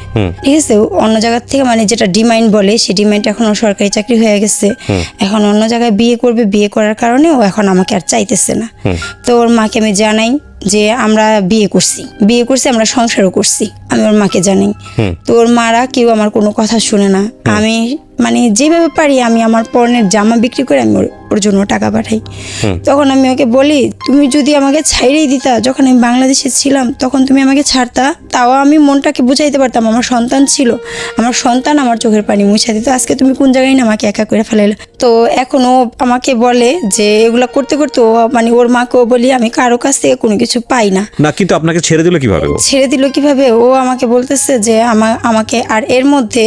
ঠিক আছে? ও অন্য জায়গা থেকে মানে যেটা ডিমান্ড বলে সেই ডিমান্ড এখন ওর সরকারি চাকরি হয়ে গেছে, এখন অন্য জায়গায় বিয়ে করবে। বিয়ে করার কারণে ও এখন আমাকে আর চাইতেছে না। তো ওর মাকে আমি জানাই যে আমরা বিয়ে করছি, আমরা সংসারও করছি, আমি ওর মাকে জানাই। তো ওর মারা কেউ আমার কোনো কথা শুনে না। আমি মানে যেভাবে পারি আমি আমার পণ্যের জামা বিক্রি করে আমি ওর জন্য টাকা পাঠাই। তখন আমি ওকে বলি তুমি যদি আমাকে ছাইড়েই দিতা, যখন আমি বাংলাদেশে ছিলাম তখন তুমি আমাকে ছাড়তা, তাও আমি মনটাকে বুঝাইতে পারতাম। আমার সন্তান ছিল, আমার সন্তান আমার চোখের পানি মুছা দিত। আজকে তুমি কোন জায়গায় না আমাকে একা করে ফেলাইলে। তো এখন ও আমাকে বলে যে এগুলা করতে করতে ও মানে ওর মাকেও বলি আমি কারো কাছ থেকে কোনো কিছু পাই না। না, কিন্তু আপনাকে ছেড়ে দিল কিভাবে? ছেড়ে দিল কিভাবে? ও আমাকে বলতেছে যে আমাকে আর এর মধ্যে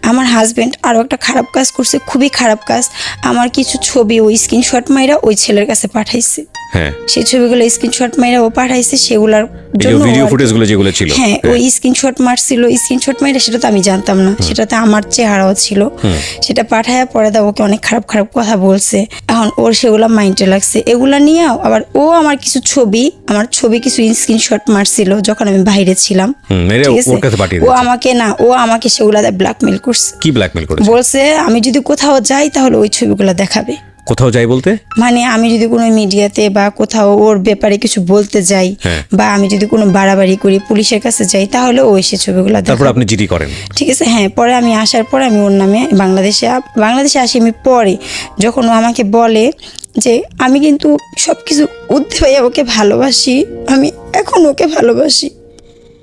আমার হাজবেন্ড আরো একটা খারাপ কাজ করছে, খুবই খারাপ কাজ। আমার কিছু ছবি ওই স্ক্রিনশট মাইরা ওই ছেলের কাছে পাঠাইছে। হ্যাঁ, সেই ছবিগুলো স্ক্রিনশট মাইরা ও পাঠাইছে, সেগুলোর জন্য ভিডিও ফুটেজগুলো যেগুলো ছিল, হ্যাঁ ওই স্ক্রিনশট মারছিল। স্ক্রিনশট মাইরা সেটা তো আমি জানতাম না, সেটাতে আমার চেহারাও ছিল। সেটা পাঠায়া পরে দাও ওকে অনেক খারাপ খারাপ কথা বলছে। এখন ওর সেগুলা মাইন্ডে লাগছে। এগুলা নিয়েও আবার ও আমার কিছু ছবি কিছু স্ক্রিনশট মারছিল যখন আমি বাইরে ছিলাম, ঠিক আছে? ও আমাকে সেগুলা ব্ল্যাকমেল করছে। কি ব্ল্যাকমেল করেছে? বলছে আমি যদি কোথাও যাই তাহলে ওই ছবিগুলো দেখাবে। কোথাও যাই বলতে মানে আমি যদি কোনো মিডিয়াতে বা কোথাও ওর ব্যাপারে কিছু বলতে যাই, বা আমি যদি কোনো বাড়াবাড়ি করি পুলিশের কাছে যাই, তাহলে ও এসে ছবিগুলো দেখাবে। তারপর আপনি জিডি করেন, ঠিক আছে? হ্যাঁ, পরে আমি আসার পরে আমি ওর নামে বাংলাদেশে আসি। আমি পরে যখন ও আমাকে বলে যে আমি কিন্তু সবকিছু ঊর্ধ্বে ভাইয়া ওকে ভালোবাসি, আমি এখন ওকে ভালোবাসি,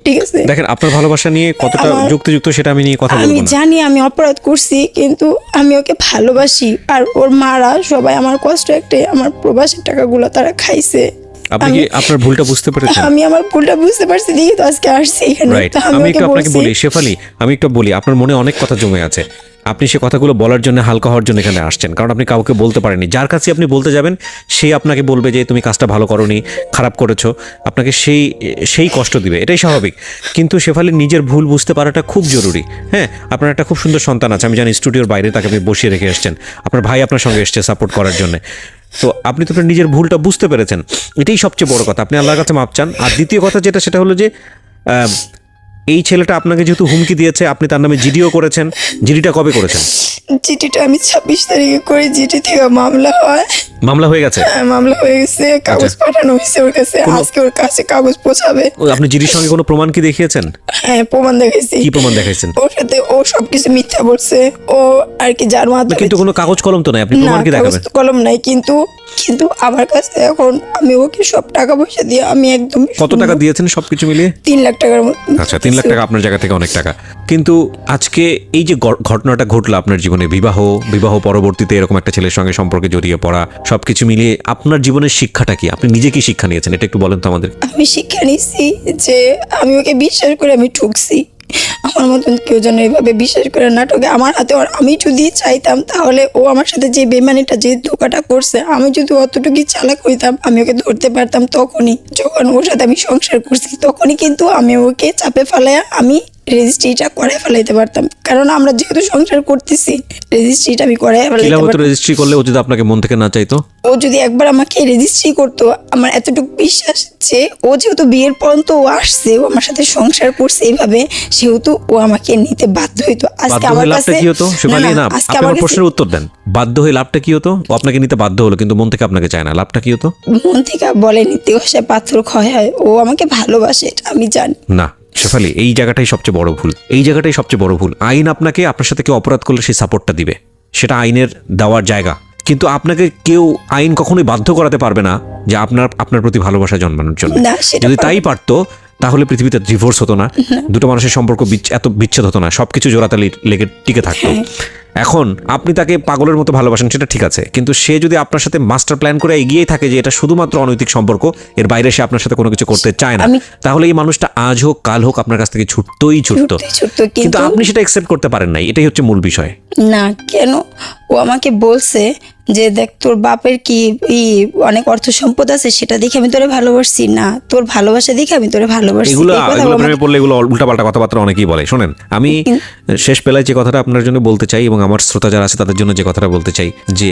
ঠিক আছে? দেখেন আপনার ভালোবাসা নিয়ে কতটা যুক্তিযুক্ত সেটা আমি নিয়ে কথা বলবো আমি না। জানি আমি অপরাধ করছি, কিন্তু আমি ওকে ভালোবাসি। আর ওর মারা সবাই আমার কষ্ট একটাই, আমার প্রবাসের টাকাগুলো তারা খাইছে। আপনি কি আপনার ভুলটা বুঝতে পেরেছেন? আমি আমার ভুলটা বুঝতে পারছি, দেখি তো আজকে আসছি এখানে। রাইট, আমি একটু আপনাকে বলি শেফালি, আমি একটু বলি, আপনার মনে অনেক কথা জমে আছে। আপনি সে কথাগুলো বলার জন্য, হালকা হওয়ার জন্য এখানে আসছেন, কারণ আপনি কাউকে বলতে পারেননি। যার কাছে আপনি বলতে যাবেন সে আপনাকে বলবে যে তুমি কাজটা ভালো করোনি, খারাপ করেছো, আপনাকে সেই কষ্ট দিবে, এটাই স্বাভাবিক। কিন্তু শেফালি নিজের ভুল বুঝতে পারাটা খুব জরুরি। হ্যাঁ, আপনার একটা খুব সুন্দর সন্তান আছে, আমি জানি স্টুডিওর বাইরে তাকে আপনি বসিয়ে রেখে এসছেন, আপনার ভাই আপনার সঙ্গে এসছে সাপোর্ট করার জন্য। তো আপনি তো আপনার নিজের ভুলটা বুঝতে পেরেছেন, এটাই সবচেয়ে বড় কথা। আপনি আল্লাহর কাছে মাপ চান। আর দ্বিতীয় কথা সেটা হলো যে এই ছেলেটা আপনাকে যেহেতু হুমকি দিয়েছে, আপনি তার নামে জিডিও করেছেন। জিডিটা কবে করেছেন? জিডিটা আমি 26 তারিখে করে, জিডি থেকে মামলা হয়। মামলা হয়ে গেছে? হ্যাঁ, মামলা হয়ে গেছে, কাগজ পাঠানো হয়েছে ওর কাছে, আজকে ওর কাছে কাগজ পৌঁছাবে। আপনি জিডির সঙ্গে কোনো প্রমাণ কি দেখিয়েছেন? হ্যাঁ, প্রমাণ দেখাইছি। কি প্রমাণ দেখাইছেন? ওর সাথে ও সবকিছু মিথ্যা বলছে, ও আর কি যার মাধ্যমে। কিন্তু কোনো কাগজ কলম তো নাই, আপনি প্রমাণ কি দেখাবেন? কলম নাই, কিন্তু আমার কাছে এখন আমি ওকে সব টাকা পয়সা দিয়ে আমি একদম। কত টাকা দিয়েছেন সবকিছু মিলিয়ে? 3 লাখ টাকার মতো। আচ্ছা, 3 লাখ টাকা আপনার জায়গা থেকে অনেক টাকা। কিন্তু আজকে এই যে ঘটনাটা ঘটলো আপনার জীবনে, বিবাহ পরবর্তীতে এরকম একটা ছেলের সঙ্গে সম্পর্কে জড়িয়ে পড়া, সবকিছু মিলিয়ে আপনার জীবনের শিক্ষাটা কি? আপনি নিজে কি শিক্ষা নিয়েছেন এটা একটু বলেন তো আমাদের। আমি শিক্ষা নিয়েছি যে আমি ওকে বিশ্বাস করে আমি ঠকছি। আমার মতন কেউ যেন এভাবে বিশ্বাস করে না ঠকে। আমার হাতে আমি যদি চাইতাম তাহলে ও আমার সাথে যে বেমানিটা, যে ধোকাটা করছে, আমি যদি অতটুকু চালাক হইতাম আমি ওকে ধরতে পারতাম তখনই, যখন ওর সাথে আমি সংসার করছি। তখনই কিন্তু আমি ওকে চাপে ফেলাইয়া আমি রেজিস্ট্রিটা করে ফেলাইতে পারতাম, কারণ আমরা যেহেতু সংসার করতেছি রেজিস্ট্রিটা আমি করে ফেলাইতে পারতাম। রেজিস্ট্রি করলে ও যদি আপনাকে মন থেকে না চাইতো, ও যদি একবার আমাকে রেজিস্ট্রি করতো, আমার এতটুকু বিশ্বাস যে ও যেহেতু বিয়ের পর্যন্ত ও আসছে, ও আমার সাথে সংসার করছে এইভাবে, সেহেতু ও আমাকে নিতে বাধ্য হইতো। আজকে আমার কাছে কি হতো শেফালি? না, আপনি আমার প্রশ্নের উত্তর দেন। বাধ্য হয়ে লাভটা কি হতো? ও আপনাকে নিতে বাধ্য হলো কিন্তু মন থেকে আপনাকে চায় না, লাভটা কি হতো? মন থেকে বলে নিতে সে পাথর ক্ষয় হয়, ও আমাকে ভালোবাসে এটা আমি জানি না। শেফালি, এই জায়গাটাই সবচেয়ে বড় ভুল। আইন আপনাকে, আপনার সাথে কেউ অপরাধ করলে সেই সাপোর্টটা দিবে, সেটা আইনের দেওয়ার জায়গা। কিন্তু আপনাকে কেউ আইন কখনোই বাধ্য করাতে পারবে না যে আপনার প্রতি ভালোবাসা জন্মানোর জন্য। যদি তাই পারতো তাহলে পৃথিবীতে ডিভোর্স হতো না, দুটো মানুষের সম্পর্ক এত বিচ্ছেদ হতো না, সবকিছু জোড়াতালি লেগে টিকে থাকতো। এখন আপনি তাকে পাগলের মতো ভালোবাসেন, সেটা ঠিক আছে, কিন্তু সে যদি আপনার সাথে মাস্টার প্ল্যান করে এগিয়েই থাকে যে এটা শুধুমাত্র অনৈতিক সম্পর্ক, এর বাইরে সে আপনার সাথে কোনো কিছু করতে চায় না, তাহলে এই মানুষটা আজ হোক কাল হোক আপনার কাছ থেকে ছুটতোই ছুটতো। কিন্তু আপনি সেটা অ্যাকসেপ্ট করতে পারেন নাই, এটাই হচ্ছে মূল বিষয়। না কেন, ও আমাকে বলছে যে দেখ তোর বাপের কি অনেক অর্থ সম্পদ আছে, সেটা দেখে আমি তোরে ভালোবাসছি না, তোর ভালোবাসা দেখে আমি তোরে ভালোবাসছি। এগুলো প্রেমে পড়লে এগুলো উল্টাপাল্টা কথাবার্তা অনেকেই বলে। শোনেন, আমি শেষ বেলায় যে কথাটা আপনার জন্য বলতে চাই এবং আমার শ্রোতা যারা আছে তাদের জন্য যে কথাটা বলতে চাই, যে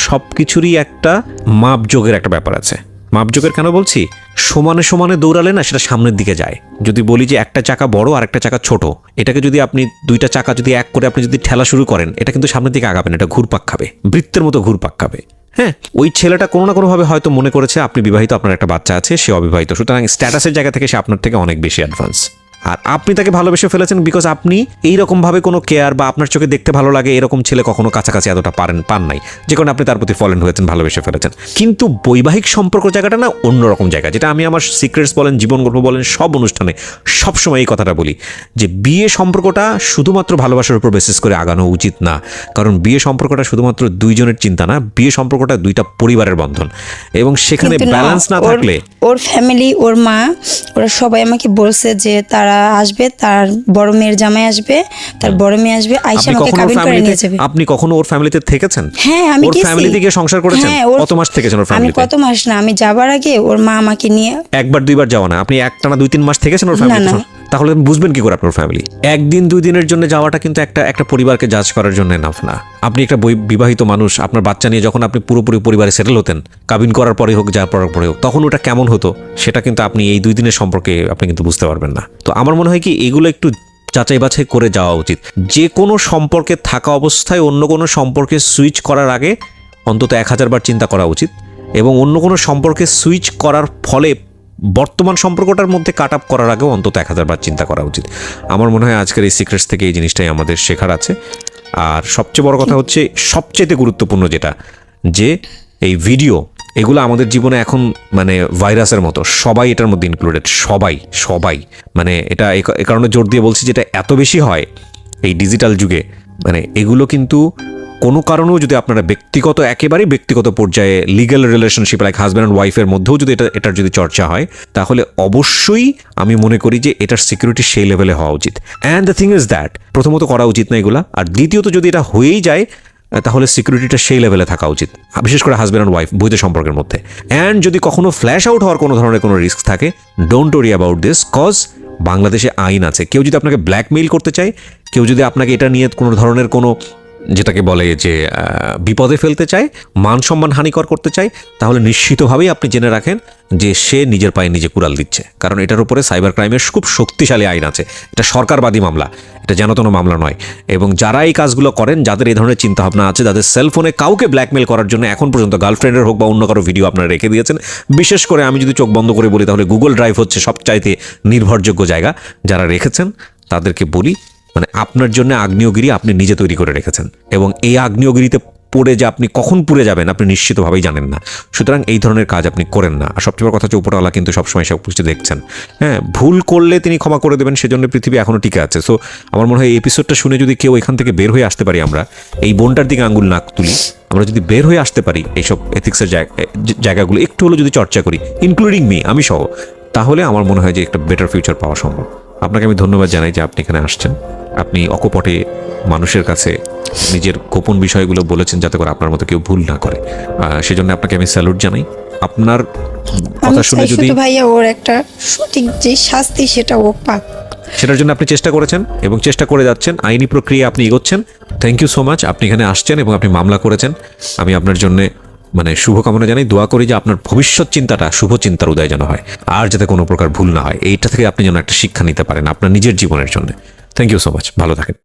সবকিছুরই একটা মাপযোগের একটা ব্যাপার আছে। মাপযোগের কেন বলছি, সমানে সমানে দৌড়ালে না সেটা সামনের দিকে যায়। যদি বলি যে একটা চাকা বড় আর একটা চাকা ছোট, এটাকে যদি আপনি দুইটা চাকা যদি এক করে আপনি যদি ঠেলা শুরু করেন, এটা কিন্তু সামনের দিকে আগাবে না, এটা ঘুরপাক খাবে, বৃত্তের মতো ঘুরপাক খাবে। হ্যাঁ, ওই ছেলেটা কোনো না কোনোভাবে হয়তো মনে করেছে আপনি বিবাহিত, আপনার একটা বাচ্চা আছে, সে অবিবাহিত, সুতরাং স্ট্যাটাসের জায়গা থেকে সে আপনার থেকে অনেক বেশি অ্যাডভান্স। আর আপনি তাকে ভালোবেসে ফেলেছেন বিকজ আপনি এইরকম ভাবে কোনো কেয়ার বা আপনার চোখে দেখতে ভালো লাগে এরকম ছেলে কখনো কাছাকাছি এতটা পান নাই, যে কারণে আপনি তার প্রতি ফলেন হয়েছেন, ভালোবেসে ফেলেছেন। কিন্তু বৈবাহিক সম্পর্ক জায়গাটা না অন্যরকম জায়গা, যেটা আমি আমার সিক্রেটস বলেন, জীবন গল্প বলেন, সব অনুষ্ঠানে সবসময় এই কথাটা বলি যে বিয়ে সম্পর্কটা শুধুমাত্র ভালোবাসার উপর বেসিস করে আগানো উচিত না। কারণ বিয়ে সম্পর্কটা শুধুমাত্র দুইজনের চিন্তা না, বিয়ে সম্পর্কটা দুইটা পরিবারের বন্ধন, এবং সেখানে ব্যালেন্স না থাকলে ওর ফ্যামিলি, ওর মা, ওরা সবাই আমাকে বলছে যে তারা আসবে, তার বড় মেয়ের জামাই আসবে, তার বড় মেয়ে আসবে, আইসা আমাকে কাবিন করে নিয়ে যাবে। আপনি কখনো ওর ফ্যামিলিতে থেকেছেন? হ্যাঁ, আমি ওর ফ্যামিলিতে গিয়ে সংসার করেছেন? কত মাস থেকেছেন ওর ফ্যামিলিতে? আমি কত মাস না, আমি যাবার আগে ওর মা আমাকে নিয়ে একবার দুইবার যাওয়া না, আপনি একটানা 2-3 মাস থেকেছেন ওর ফ্যামিলিতে? তাহলে বুঝবেন কি করে আপনার ফ্যামিলি? একদিন 2 দিনের জন্য যাওয়াটা কিন্তু একটা পরিবারকে জাজ করার জন্য এনাফ না। আপনি একটা বিবাহিত মানুষ, আপনার বাচ্চা নিয়ে যখন আপনি পুরোপুরি পরিবারে সেটেল হতেন, কাবিন করার পরে হোক, যাওয়ার পরে হোক, তখন ওটা কেমন হতো সেটা কিন্তু আপনি এই 2 দিনের সম্পর্কে আপনি কিন্তু বুঝতে পারবেন না। তো আমার মনে হয় কি এগুলো একটু যাচাই বাছাই করে যাওয়া উচিত। যে কোনো সম্পর্কে থাকা অবস্থায় অন্য কোনো সম্পর্কে সুইচ করার আগে অন্তত 1000 বার চিন্তা করা উচিত, এবং অন্য কোনো সম্পর্কে সুইচ করার ফলে বর্তমান সম্পর্কটার মধ্যে কাট আপ করার আগেও অন্তত 1000 বার চিন্তা করা উচিত। আমার মনে হয় আজকের এই সিক্রেটস থেকে এই জিনিসটাই আমাদের শেখার আছে। আর সবচেয়ে বড় কথা হচ্ছে, সবচেয়ে গুরুত্বপূর্ণ যেটা, যে এই ভিডিও এগুলো আমাদের জীবনে এখন মানে ভাইরাসের মতো, সবাই এটার মধ্যে ইনক্লুডেড, সবাই মানে এটা এ কারণে জোর দিয়ে বলছি, যেটা এত বেশি হয় এই ডিজিটাল যুগে, মানে এগুলো কিন্তু কোনো কারণেও যদি আপনারা একেবারেই ব্যক্তিগত পর্যায়ে legal relationship like husband and ওয়াইফের মধ্যেও যদি এটার যদি চর্চা হয়, তাহলে অবশ্যই আমি মনে করি যে এটার সিকিউরিটি সেই লেভেলে হওয়া উচিত। And the thing is that, প্রথমত করা উচিত না এগুলা, আর দ্বিতীয়ত যদি এটা হয়েই যায় তাহলে সিকিউরিটিটা সেই লেভেলে থাকা উচিত, বিশেষ করে হাজব্যান্ড অ্যান্ড ওয়াইফ বৈধ সম্পর্কের মধ্যে। অ্যান্ড যদি কখনো ফ্ল্যাশ আউট হওয়ার কোনো ধরনের কোনো রিস্ক থাকে, don't worry about this, cause বাংলাদেশে আইন আছে। কেউ যদি আপনাকে ব্ল্যাকমেইল করতে চায়, কেউ যদি আপনাকে এটা নিয়ে কোনো ধরনের কোনো যেটাকে বলে যে বিপদে ফেলতে চায়, মান সম্মান হানিকর করতে চায়, তাহলে নিশ্চিতভাবেই আপনি জেনে রাখেন যে সে নিজের পায়ে নিজে কুড়াল দিচ্ছে। কারণ এটার উপরে সাইবার ক্রাইমের খুব শক্তিশালী আইন আছে, এটা সরকারবাদী মামলা, এটা যেনতেন মামলা নয়। এবং যারা এই কাজগুলো করেন, যাদের এই ধরনের চিন্তাভাবনা আছে, যাদের সেলফোনে কাউকে ব্ল্যাকমেল করার জন্য এখন পর্যন্ত গার্লফ্রেন্ডের হোক বা অন্য কারো ভিডিও আপনারা রেখে দিয়েছেন, বিশেষ করে আমি যদি চোখ বন্ধ করে বলি তাহলে গুগল ড্রাইভ হচ্ছে সবচাইতে নির্ভরযোগ্য জায়গা, যারা রেখেছেন তাদেরকে বলি, মানে আপনার জন্য আগ্নেয়গিরি আপনি নিজে তৈরি করে রেখেছেন, এবং এই আগ্নেয়গিরিতে পড়ে যে আপনি কখন পুড়ে যাবেন আপনি নিশ্চিতভাবেই জানেন না। সুতরাং এই ধরনের কাজ আপনি করেন না। আর সবচেয়ে বড় কথা হচ্ছে, উপরওয়ালা কিন্তু সবসময় সব কিছু দেখছেন। হ্যাঁ, ভুল করলে তিনি ক্ষমা করে দেবেন, সেজন্য পৃথিবী এখনও টিকে আছে। সো আমার মনে হয় এই এপিসোডটা শুনে যদি কেউ এখান থেকে বের হয়ে আসতে পারি, আমরা এই বোনটার দিকে আঙ্গুল না তুলি, আমরা যদি বের হয়ে আসতে পারি এইসব এথিক্সের জায়গাগুলো একটু হলেও যদি চর্চা করি, ইনক্লুডিং মি, আমি সহ, তাহলে আমার মনে হয় যে একটা বেটার ফিউচার পাওয়া সম্ভব। আপনাকে আমি ধন্যবাদ জানাই যে আপনি এখানে আসছেন, আপনি অকপটে মানুষের কাছে নিজের গোপন বিষয়গুলো বলেছেন যাতে করে আপনার মতো কেউ ভুল না করে। সেজন্য আপনাকে আমি স্যালুট জানাই। আপনার কথা শুনে যদি ভাইয়া ওর একটা সঠিক যে শাস্তি সেটা ও পাক, সেটার জন্য আপনি চেষ্টা করেছেন এবং চেষ্টা করে যাচ্ছেন, আইনি প্রক্রিয়া আপনি এগোচ্ছেন। থ্যাংক ইউ সো মাচ, আপনি এখানে আসছেন এবং আপনি মামলা করেছেন। আমি আপনার জন্য মানে শুভকামনা জানাই, দোয়া করি যে আপনার ভবিষ্যৎ চিন্তাটা শুভ চিন্তার উদয় যেন হয়, আর যাতে কোনো প্রকার ভুল না হয়, এইটা থেকে আপনি যেন একটা শিক্ষা নিতে পারেন আপনার নিজের জীবনের জন্য। থ্যাংক ইউ সো মাচ, ভালো থাকেন।